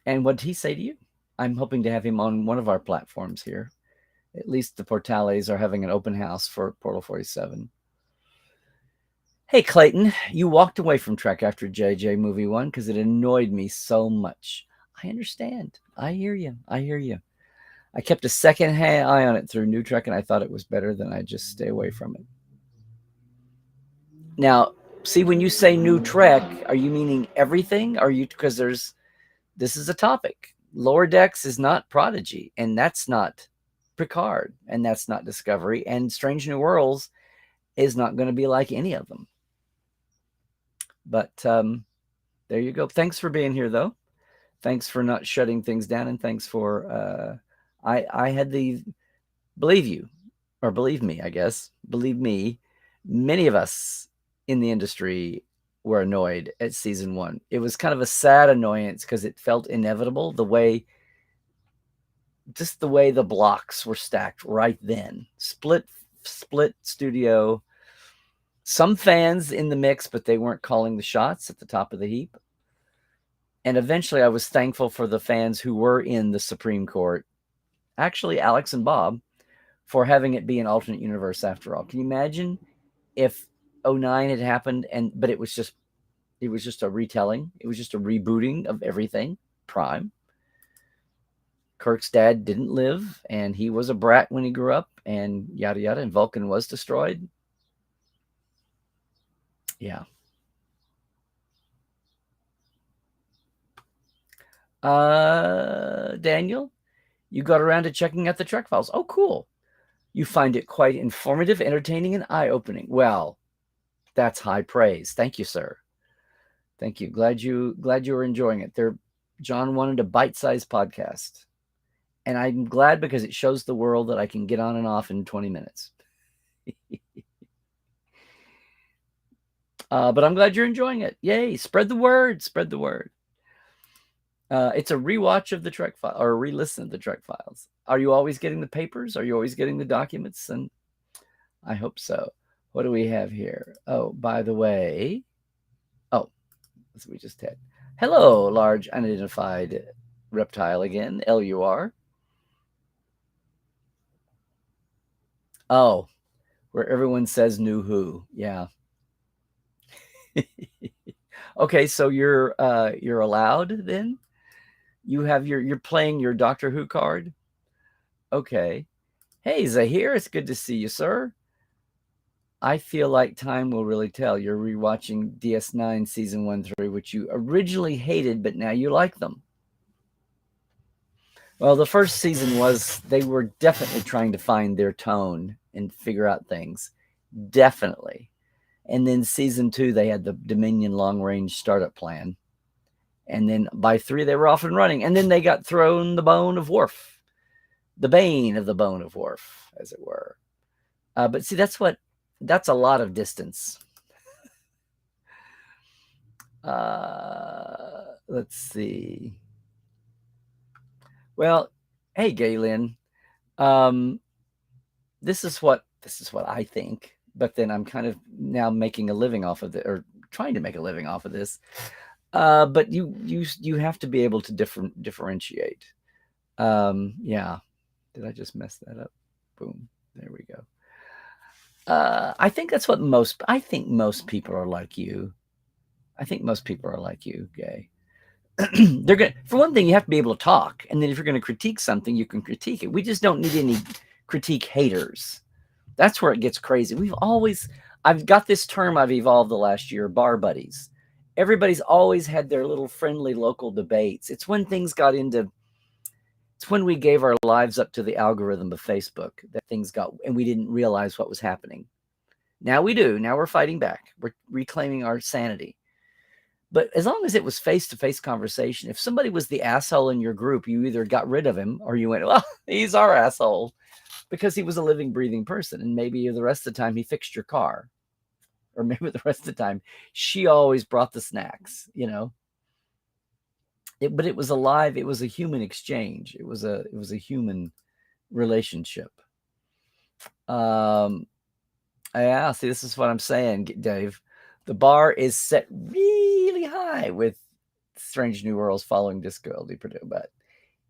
And what did he say to you? I'm hoping to have him on one of our platforms here. At least the Portales are having an open house for Portal 47. Hey, Clayton, you walked away from Trek after JJ Movie 1 because it annoyed me so much. I understand. I hear you. I kept a second eye on it through New Trek, and I thought it was better, than I just stay away from it. Now, see, when you say New Trek, are you meaning everything? Are you, because this is a topic. Lower Decks is not Prodigy, and that's not Picard, and that's not Discovery, and Strange New Worlds is not going to be like any of them. But there you go. Thanks for being here, though. Thanks for not shutting things down, and thanks for I had the believe you, or believe me, I guess. Believe me, many of us in the industry were annoyed at season 1. It was kind of a sad annoyance because it felt inevitable, the way the blocks were stacked right then. Split studio. Some fans in the mix, but they weren't calling the shots at the top of the heap. And eventually I was thankful for the fans who were in the Supreme Court, actually Alex and Bob, for having it be an alternate universe after all. Can you imagine if 09 had happened, but it was just a retelling. It was just a rebooting of everything. Prime. Kirk's dad didn't live, and he was a brat when he grew up, and yada yada, and Vulcan was destroyed. Yeah. Daniel, you got around to checking out the Trek Files. Oh, cool. You find it quite informative, entertaining, and eye-opening. Well, that's high praise. Thank you, sir. Thank you. Glad you were enjoying it. John wanted a bite-sized podcast. And I'm glad, because it shows the world that I can get on and off in 20 minutes. But I'm glad you're enjoying it. Yay. Spread the word. Spread the word. It's a rewatch of the Trek Files, or a re-listen of the Trek Files. Are you always getting the papers? Are you always getting the documents? And I hope so. What do we have here? Oh, by the way. Oh, that's what we just had. Hello, large unidentified reptile again. LUR. Oh, where everyone says new who. Yeah. Okay, so you're allowed then? You're playing your Doctor Who card? Okay. Hey, Zahir, it's good to see you, sir. I feel like time will really tell. You're rewatching DS9 season 1 through, which you originally hated, but now you like them. Well, the first season they were definitely trying to find their tone and figure out things. Definitely. And then season 2, they had the Dominion long-range startup plan. And then by 3, they were off and running. And then they got thrown the bone of Worf. The bane of the bone of Worf, as it were. But see, that's a lot of distance. Let's see. Well, hey, Galen. This is what I think. But then I'm kind of now making a living off of it, or trying to make a living off of this. But you have to be able to differentiate. Yeah. Did I just mess that up? Boom. There we go. I think that's what most people are like you. I think most people are like you, Gay. For one thing, you have to be able to talk. And then if you're going to critique something, you can critique it. We just don't need any critique haters. That's where it gets crazy. I've got this term I've evolved the last year, bar buddies. Everybody's always had their little friendly local debates. It's when we gave our lives up to the algorithm of Facebook that things got, and we didn't realize what was happening. Now we do. Now we're fighting back. We're reclaiming our sanity. But as long as it was face-to-face conversation, if somebody was the asshole in your group, you either got rid of him or you went, well, he's our asshole, because he was a living, breathing person. And maybe the rest of the time he fixed your car. Or maybe the rest of the time she always brought the snacks, But it was alive. It was a human exchange. It was a human relationship. Yeah, see, this is what I'm saying, Dave. The bar is set really high with Strange New Worlds following Disco LD Purdue. But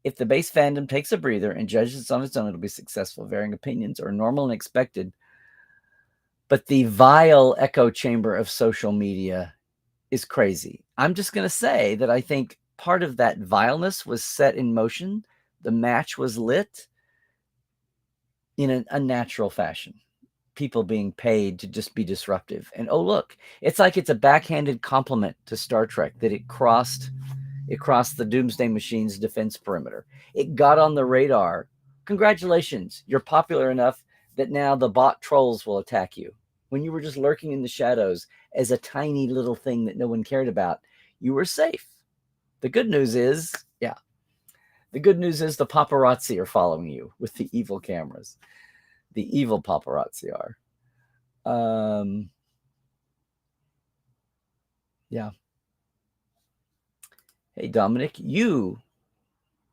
if the base fandom takes a breather and judges on its own, it'll be successful. Varying opinions are normal and expected. But the vile echo chamber of social media is crazy. I'm just going to say that I think part of that vileness was set in motion. The match was lit in an unnatural fashion. People being paid to just be disruptive. And oh, look, it's like it's a backhanded compliment to Star Trek that it crossed the Doomsday Machine's defense perimeter. It got on the radar. Congratulations, you're popular enough that now the bot trolls will attack you. When you were just lurking in the shadows as a tiny little thing that no one cared about, you were safe. The good news is, the paparazzi are following you with the evil cameras. The evil paparazzi are. Yeah. Hey, Dominic,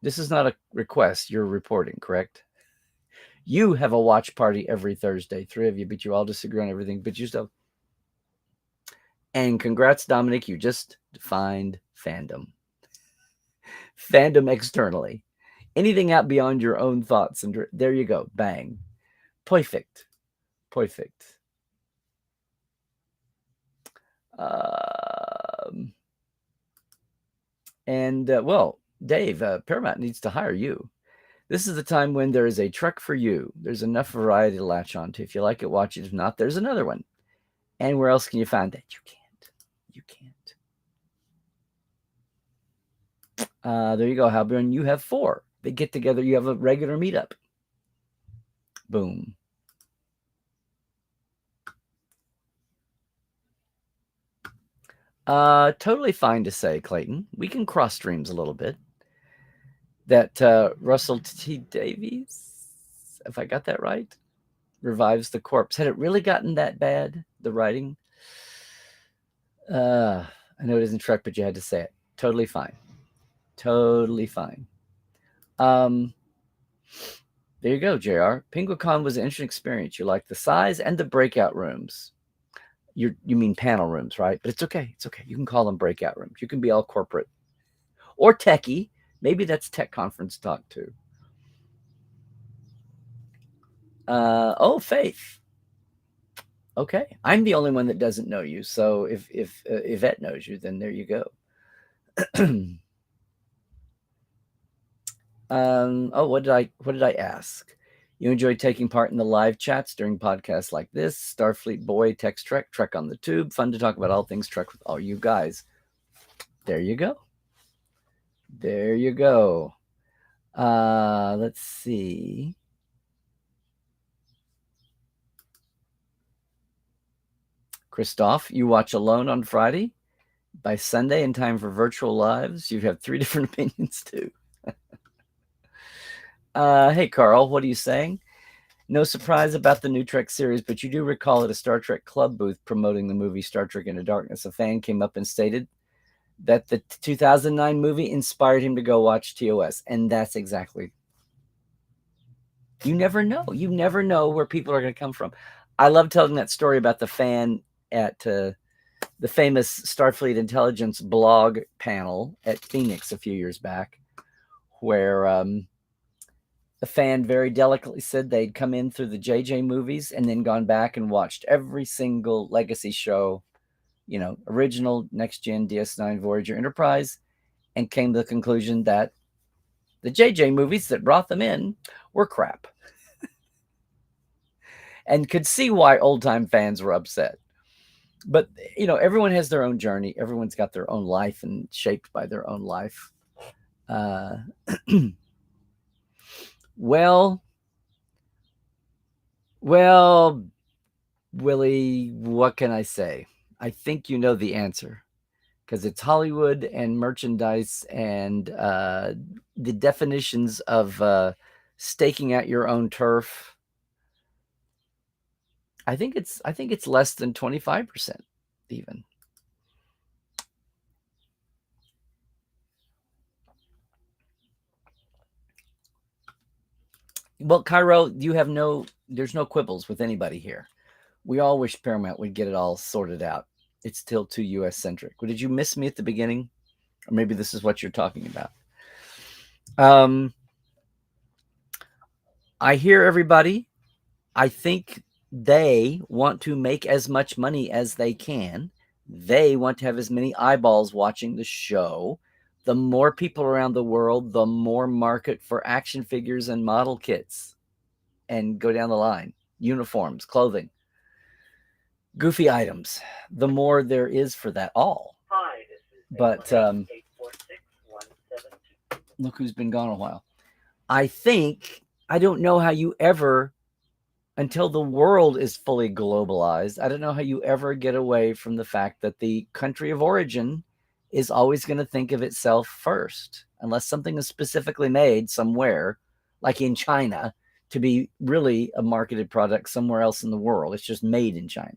this is not a request. You're reporting, correct? You have a watch party every Thursday, 3 of you, but you all disagree on everything but yourself. And congrats, Dominic, you just defined fandom. Fandom externally. Anything out beyond your own thoughts. And there you go. Bang. Perfect. Well, Dave, Paramount needs to hire you. This is the time when there is a Trek for you. There's enough variety to latch on to. If you like it, watch it. If not, there's another one. And where else can you find that? You can't. There you go, Halbjorn. You have 4. They get together. You have a regular meetup. Boom. Totally fine to say, Clayton. We can cross streams a little bit. That Russell T. Davies, if I got that right, revives the corpse. Had it really gotten that bad, the writing? I know it isn't Trek, but you had to say it. Totally fine. There you go, JR. PenguinCon was an interesting experience. You like the size and the breakout rooms. You mean panel rooms, right? But it's okay. You can call them breakout rooms. You can be all corporate or techie. Maybe that's tech conference talk too. Faith. Okay, I'm the only one that doesn't know you. So if Yvette knows you, then there you go. What did I ask? You enjoy taking part in the live chats during podcasts like this? Starfleet Boy, Text Trek, Trek on the Tube. Fun to talk about all things Trek with all you guys. There you go. Let's see. Christoph, you watch alone on Friday? By Sunday, in time for virtual lives, you have 3 different opinions too. Hey, Carl, what are you saying? No surprise about the new Trek series, but you do recall at a Star Trek club booth promoting the movie Star Trek Into Darkness, a fan came up and stated that the 2009 movie inspired him to go watch TOS. And that's exactly. You never know. You never know where people are going to come from. I love telling that story about the fan at the famous Starfleet Intelligence blog panel at Phoenix a few years back, where the fan very delicately said they'd come in through the JJ movies and then gone back and watched every single legacy show, original, Next Gen, DS9, Voyager, Enterprise, and came to the conclusion that the JJ movies that brought them in were crap. And could see why old-time fans were upset. But, everyone has their own journey. Everyone's got their own life and shaped by their own life. Well, Willie, what can I say? I think you know the answer, because it's Hollywood and merchandise and the definitions of staking out your own turf. I think it's less than 25% even. Well, Cairo, there's no quibbles with anybody here. We all wish Paramount would get it all sorted out. It's still too US centric. Did you miss me at the beginning? Or maybe this is what you're talking about. I hear everybody. I think they want to make as much money as they can. They want to have as many eyeballs watching the show. The more people around the world, the more market for action figures and model kits. and go down the line. Uniforms, clothing, goofy items. The more there is for that all. But look who's been gone a while. I don't know how you ever, until the world is fully globalized, I don't know how you ever get away from the fact that the country of origin is always going to think of itself first, unless something is specifically made somewhere, like in China, to be really a marketed product somewhere else in the world. It's just made in China.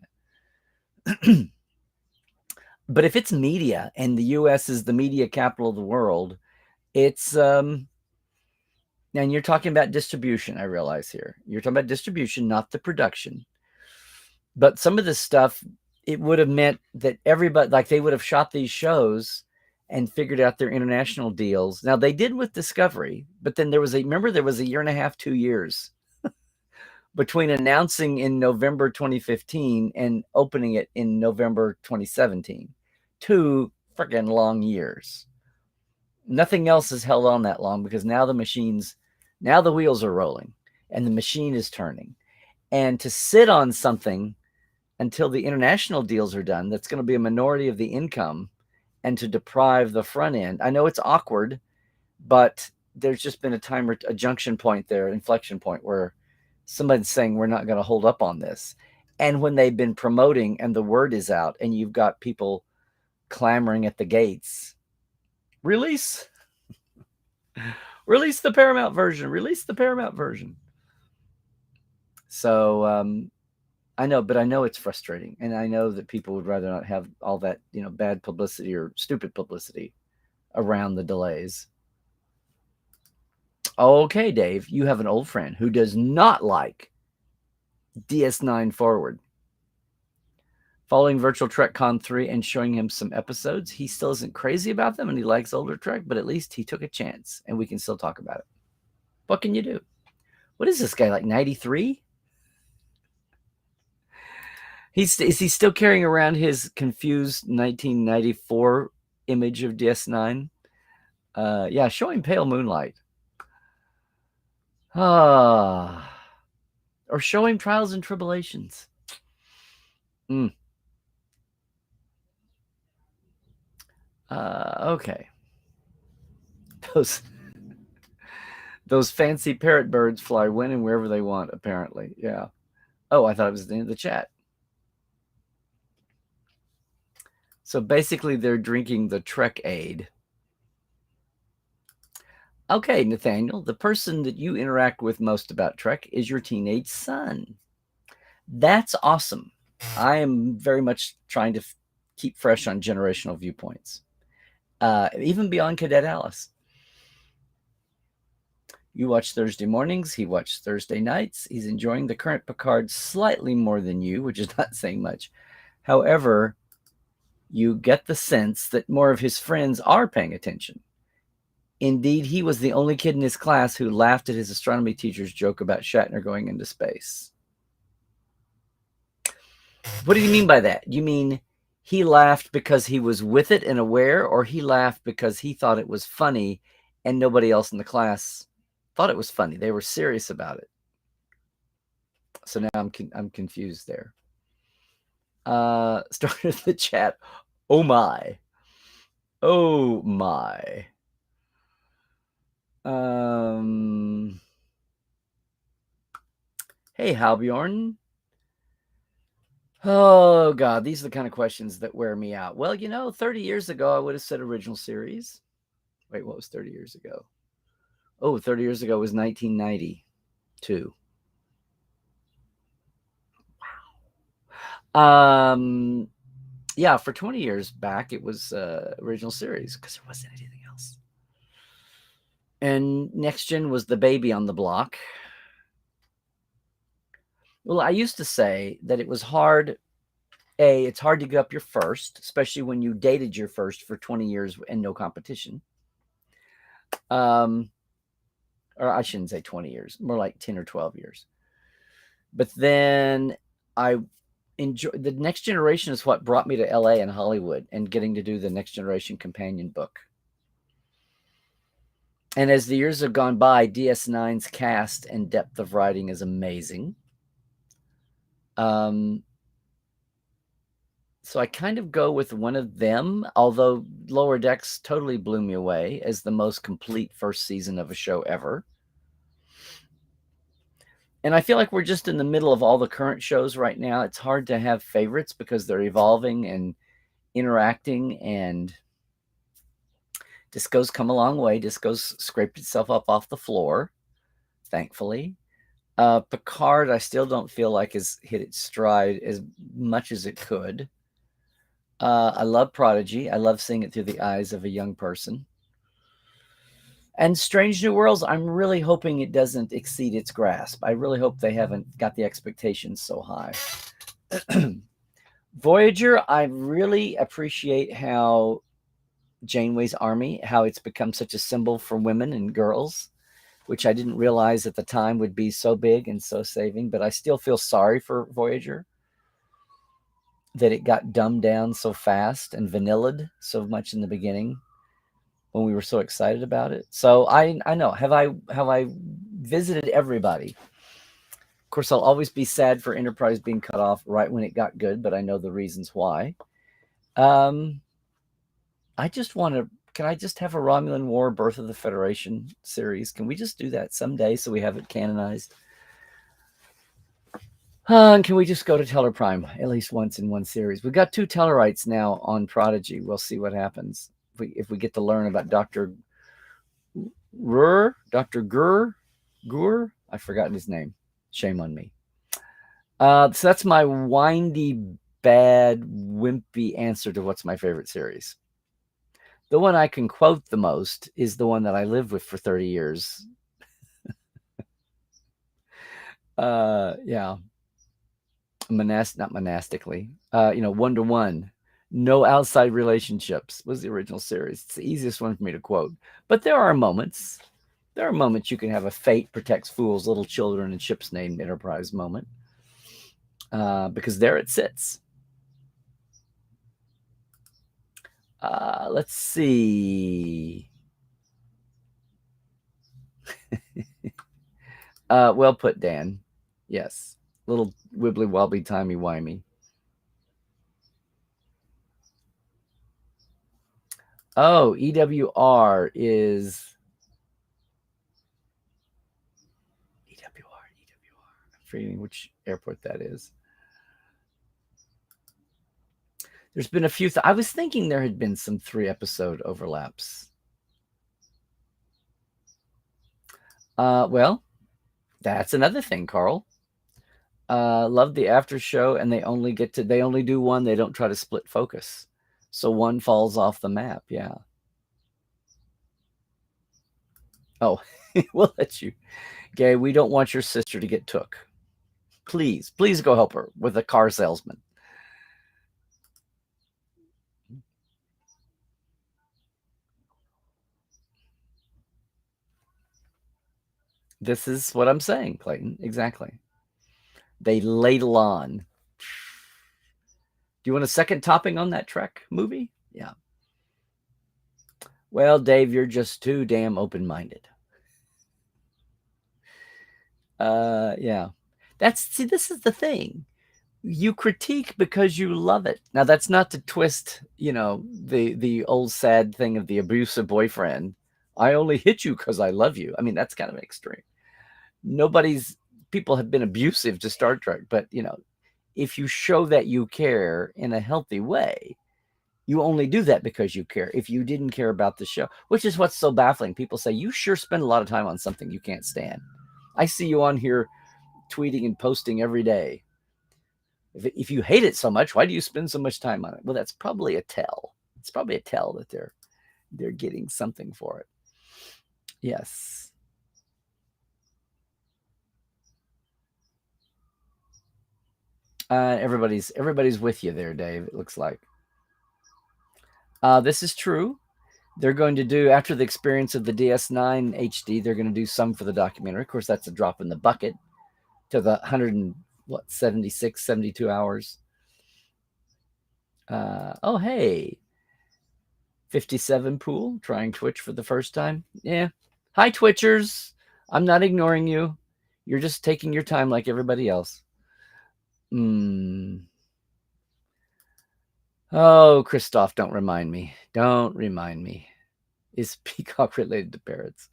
But if it's media and the US is the media capital of the world, it's and you're talking about distribution, I realize here. You're talking about distribution, not the production. But some of this stuff, it would have meant that everybody, like they would have shot these shows and figured out their international deals. Now they did with Discovery, but then there was a 1.5, 2 years between announcing in November 2015 and opening it in November 2017. 2 freaking long years. Nothing else is held on that long because now the wheels are rolling and the machine is turning. And to sit on something until the international deals are done, that's going to be a minority of the income, and to deprive the front end. I know it's awkward, but there's just been a junction point there, inflection point, where somebody's saying we're not going to hold up on this. And when they've been promoting and the word is out and you've got people clamoring at the gates, release the Paramount version. So I know it's frustrating, and I know that people would rather not have all that, bad publicity or stupid publicity around the delays. Okay, Dave, you have an old friend who does not like DS9 Forward. Following Virtual TrekCon 3 and showing him some episodes, he still isn't crazy about them, and he likes older Trek, but at least he took a chance, and we can still talk about it. What can you do? What is this guy, like 93? Is he still carrying around his confused 1994 image of DS9? Yeah, show him Pale Moonlight. Or show him Trials and Tribulations. Okay. Those fancy parrot birds fly when and wherever they want, apparently. Yeah. Oh, I thought it was the end of the chat. So basically, they're drinking the Trek Aid. Okay, Nathaniel, the person that you interact with most about Trek is your teenage son. That's awesome. I am very much trying to keep fresh on generational viewpoints, even beyond Cadet Alice. You watch Thursday mornings. He watched Thursday nights. He's enjoying the current Picard slightly more than you, which is not saying much. However, you get the sense that more of his friends are paying attention. Indeed, he was the only kid in his class who laughed at his astronomy teacher's joke about Shatner going into space. What do you mean by that? You mean he laughed because he was with it and aware, or he laughed because he thought it was funny and nobody else in the class thought it was funny? They were serious about it. So now I'm confused there. Started the chat. Oh my. Hey, Halbjorn. Oh, God, these are the kind of questions that wear me out. Well, 30 years ago, I would have said original series. Wait, what was 30 years ago? Oh, 30 years ago was 1992. Wow. Yeah, for 20 years back, it was original series because there wasn't anything else. And Next Gen was the baby on the block. Well, I used to say that it was hard. It's hard to get up your first, especially when you dated your first for 20 years and no competition. Or I shouldn't say 20 years, more like 10 or 12 years. But then I enjoy the Next Generation is what brought me to LA and Hollywood and getting to do the Next Generation companion book. And as the years have gone by, DS9's cast and depth of writing is amazing. So I kind of go with one of them, although Lower Decks totally blew me away as the most complete first season of a show ever. And I feel like we're just in the middle of all the current shows right now. It's hard to have favorites because they're evolving and interacting, and Disco's come a long way. Disco's scraped itself up off the floor, thankfully. Picard, I still don't feel like has hit its stride as much as it could. I love Prodigy. I love seeing it through the eyes of a young person. And Strange New Worlds, I'm really hoping it doesn't exceed its grasp. I really hope they haven't got the expectations so high. Voyager, I really appreciate how Janeway's army, how it's become such a symbol for women and girls, which I didn't realize at the time would be so big and so saving. But I still feel sorry for Voyager, that it got dumbed down so fast and vanillaed so much in the beginning when we were so excited about it. So I know, have I visited everybody? Of course, I'll always be sad for Enterprise being cut off right when it got good, but I know the reasons why. I just want to. Can I just have a Romulan War Birth of the Federation series? Can we just do that someday so we have it canonized? And can we just go to Teller Prime at least once in one series? We've got 2 Tellarites now on Prodigy. We'll see what happens if we get to learn about Dr. Gur. I've forgotten his name. Shame on me. So that's my windy, bad, wimpy answer to what's my favorite series. The one I can quote the most is the one that I lived with for 30 years. Yeah. Not monastically. 1-to-1. No outside relationships was the original series. It's the easiest one for me to quote. But there are moments. There are moments you can have a fate protects fools, little children, and ships named Enterprise moment. Because there it sits. Let's see. Well put, Dan. Yes. Little wibbly wobbly timey wimey. Oh, EWR is EWR. I'm forgetting which airport that is. There's been a few. I was thinking there had been some 3-episode overlaps. Well, that's another thing, Carl. Love the after show, and they only do one. They don't try to split focus, so one falls off the map. Yeah. Oh, we'll let you. Gay, we don't want your sister to get took. Please go help her with a car salesman. This is what I'm saying, Clayton. Exactly. They ladle on. Do you want a second topping on that Trek movie? Yeah. Well, Dave, you're just too damn open-minded. Yeah. This is the thing. You critique because you love it. Now, that's not to twist, the old sad thing of the abusive boyfriend. I only hit you because I love you. I mean, that's kind of extreme. People have been abusive to Star Trek, but, if you show that you care in a healthy way, you only do that because you care. If you didn't care about the show, which is what's so baffling. People say, you sure spend a lot of time on something you can't stand. I see you on here tweeting and posting every day. If you hate it so much, why do you spend so much time on it? Well, that's probably a tell. It's probably a tell that they're getting something for it. Yes. Everybody's with you there, Dave. It looks like. This is true. They're going to do, after the experience of the DS9 HD, they're going to do some for the documentary. Of course, that's a drop in the bucket to the 76, 72 hours. Oh, hey. 57 Pool trying Twitch for the first time. Yeah. Hi, Twitchers. I'm not ignoring you. You're just taking your time like everybody else. Oh, Christoph, don't remind me. Don't remind me. Is peacock related to parrots?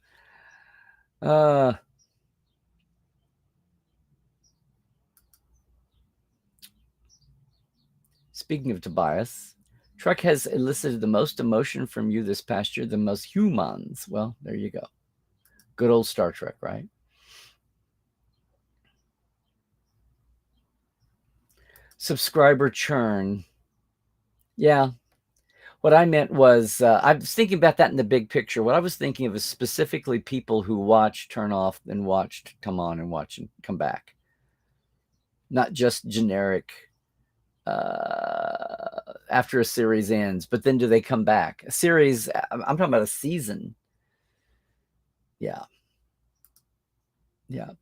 Speaking of Tobias, Trek has elicited the most emotion from you this past year, the most humans. Well, there you go. Good old Star Trek, right? Subscriber churn. Yeah. What I meant was, I was thinking about that in the big picture. What I was thinking of is specifically people who watch, turn off, then watch, come on and watch and come back. Not just generic after a series ends, but then do they come back? A series, I'm talking about a season. Yeah. Yep.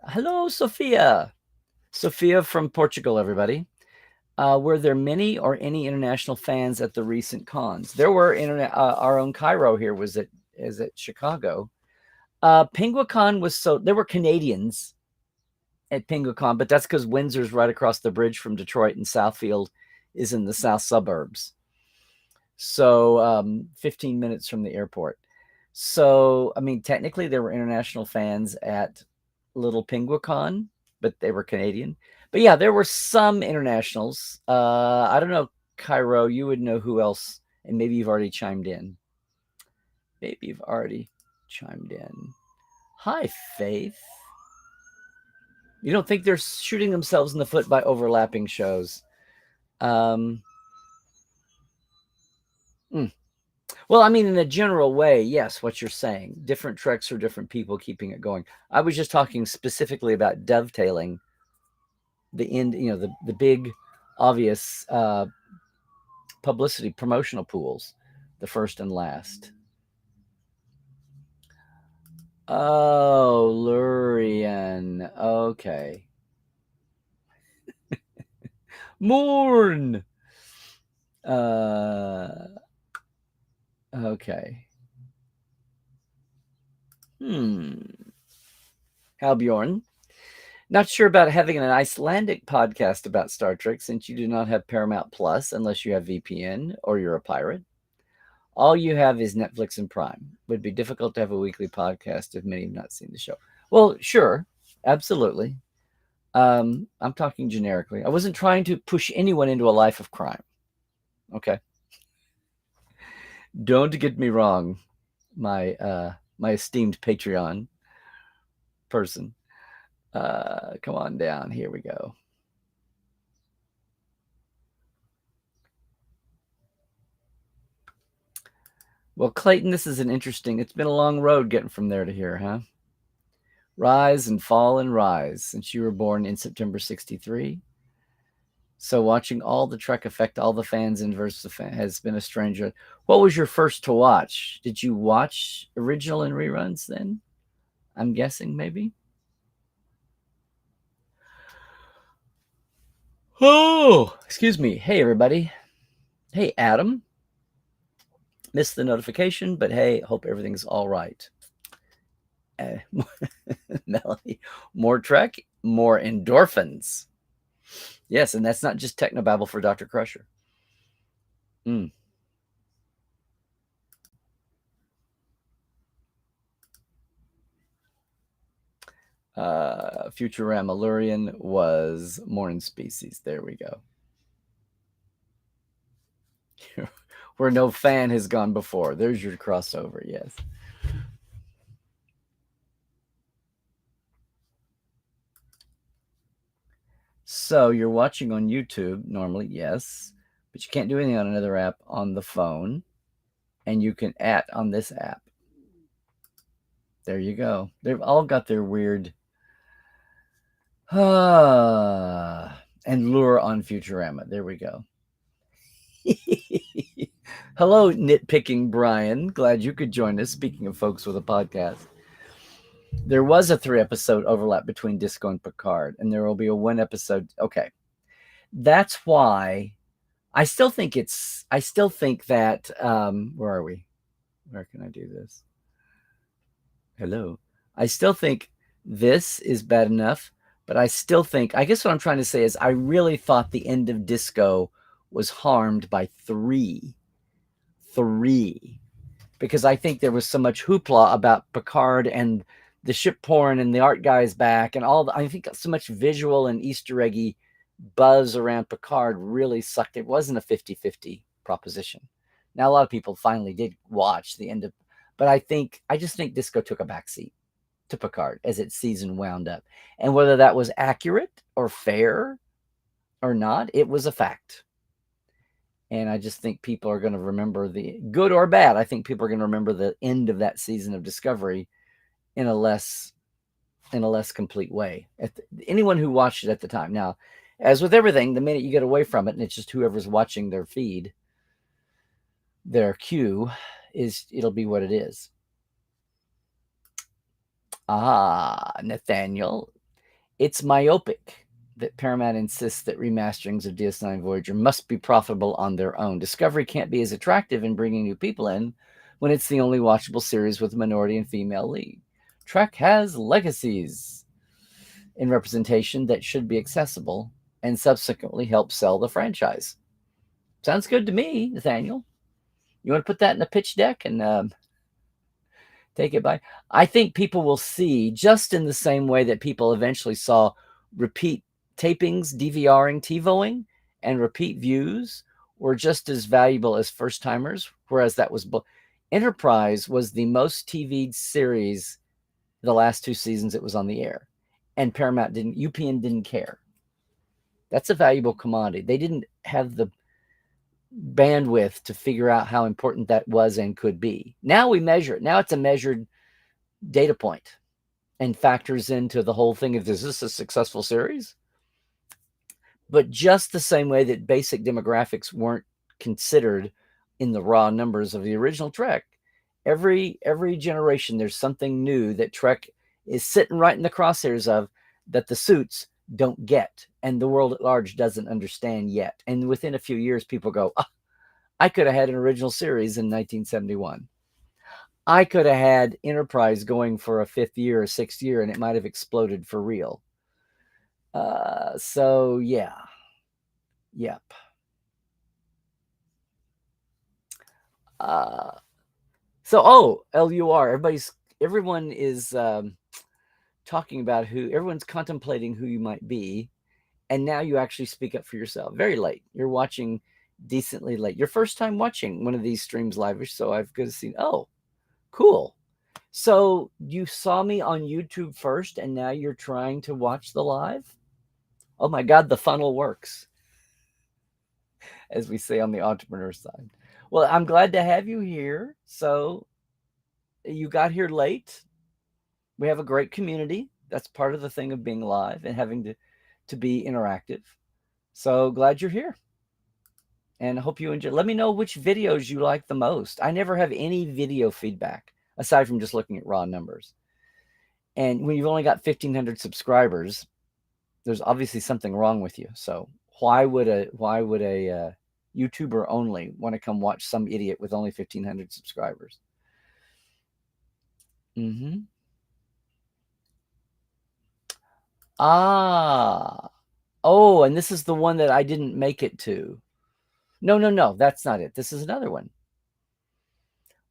Hello, Sophia. Sophia from Portugal, everybody. Were there many or any international fans at the recent cons? There were. Our own Cairo here is at Chicago. Penguicon was there were Canadians at Penguicon, but that's because Windsor's right across the bridge from Detroit, and Southfield is in the south suburbs. So 15 minutes from the airport. So, I mean, technically there were international fans at Little Penguicon, but they were Canadian. But yeah, there were some internationals. I don't know, Cairo, you would know who else, and maybe you've already chimed in. Maybe you've already chimed in. Hi, Faith. You don't think they're shooting themselves in the foot by overlapping shows? Well, I mean, in a general way, yes, what you're saying. Different treks for different people keeping it going. I was just talking specifically about dovetailing the end, the big, obvious publicity promotional pools, the first and last. Oh, Lurian. Okay. Morn. Okay. Halbjorn. Not sure about having an Icelandic podcast about Star Trek since you do not have Paramount Plus unless you have VPN or you're a pirate. All you have is Netflix and Prime. Would be difficult to have a weekly podcast if many have not seen the show. Well, sure, absolutely. I'm talking generically. I wasn't trying to push anyone into a life of crime. Okay. Don't get me wrong, my esteemed Patreon person. Come on down. Here we go. Well, Clayton, this is it's been a long road getting from there to here, huh? Rise and fall and rise since you were born in September 63. So watching all the Trek affect all the fans and versus has been a stranger. What was your first to watch? Did you watch original and reruns then? I'm guessing maybe. Oh, excuse me. Hey, everybody. Hey, Adam. Missed the notification, but hey, hope everything's all right. Melanie, more Trek, more endorphins. Yes, and that's not just technobabble for Dr. Crusher. Futurama Lurian was Morn species. There we go. Where no fan has gone before. There's your crossover, yes. So you're watching on YouTube normally, yes, but you can't do anything on another app on the phone, and you can on this app. There you go. They've all got their weird and lure on Futurama. There we go. Hello, nitpicking Brian. Glad you could join us. Speaking of folks with a podcast, there was a 3-episode overlap between Disco and Picard, and there will be a 1-episode. Okay, that's why I still think that. Where are we? Where can I do this? Hello. I still think this is bad enough, but I still think, I guess what I'm trying to say is I really thought the end of Disco was harmed by three. Because I think there was so much hoopla about Picard and the ship porn and the art guys back and all I think so much visual and Easter eggy buzz around Picard really sucked. It wasn't a 50-50 proposition. Now a lot of people finally did watch the end of, but I just think Disco took a backseat to Picard as its season wound up. And whether that was accurate or fair or not, it was a fact. And I just think people are going to remember the good or bad. I think people are going to remember the end of that season of Discovery in a less complete way. Anyone who watched it at the time. Now, as with everything, the minute you get away from it, and it's just whoever's watching their feed, their queue, it'll be what it is. Nathaniel, it's myopic that Paramount insists that remasterings of DS9 Voyager must be profitable on their own. Discovery can't be as attractive in bringing new people in when it's the only watchable series with a minority and female lead. Trek has legacies in representation that should be accessible and subsequently help sell the franchise. Sounds good to me, Nathaniel. You want to put that in a pitch deck and take it by? I think people will see, just in the same way that people eventually saw repeat tapings, DVRing, TiVoing, and repeat views were just as valuable as first timers, whereas that was Enterprise was the most TV'd series the last 2 seasons it was on the air, and Paramount didn't, UPN didn't care. That's a valuable commodity. They didn't have the bandwidth to figure out how important that was and could be. Now we measure it. Now it's a measured data point and factors into the whole thing. Is this a successful series? But just the same way that basic demographics weren't considered in the raw numbers of the original Trek, every generation there's something new that Trek is sitting right in the crosshairs of that the suits don't get and the world at large doesn't understand yet. And within a few years, people go, oh, I could have had an original series in 1971. I could have had Enterprise going for a 5th year or 6th year, and it might have exploded for real. So yeah. Yep. So LUR, everyone is talking about everyone's contemplating who you might be, and now you actually speak up for yourself. Very late. You're watching decently late. Your first time watching one of these streams live, so I've got to see. Oh, cool. So you saw me on YouTube first, and now you're trying to watch the live? Oh my God, the funnel works, as we say on the entrepreneur side. Well, I'm glad to have you here. So you got here late. We have a great community. That's part of the thing of being live and having to be interactive. So glad you're here. And I hope you enjoy. Let me know which videos you like the most. I never have any video feedback aside from just looking at raw numbers. And when you've only got 1,500 subscribers, there's obviously something wrong with you. So why would a YouTuber only want to come watch some idiot with only 1,500 subscribers? Mm-hmm. Oh, and this is the one that I didn't make it to. No, that's not it. This is another one.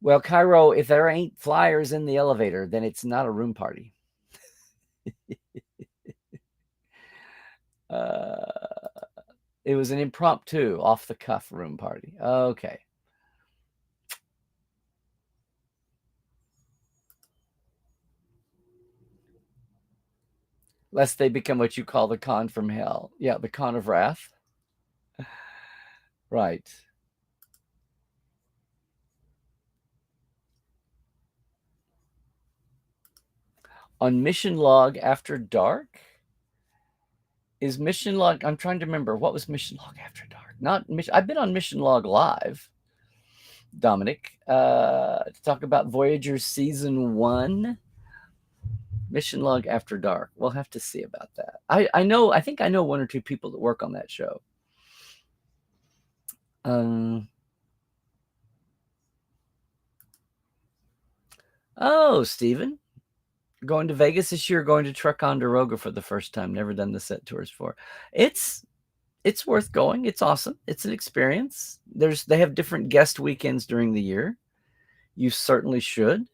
Well, Cairo, if there ain't flyers in the elevator, then it's not a room party. It was an impromptu, off-the-cuff room party. Okay. Lest they become what you call the con from hell. Yeah, the con of wrath. Right. On Mission Log After Dark? Is Mission Log... I'm trying to remember. What was Mission Log After Dark? Not Mission... I've been on Mission Log Live, Dominic, to talk about Voyager Season 1. Mission Log After Dark. We'll have to see about that. I think I know 1 or 2 people that work on that show. Oh, Stephen, going to Vegas this year, going to Trekland for the first time. Never done the set tours before. It's worth going. It's awesome. It's an experience. They have different guest weekends during the year. You certainly should.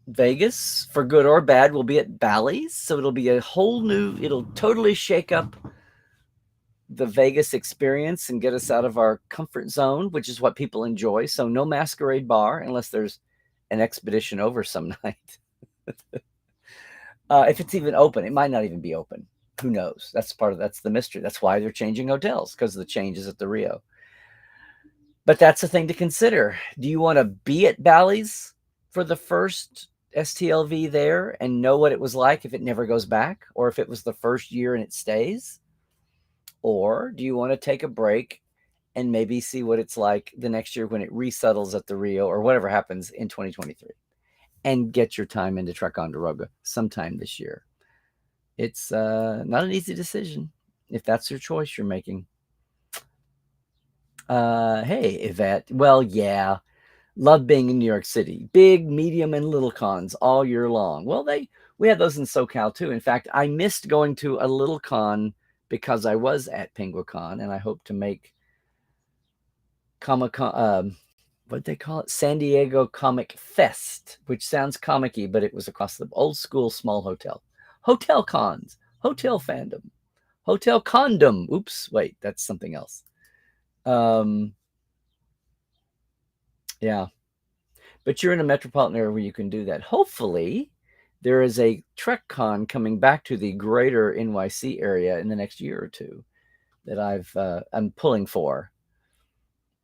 Vegas, for good or bad, will be at Bally's, so it'll be a whole new. It'll totally shake up the Vegas experience and get us out of our comfort zone, which is what people enjoy. So no masquerade bar unless there's an expedition over some night. If it's even open, it might not even be open. Who knows? That's the mystery. That's why they're changing hotels, because of the changes at the Rio. But that's a thing to consider. Do you want to be at Bally's for the first STLV there and know what it was like if it never goes back, or if it was the first year and it stays? Or do you want to take a break and maybe see what it's like the next year when it resettles at the Rio or whatever happens in 2023, and get your time into Ticonderoga sometime this year? It's not an easy decision if that's your choice you're making. Hey, Yvette. Well, yeah. Love being in New York City. Big, medium, and little cons all year long. Well, we had those in SoCal too. In fact, I missed going to a little con because I was at PenguinCon, and I hope to make Comic-Con, what they call it? San Diego Comic Fest, which sounds comic-y, but it was across the old school small hotel. Hotel cons, hotel fandom, hotel condom. Oops, wait, that's something else. Yeah. But you're in a metropolitan area where you can do that. Hopefully, there is a TrekCon coming back to the greater NYC area in the next year or two that I'm pulling for,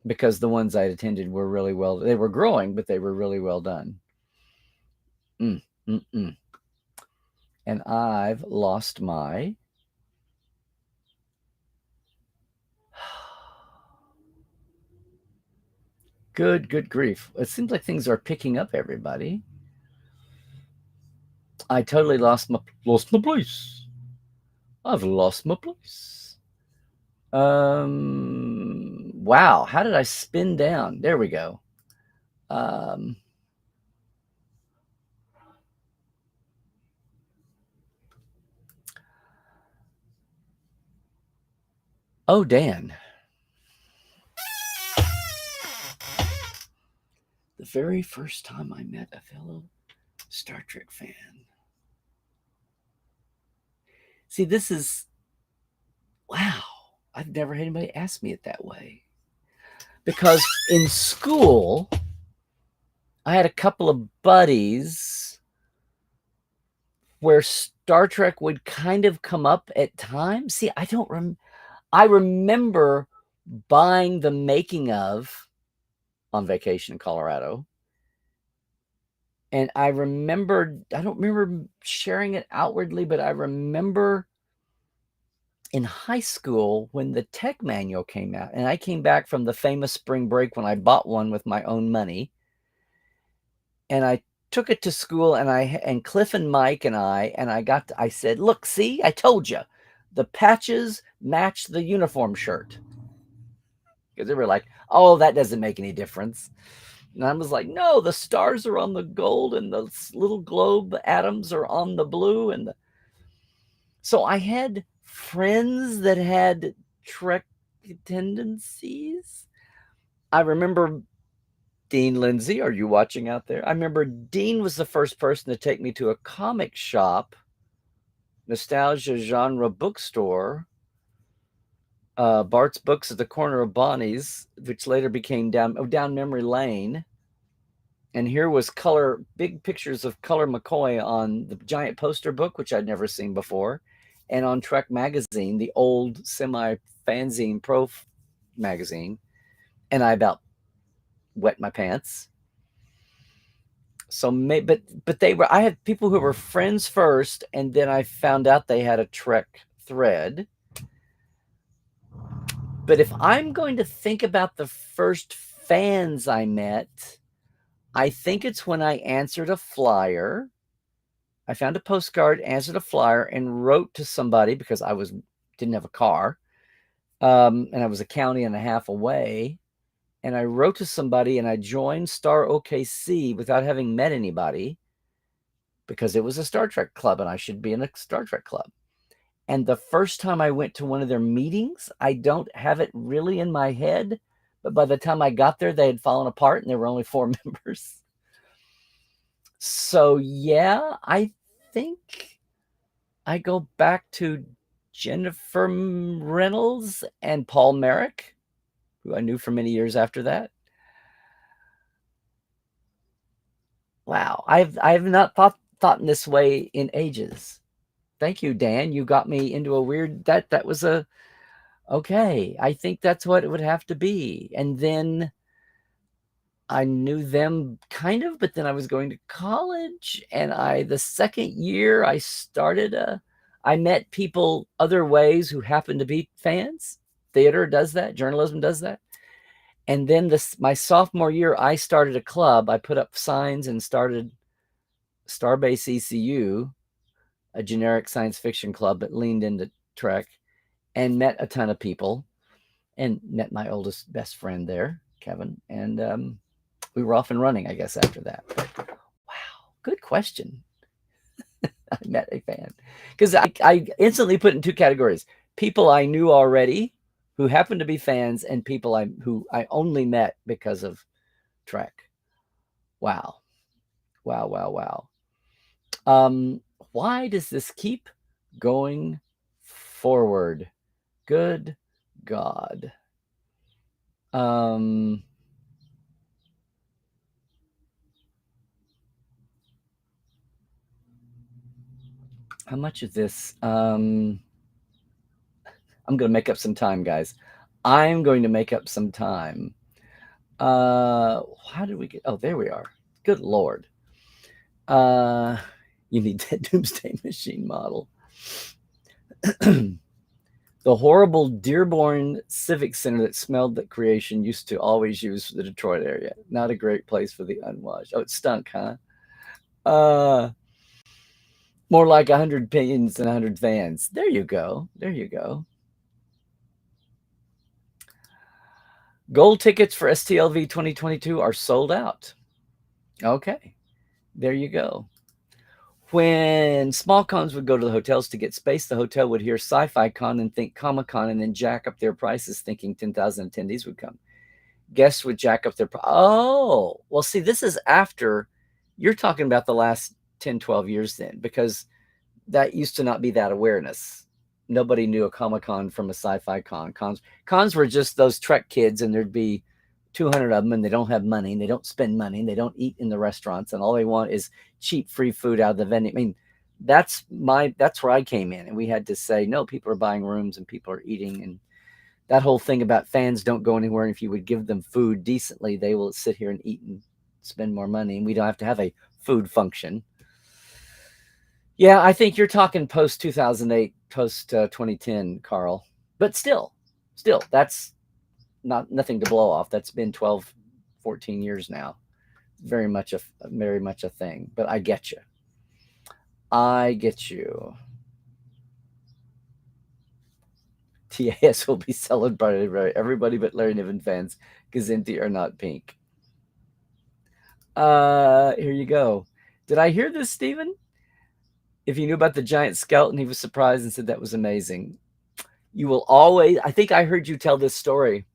because the ones I attended were really well. They were growing, but they were really well done. And I've lost my. Good grief. It seems like things are picking up, everybody. I totally lost my place. I've lost my place. Wow. How did I spin down? There we go. Oh, Dan. The very first time I met a fellow Star Trek fan. See, this is, wow. I've never had anybody ask me it that way. Because in school, I had a couple of buddies where Star Trek would kind of come up at times. See, I remember buying the making of on vacation in Colorado. And I don't remember sharing it outwardly, but I remember in high school when the tech manual came out, and I came back from the famous spring break when I bought one with my own money, and I took it to school, and Cliff and Mike and I said, look, see, I told you, the patches match the uniform shirt. Because they were like, oh, that doesn't make any difference. And I was like, no, the stars are on the gold and the little globe atoms are on the blue. So I had friends that had Trek tendencies. I remember Dean Lindsay. Are you watching out there? I remember Dean was the first person to take me to a comic shop, nostalgia genre bookstore, Bart's Books at the corner of Bonnie's, which later became down memory lane. And here was big pictures of Color McCoy on the giant poster book, which I'd never seen before, and on Trek magazine, the old semi-fanzine pro magazine. And I about wet my pants. So, but I had people who were friends first, and then I found out they had a Trek thread. But if I'm going to think about the first fans I met, I think it's when I answered a flyer. I found a postcard, answered a flyer, and wrote to somebody because I didn't have a car, and I was a county and a half away. and I wrote to somebody and I joined Star OKC without having met anybody because it was a Star Trek club and I should be in a Star Trek club. And the first time I went to one of their meetings, I don't have it really in my head, but by the time I got there, they had fallen apart and there were only 4 members. So yeah, I think I go back to Jennifer Reynolds and Paul Merrick, who I knew for many years after that. Wow, I've not thought in this way in ages. Thank you, Dan. You got me into a weird that was a okay. I think that's what it would have to be. And then I knew them kind of, but then I was going to college, and the second year I met people other ways who happened to be fans. Theater does that, journalism does that. And then my sophomore year, I started a club. I put up signs and started Starbase ECU, a generic science fiction club that leaned into Trek, and met a ton of people and met my oldest best friend there, Kevin. And we were off and running, I guess, after that. But, wow, good question. I met a fan. Because I instantly put in 2 categories. People I knew already who happened to be fans, and people who I only met because of Trek. Wow. Wow, wow, wow. Why does this keep going forward? Good God. How much of this? I'm going to make up some time, guys. I'm going to make up some time. How did we get? Oh, there we are. Good Lord. You need that Doomsday Machine model. The horrible Dearborn Civic Center that smelled that creation used to always use the Detroit area. Not a great place for the unwashed. Oh, it stunk, huh? More like 100 opinions than 100 fans. There you go. There you go. Gold tickets for STLV 2022 are sold out. Okay. There you go. When small cons would go to the hotels to get space, the hotel would hear Sci-Fi Con and think Comic-Con and then jack up their prices thinking 10,000 attendees would come. Guests would jack up their oh, well, see, this is after you're talking about the last 10, 12 years then, because that used to not be that awareness. Nobody knew a Comic-Con from a Sci-Fi Con. Cons were just those Trek kids, and there'd be 200 of them, and they don't have money, and they don't spend money, and they don't eat in the restaurants, and all they want is cheap free food out of the vending. I mean, that's where I came in, and we had to say, no, people are buying rooms and people are eating, and that whole thing about fans don't go anywhere, and if you would give them food decently, they will sit here and eat and spend more money, and we don't have to have a food function. Yeah, I think you're talking post 2008, post 2010, Carl. But still, that's nothing to blow off. That's been 12, 14 years now. Very much a thing. But I get you. TAS will be celebrated by everybody but Larry Niven fans. Gazinti are not pink. Here you go. Did I hear this, Stephen? If you knew about the giant skeleton, he was surprised and said that was amazing. You will always, I think I heard you tell this story,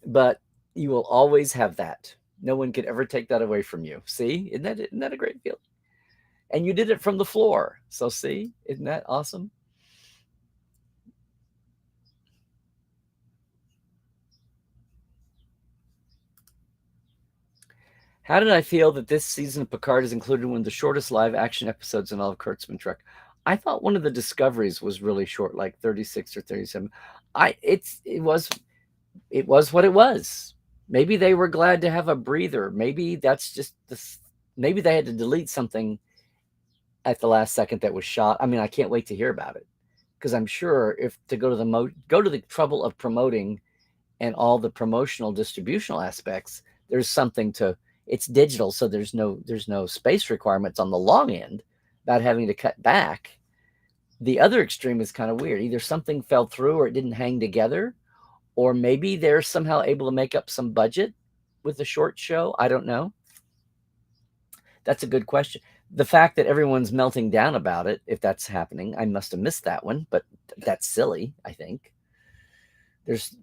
but you will always have that. No one could ever take that away from you. See, isn't that a great feeling? And you did it from the floor. So see, isn't that awesome? How did I feel that this season of Picard is included one of the shortest live action episodes in all of Kurtzman Trek? I thought one of the discoveries was really short, like 36 or 37. It was what it was. Maybe they were glad to have a breather. Maybe that's just maybe they had to delete something at the last second that was shot. I mean, I can't wait to hear about it, because I'm sure if to go to the trouble of promoting and all the promotional distributional aspects, there's something to. It's digital, so there's no space requirements on the long end about having to cut back. The other extreme is kind of weird. Either something fell through or it didn't hang together, Or maybe they're somehow able to make up some budget with a short show. I don't know. That's a good question. The fact that everyone's melting down about it, if that's happening, I must have missed that one, but that's silly, I think. There's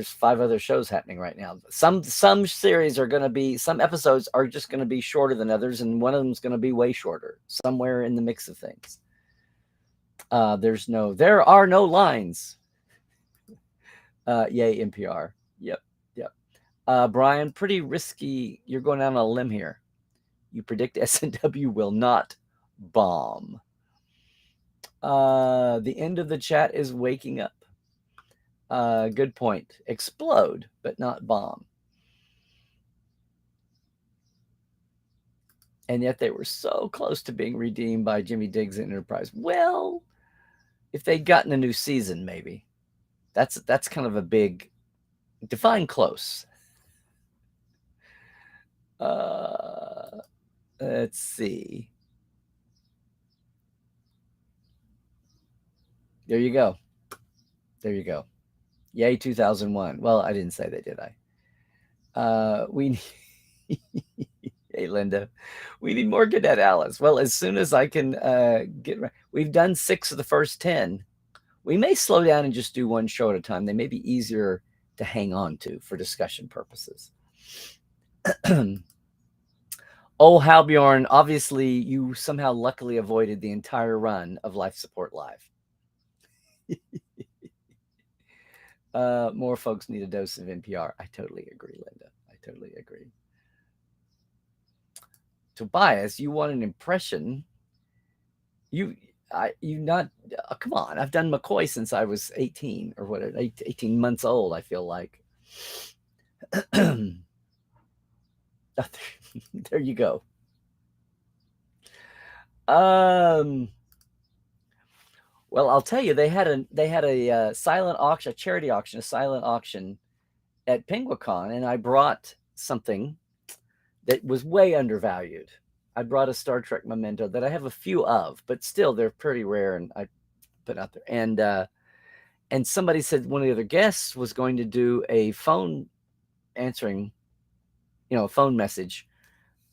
5 other shows happening right now. Some series are going to be, some episodes are just going to be shorter than others, and one of them is going to be way shorter, somewhere in the mix of things. There are no lines. Yay, NPR. Yep. Brian, pretty risky. You're going out on a limb here. You predict SNW will not bomb. The end of the chat is waking up. Good point. Explode, but not bomb. And yet they were so close to being redeemed by Jimmy Diggs and Enterprise. Well, if they'd gotten a new season, maybe. That's kind of a big, define close. Let's see. There you go. Yay, 2001. Well, I didn't say that, did I? Hey, Linda, we need more Cadet Alice. Well, as soon as I can we've done 6 of the first 10. We may slow down and just do one show at a time. They may be easier to hang on to for discussion purposes. Oh, Halbjorn, obviously you somehow luckily avoided the entire run of Life Support Live. More folks need a dose of NPR. I totally agree, Linda. I totally agree. Tobias, you want an impression? Come on. I've done McCoy since I was 18 or what, 18 months old, I feel like. There you go. Well, I'll tell you, they had a silent auction, a charity auction, a silent auction at Penguicon, and I brought something that was way undervalued. I brought a Star Trek memento that I have a few of, but still they're pretty rare, and I put out there. And somebody said one of the other guests was going to do a phone answering, a phone message.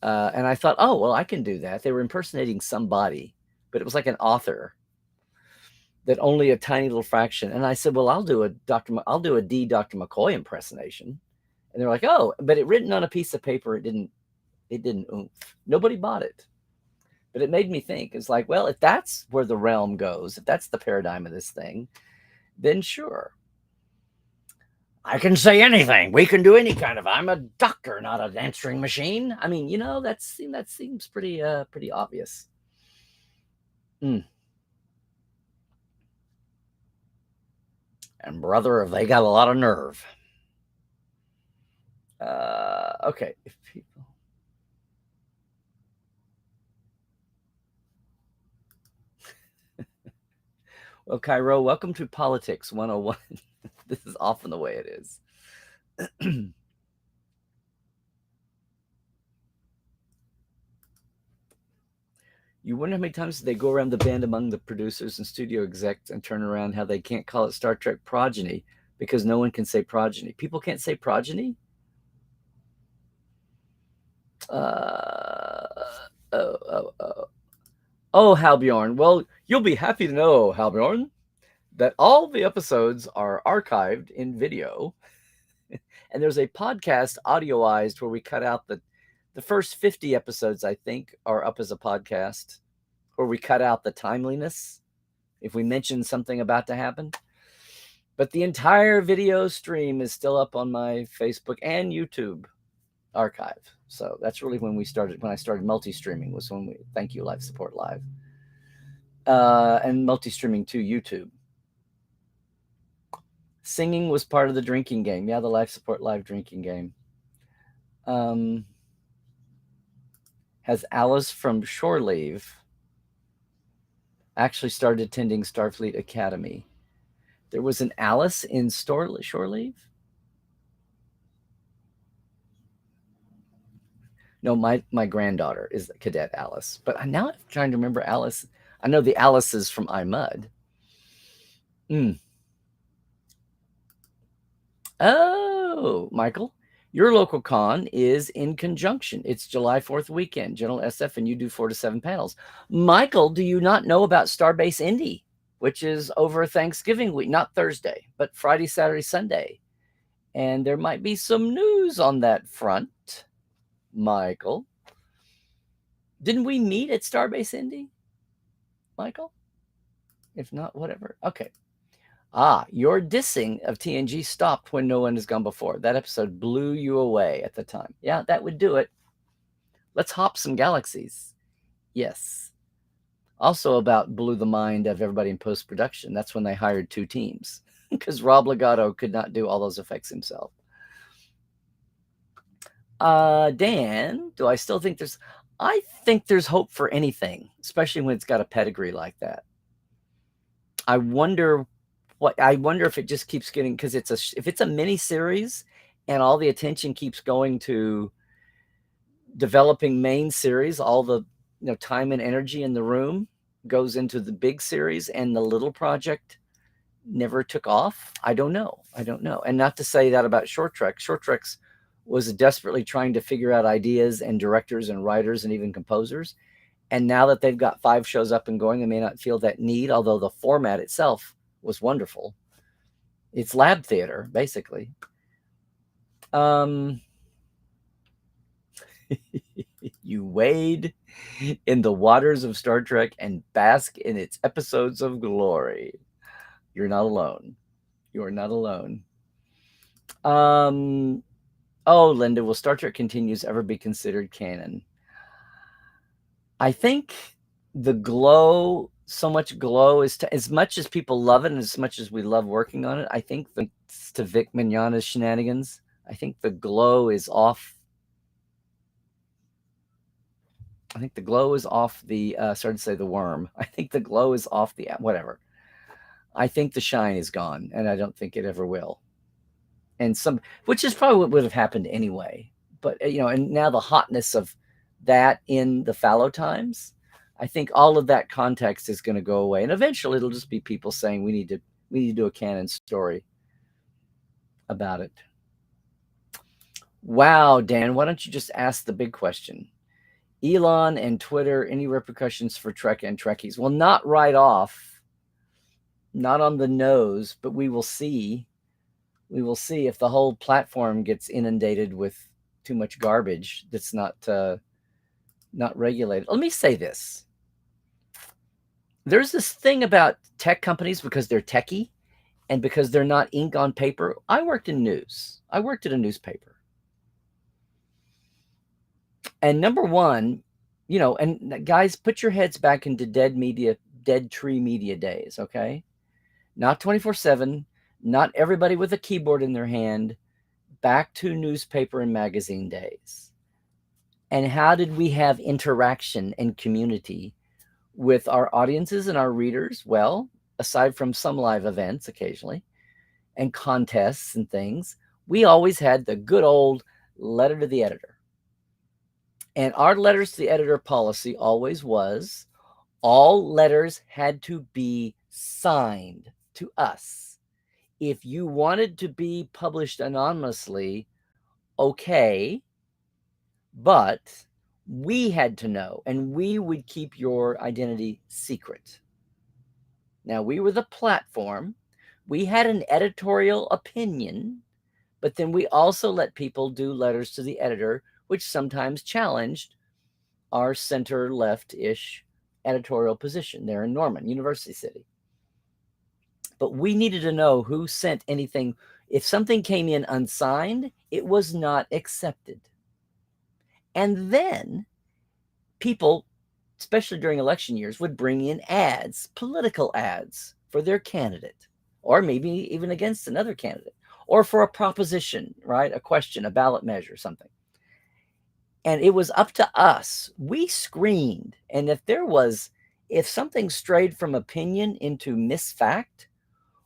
And I thought, oh, well, I can do that. They were impersonating somebody, but it was like an author that only a tiny little fraction. And I said, well, I'll do a Dr. McCoy impersonation. And they're like, oh, but it written on a piece of paper, it didn't oomph. Nobody bought it. But it made me think. It's like, well, if that's where the realm goes, if that's the paradigm of this thing, then sure. I can say anything. We can do any kind of. I'm a doctor, not an answering machine. I mean, that seems pretty obvious. And brother, they got a lot of nerve. Okay. If people. Well, Cairo, welcome to Politics 101. This is often the way it is. You wonder how many times they go around the bend among the producers and studio execs and turn around how they can't call it Star Trek progeny because no one can say progeny. People can't say progeny? Oh, Halbjorn. Well, you'll be happy to know, Halbjorn, that all the episodes are archived in video. And there's a podcast audioized where we cut out the first 50 episodes, I think, are up as a podcast, where we cut out the timeliness if we mention something about to happen. But the entire video stream is still up on my Facebook and YouTube archive. So that's really when I started multi-streaming, was when thank you, Life Support Live. And multi-streaming to YouTube. Singing was part of the drinking game. Yeah, the Life Support Live drinking game. Has Alice from Shore Leave actually started attending Starfleet Academy? There was an Alice in Shore Leave? No, my granddaughter is Cadet Alice. But now I'm trying to remember Alice. I know the Alices from iMud. Oh, Michael, your local con is in conjunction. It's July 4th weekend, General SF, and you do 4 to 7 panels. Michael, do you not know about Starbase Indy, which is over Thanksgiving week, not Thursday, but Friday, Saturday, Sunday? And there might be some news on that front, Michael. Didn't we meet at Starbase Indy, Michael? If not, whatever. Okay. Your dissing of TNG stopped when No One Has Gone Before. That episode blew you away at the time. Yeah, that would do it. Let's hop some galaxies. Yes. Also about blew the mind of everybody in post-production. That's when they hired 2 teams because Rob Legato could not do all those effects himself. Dan, do I still think there's... I think there's hope for anything, especially when it's got a pedigree like that. I wonder if it just keeps getting, because if it's a mini series and all the attention keeps going to developing main series, all the time and energy in the room goes into the big series, and the little project never took off. I don't know. And not to say that about Short Trek. Short Trek's was desperately trying to figure out ideas and directors and writers and even composers. And now that they've got 5 shows up and going, they may not feel that need, although the format itself was wonderful. It's lab theater, basically. You wade in the waters of Star Trek and bask in its episodes of glory. You're not alone. You are not alone. Oh, Linda, will Star Trek Continues ever be considered canon? I think the glow, so much glow, is as much as people love it and as much as we love working on it, I think thanks to Vic Mignogna's shenanigans, I think the glow is off. I think the glow is off the, sorry to say the worm. I think the glow is off the, whatever. I think the shine is gone, and I don't think it ever will. And which is probably what would have happened anyway. But, and now the hotness of that in the fallow times, I think all of that context is going to go away. And eventually it'll just be people saying we need to do a canon story about it. Wow, Dan, why don't you just ask the big question? Elon and Twitter, any repercussions for Trek and Trekkies? Well, not right off, not on the nose, but we will see. We will see if the whole platform gets inundated with too much garbage that's not regulated. Let me say this. There's this thing about tech companies, because they're techie and because they're not ink on paper. I worked in news. I worked at a newspaper. And number one, and guys, put your heads back into dead tree media days, okay? Not 24/7, not everybody with a keyboard in their hand, back to newspaper and magazine days. And how did we have interaction and community with our audiences and our readers? Well, aside from some live events occasionally and contests and things, we always had the good old letter to the editor. And our letters to the editor policy always was all letters had to be signed to us. If you wanted to be published anonymously, okay, but we had to know, and we would keep your identity secret. Now, we were the platform. We had an editorial opinion, but then we also let people do letters to the editor, which sometimes challenged our center-left-ish editorial position there in Norman, University City. But we needed to know who sent anything. If something came in unsigned, it was not accepted. And then people, especially during election years, would bring in ads, political ads for their candidate, or maybe even against another candidate, or for a proposition, right? A question, a ballot measure, something. And it was up to us. We screened. And if something strayed from opinion into misfact,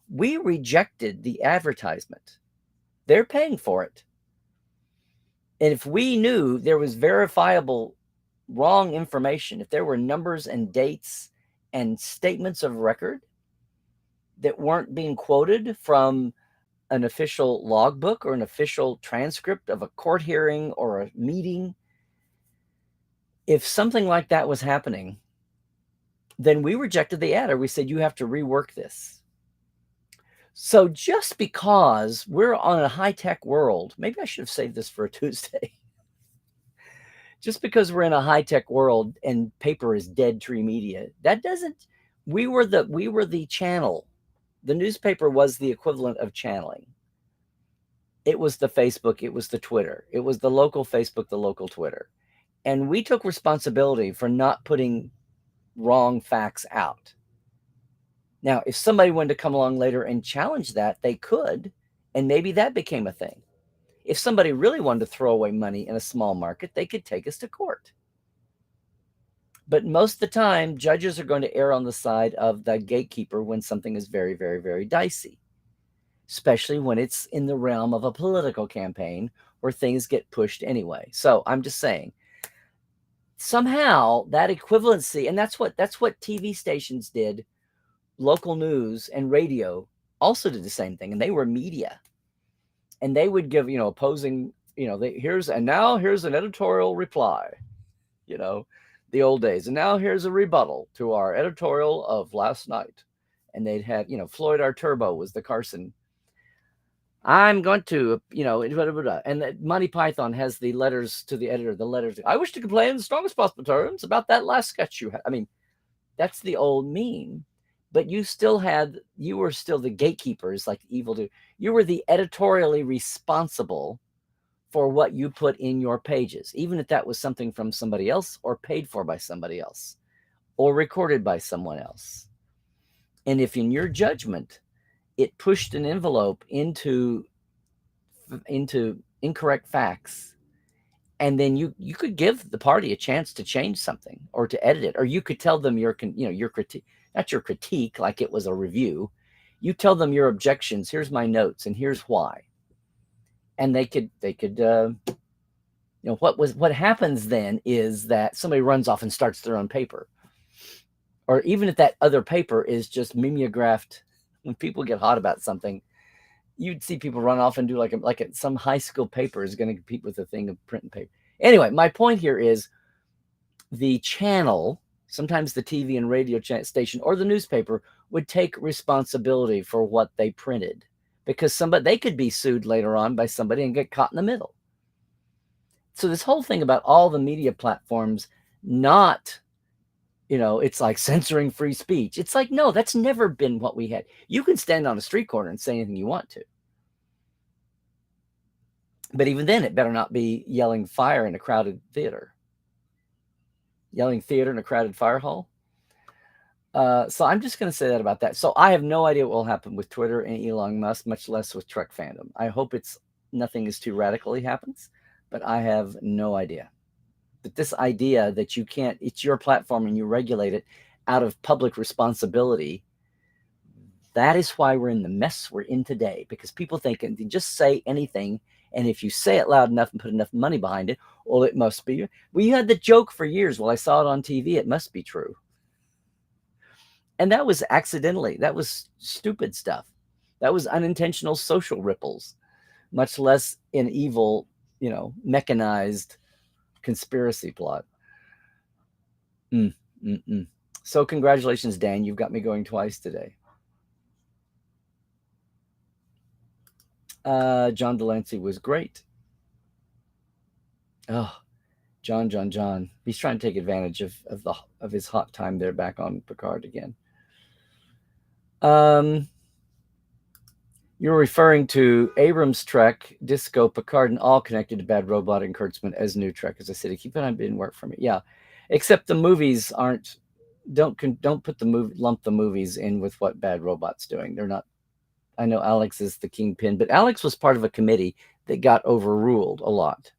we rejected the advertisement. They're paying for it. And if we knew there was verifiable wrong information, if there were numbers and dates and statements of record that weren't being quoted from an official logbook or an official transcript of a court hearing or a meeting. If something like that was happening, then we rejected the ad, or we said, you have to rework this. So just because we're on a high-tech world, maybe I should have saved this for a Tuesday. Just because we're in a high-tech world and paper is dead tree media, that doesn't, we were the channel. The newspaper was the equivalent of channeling. It was the Facebook, it was the Twitter, it was the local Facebook, the local Twitter. And we took responsibility for not putting wrong facts out. Now, if somebody wanted to come along later and challenge that, they could, and maybe that became a thing. If somebody really wanted to throw away money in a small market, they could take us to court. But most of the time, judges are going to err on the side of the gatekeeper when something is very, very, very dicey, especially when it's in the realm of a political campaign where things get pushed anyway. So I'm just saying, somehow that equivalency, and that's what TV stations did, local news and radio also did the same thing, and they were media. And they would give, opposing, here's an editorial reply, the old days. And now here's a rebuttal to our editorial of last night. And they'd have, Floyd R. Turbo was the Carson. I'm going to, and Monty Python has the letters to the editor, the letters. I wish to complain in the strongest possible terms about that last sketch you had. I mean, that's the old meme. But you were still the gatekeepers, like evil do. You were the editorially responsible for what you put in your pages, even if that was something from somebody else or paid for by somebody else or recorded by someone else. And if in your judgment, it pushed an envelope into incorrect facts, and then you could give the party a chance to change something or to edit it, or you could tell them your critique, not your critique like it was a review. You tell them your objections. Here's my notes, and here's why. And they could what happens then is that somebody runs off and starts their own paper, or even if that other paper is just mimeographed. When people get hot about something, you'd see people run off and do some high school paper is going to compete with a thing of print and paper. Anyway, my point here is the channel, sometimes the TV and radio station or the newspaper, would take responsibility for what they printed, because they could be sued later on by somebody and get caught in the middle. So this whole thing about all the media platforms not, it's like censoring free speech. It's like, no, that's never been what we had. You can stand on a street corner and say anything you want to. But even then, it better not be yelling fire in a crowded theater. Yelling theater in a crowded fire hall. So I'm just going to say that about that. So I have no idea what will happen with Twitter and Elon Musk, much less with Trek fandom. I hope nothing is too radically happens, but I have no idea. But this idea that you can't, it's your platform and you regulate it out of public responsibility, that is why we're in the mess we're in today, because people think they just say anything, and if you say it loud enough and put enough money behind it, well, it must be. We had the joke for years. Well, I saw it on TV. It must be true. And that was accidentally. That was stupid stuff. That was unintentional social ripples, much less an evil, mechanized conspiracy plot. So congratulations, Dan. You've got me going twice today. John Delancey was great. Oh, John. He's trying to take advantage of his hot time there back on Picard again. You're referring to Abrams' Trek, Disco, Picard, and all connected to Bad Robot and Kurtzman as new Trek. As I said, keep it on, didn't work for me. Yeah, except the movies aren't. Don't put lump the movies in with what Bad Robot's doing. They're not. I know Alex is the kingpin, but Alex was part of a committee that got overruled a lot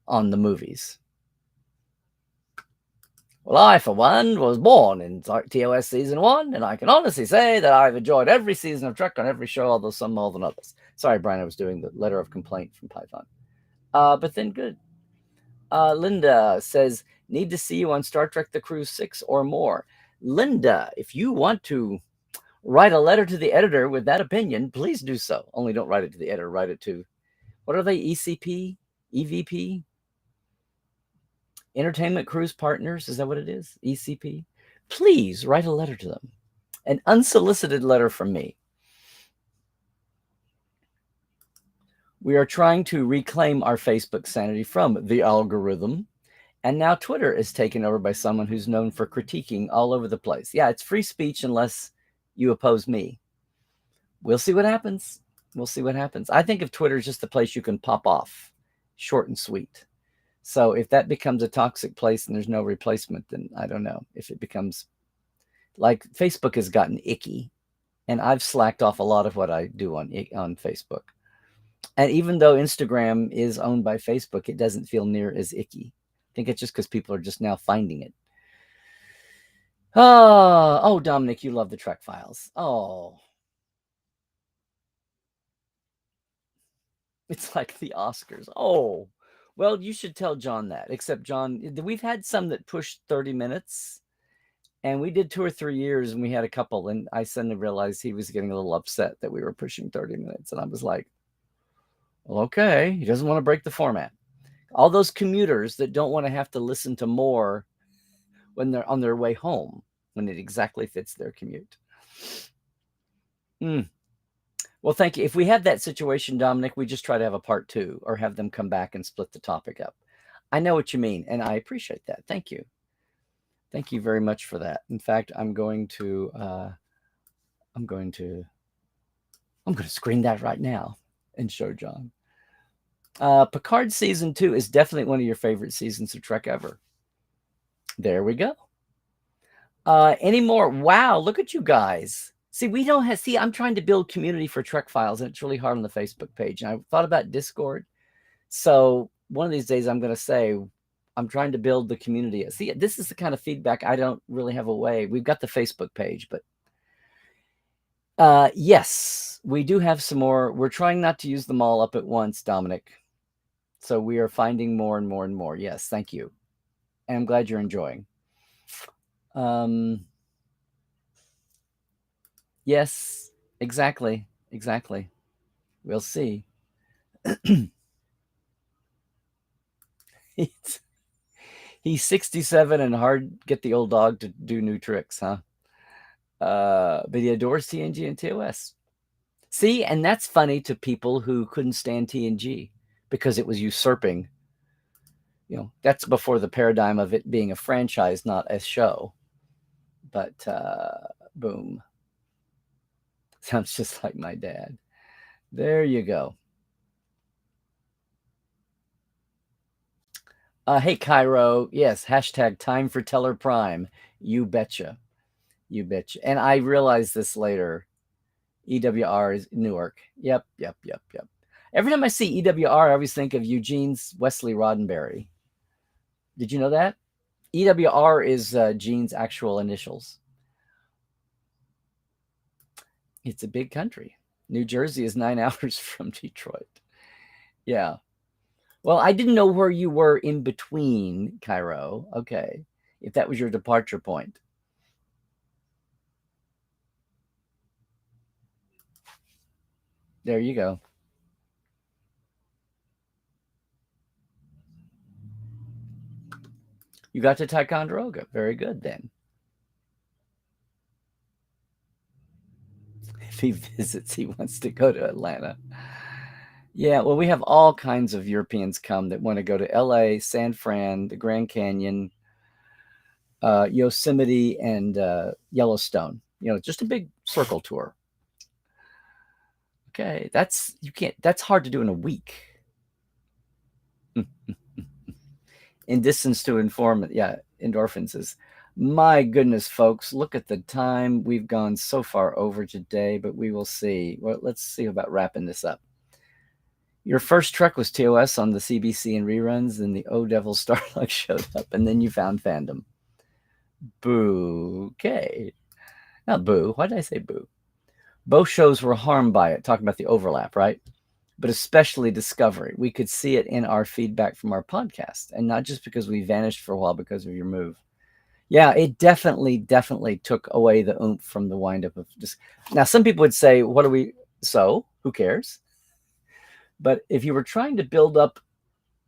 on the movies. Well, I, for one, was born in TOS Season 1, and I can honestly say that I've enjoyed every season of Trek on every show, although some more than others. Sorry, Brian, I was doing the letter of complaint from Python. But then good. Linda says, need to see you on Star Trek The Cruise 6 or more. Linda, if you want to write a letter to the editor with that opinion, please do so. Only don't write it to the editor. Write it to, what are they, ECP? EVP? Entertainment Cruise Partners? Is that what it is? ECP? Please write a letter to them. An unsolicited letter from me. We are trying to reclaim our Facebook sanity from the algorithm. And now Twitter is taken over by someone who's known for critiquing all over the place. Yeah, it's free speech unless you oppose me. We'll see what happens. We'll see what happens. I think of Twitter as just a place you can pop off, short and sweet. So if that becomes a toxic place and there's no replacement, then I don't know. If it becomes like Facebook has gotten icky, and I've slacked off a lot of what I do on Facebook. And even though Instagram is owned by Facebook, it doesn't feel near as icky. I think it's just because people are just now finding it. Oh, Dominic, you love the Trek Files. Oh, it's like the Oscars. Oh, well, you should tell John that. Except John, we've had some that pushed 30 minutes, and we did 2 or 3 years, and we had a couple, and I suddenly realized he was getting a little upset that we were pushing 30 minutes, and I was like, well, okay, he doesn't want to break the format. All those commuters that don't want to have to listen to more when they're on their way home, when it exactly fits their commute. Well, thank you. If we have that situation, Dominic, we just try to have a part 2 or have them come back and split the topic up. I know what you mean, and I appreciate that. Thank you. Thank you very much for that. In fact, I'm going to screen that right now and show John. Picard season 2 is definitely one of your favorite seasons of Trek ever. There we go. Any more? Wow, look at you guys. See, we don't have, I'm trying to build community for Trek Files, and it's really hard on the Facebook page. And I thought about Discord. So one of these days I'm going to say, I'm trying to build the community. See, this is the kind of feedback I don't really have a way. We've got the Facebook page, but yes, we do have some more. We're trying not to use them all up at once, Dominic. So we are finding more and more and more. Yes, thank you. And I'm glad you're enjoying. Yes, exactly. We'll see. He's 67 and hard to get the old dog to do new tricks, huh? But he adores TNG and TOS. See, and that's funny to people who couldn't stand TNG because it was usurping. You know, that's before the paradigm of it being a franchise, not a show. But boom. Sounds just like my dad. There you go. Hey, Cairo. Yes, hashtag time for Teller Prime. You betcha. You betcha. And I realized this later. EWR is Newark. Yep. Every time I see EWR, I always think of Eugene's Wesley Roddenberry. Did you know that? EWR is Gene's actual initials. It's a big country. New Jersey is 9 hours from Detroit. Yeah. Well, I didn't know where you were in between, Cairo. Okay. If that was your departure point. There you go. You got to Ticonderoga. Very good then. If he visits, he wants to go to Atlanta. Yeah, well, we have all kinds of Europeans come that want to go to LA, San Fran, the Grand Canyon, Yosemite, and Yellowstone. You know, just a big circle tour. Okay, that's hard to do in a week. In distance to inform, yeah, endorphins is. My goodness, folks, look at the time. We've gone so far over today, but we will see. Well, let's see about wrapping this up. Your first Trek was TOS on the CBC and reruns, and the O Devil Starluck showed up, and then you found fandom. Boo. Okay. Not boo. Why did I say boo? Both shows were harmed by it, talking about the overlap, right? But especially Discovery. We could see it in our feedback from our podcast, and not just because we vanished for a while because of your move. Yeah, it definitely took away the oomph from the windup of just. Now, some people would say, "What are we?" So, who cares? But if you were trying to build up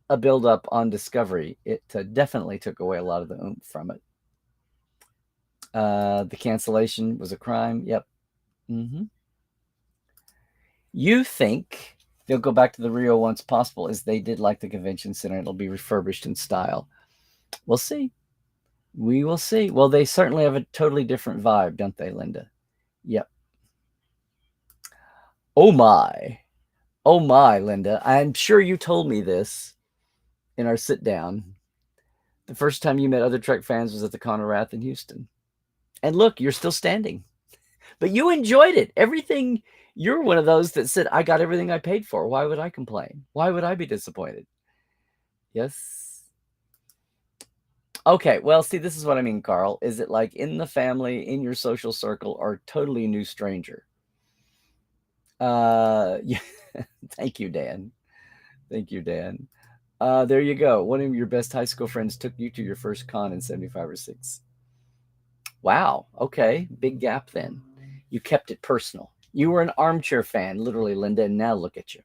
on Discovery, it definitely took away a lot of the oomph from it. The cancellation was a crime. Yep. Mm-hmm. You think they'll go back to the Rio once possible, as they did like the convention center. It'll be refurbished in style. We'll see. We will see. Well, they certainly have a totally different vibe, don't they, Linda? Yep. Oh my. Oh my, Linda. I'm sure you told me this in our sit down. The first time you met other Trek fans was at the Con Rath in Houston. And look, you're still standing. But you enjoyed it. Everything. You're one of those that said, I got everything I paid for. Why would I complain? Why would I be disappointed? Yes. Okay, well, see, this is what I mean, Carl. Is it like in the family, in your social circle, or totally new stranger? Yeah. Thank you, Dan. Thank you, Dan. There you go. One of your best high school friends took you to your first con in 75 or 6. Wow. Okay. Big gap then. You kept it personal. You were an armchair fan, literally, Linda, and now look at you.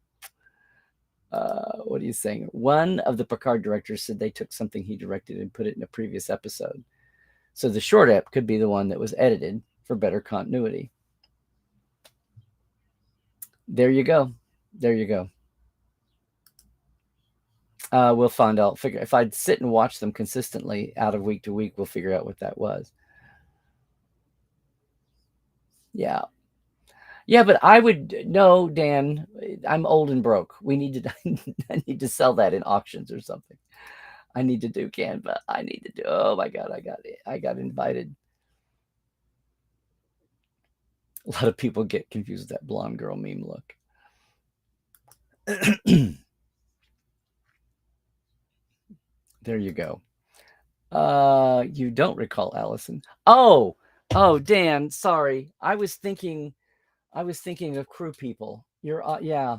What are you saying? One of the Picard directors said they took something he directed and put it in a previous episode. So the short ep could be the one that was edited for better continuity. There you go. There you go. We'll find out. Figure if I'd sit and watch them consistently out of week to week, we'll figure out what that was. Yeah. Yeah, but I would no, Dan. I'm old and broke. We need to. I need to sell that in auctions or something. I need to do Canva. I need to do. Oh my God, I got invited. A lot of people get confused with that blonde girl meme look. There you go. You don't recall Allison. Oh, Dan, sorry. I was thinking of crew people. You're yeah.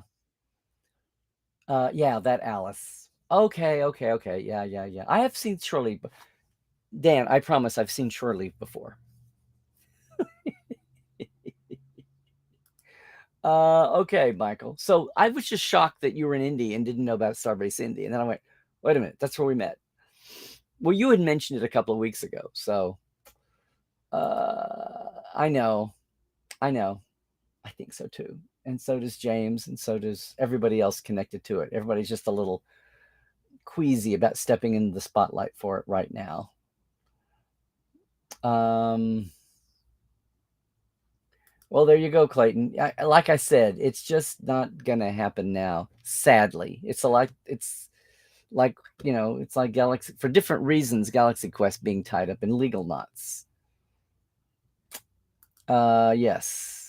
Yeah, that Alice. Okay. Yeah. I have seen Shore. Dan, I promise I've seen Shore Leave before. Okay, Michael. So I was just shocked that you were in Indy and didn't know about Starbase Indy. And then I went, wait a minute, that's where we met. Well, you had mentioned it a couple of weeks ago. So I know. I think so too. And so does James, and so does everybody else connected to it. Everybody's just a little queasy about stepping into the spotlight for it right now. Well, there you go, Clayton. Like I said, it's just not gonna happen now. Sadly, it's like it's like Galaxy for different reasons. Galaxy Quest being tied up in legal knots. Yes.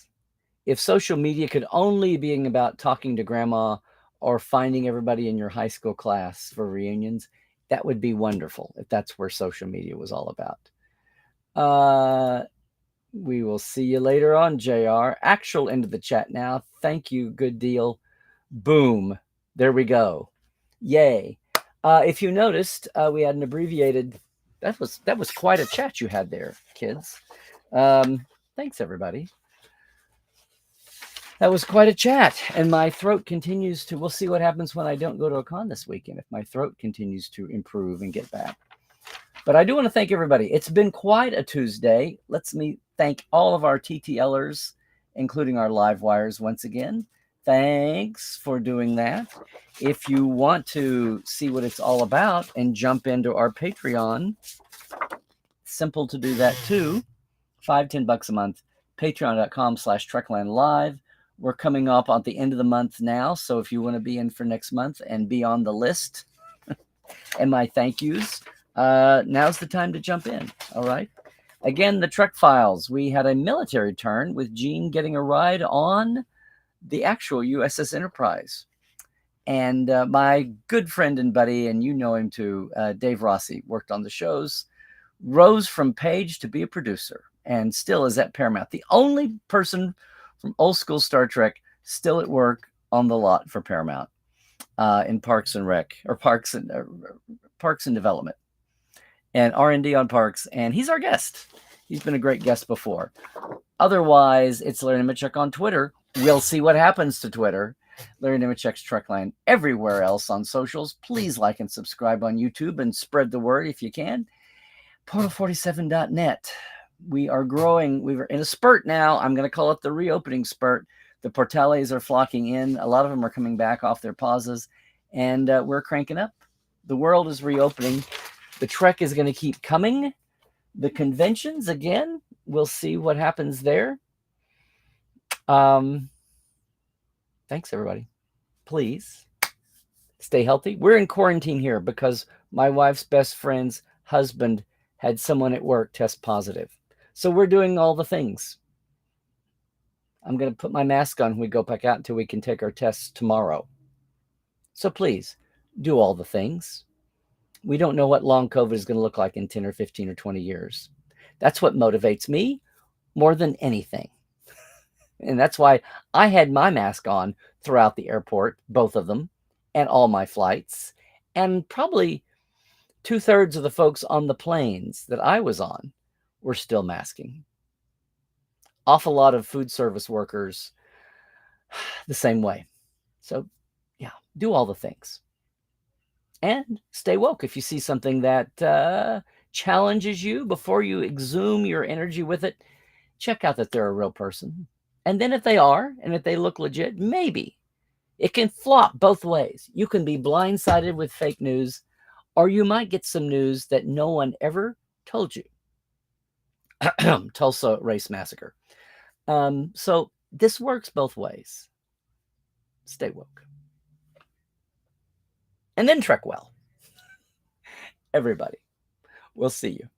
If social media could only be about talking to grandma or finding everybody in your high school class for reunions, that would be wonderful if that's where social media was all about. We will see you later on, JR. Actual into the chat now. Thank you. Good deal. Boom. There we go. Yay. If you noticed, we had an abbreviated. That was quite a chat you had there, kids. Thanks, everybody. That was quite a chat, and my throat continues to. We'll see what happens when I don't go to a con this weekend, if my throat continues to improve and get back. But I do want to thank everybody. It's been quite a Tuesday. Let me thank all of our TTLers, including our live wires once again. Thanks for doing that. If you want to see what it's all about and jump into our Patreon, simple to do that too. $5-10 a month. Patreon.com/Trekland Live. We're coming up at the end of the month now, so if you want to be in for next month and be on the list and my thank yous, now's the time to jump in. All right. Again, the Trek Files. We had a military turn with Gene getting a ride on the actual USS Enterprise. And my good friend and buddy, and you know him too, Dave Rossi, worked on the shows, rose from page to be a producer, and still is at Paramount. The only person from old school Star Trek still at work on the lot for Paramount in Parks and Rec, or Parks and Development. and R&D on parks, and he's our guest. He's been a great guest before. Otherwise, it's Larry Nemechek on Twitter. We'll see what happens to Twitter. Larry Nemechek's Trekland everywhere else on socials. Please like and subscribe on YouTube and spread the word if you can. Portal47.net. We are growing. We're in a spurt now. I'm going to call it the reopening spurt. The portales are flocking in. A lot of them are coming back off their pauses, and we're cranking up. The world is reopening. The Trek is going to keep coming. The conventions, again, we'll see what happens there. Thanks, everybody. Please stay healthy. We're in quarantine here because my wife's best friend's husband had someone at work test positive. So we're doing all the things. I'm going to put my mask on when we go back out until we can take our tests tomorrow. So please do all the things. We don't know what long COVID is going to look like in 10 or 15 or 20 years. That's what motivates me more than anything. And that's why I had my mask on throughout the airport, both of them, and all my flights. And probably 2/3 of the folks on the planes that I was on were still masking. Awful lot of food service workers the same way. So yeah, do all the things. And stay woke. If you see something that challenges you, before you exhume your energy with it, check out that they're a real person. And then if they are, and if they look legit, maybe. It can flop both ways. You can be blindsided with fake news, or you might get some news that no one ever told you. Tulsa race massacre. So this works both ways. Stay woke. And then trek well. Everybody, we'll see you.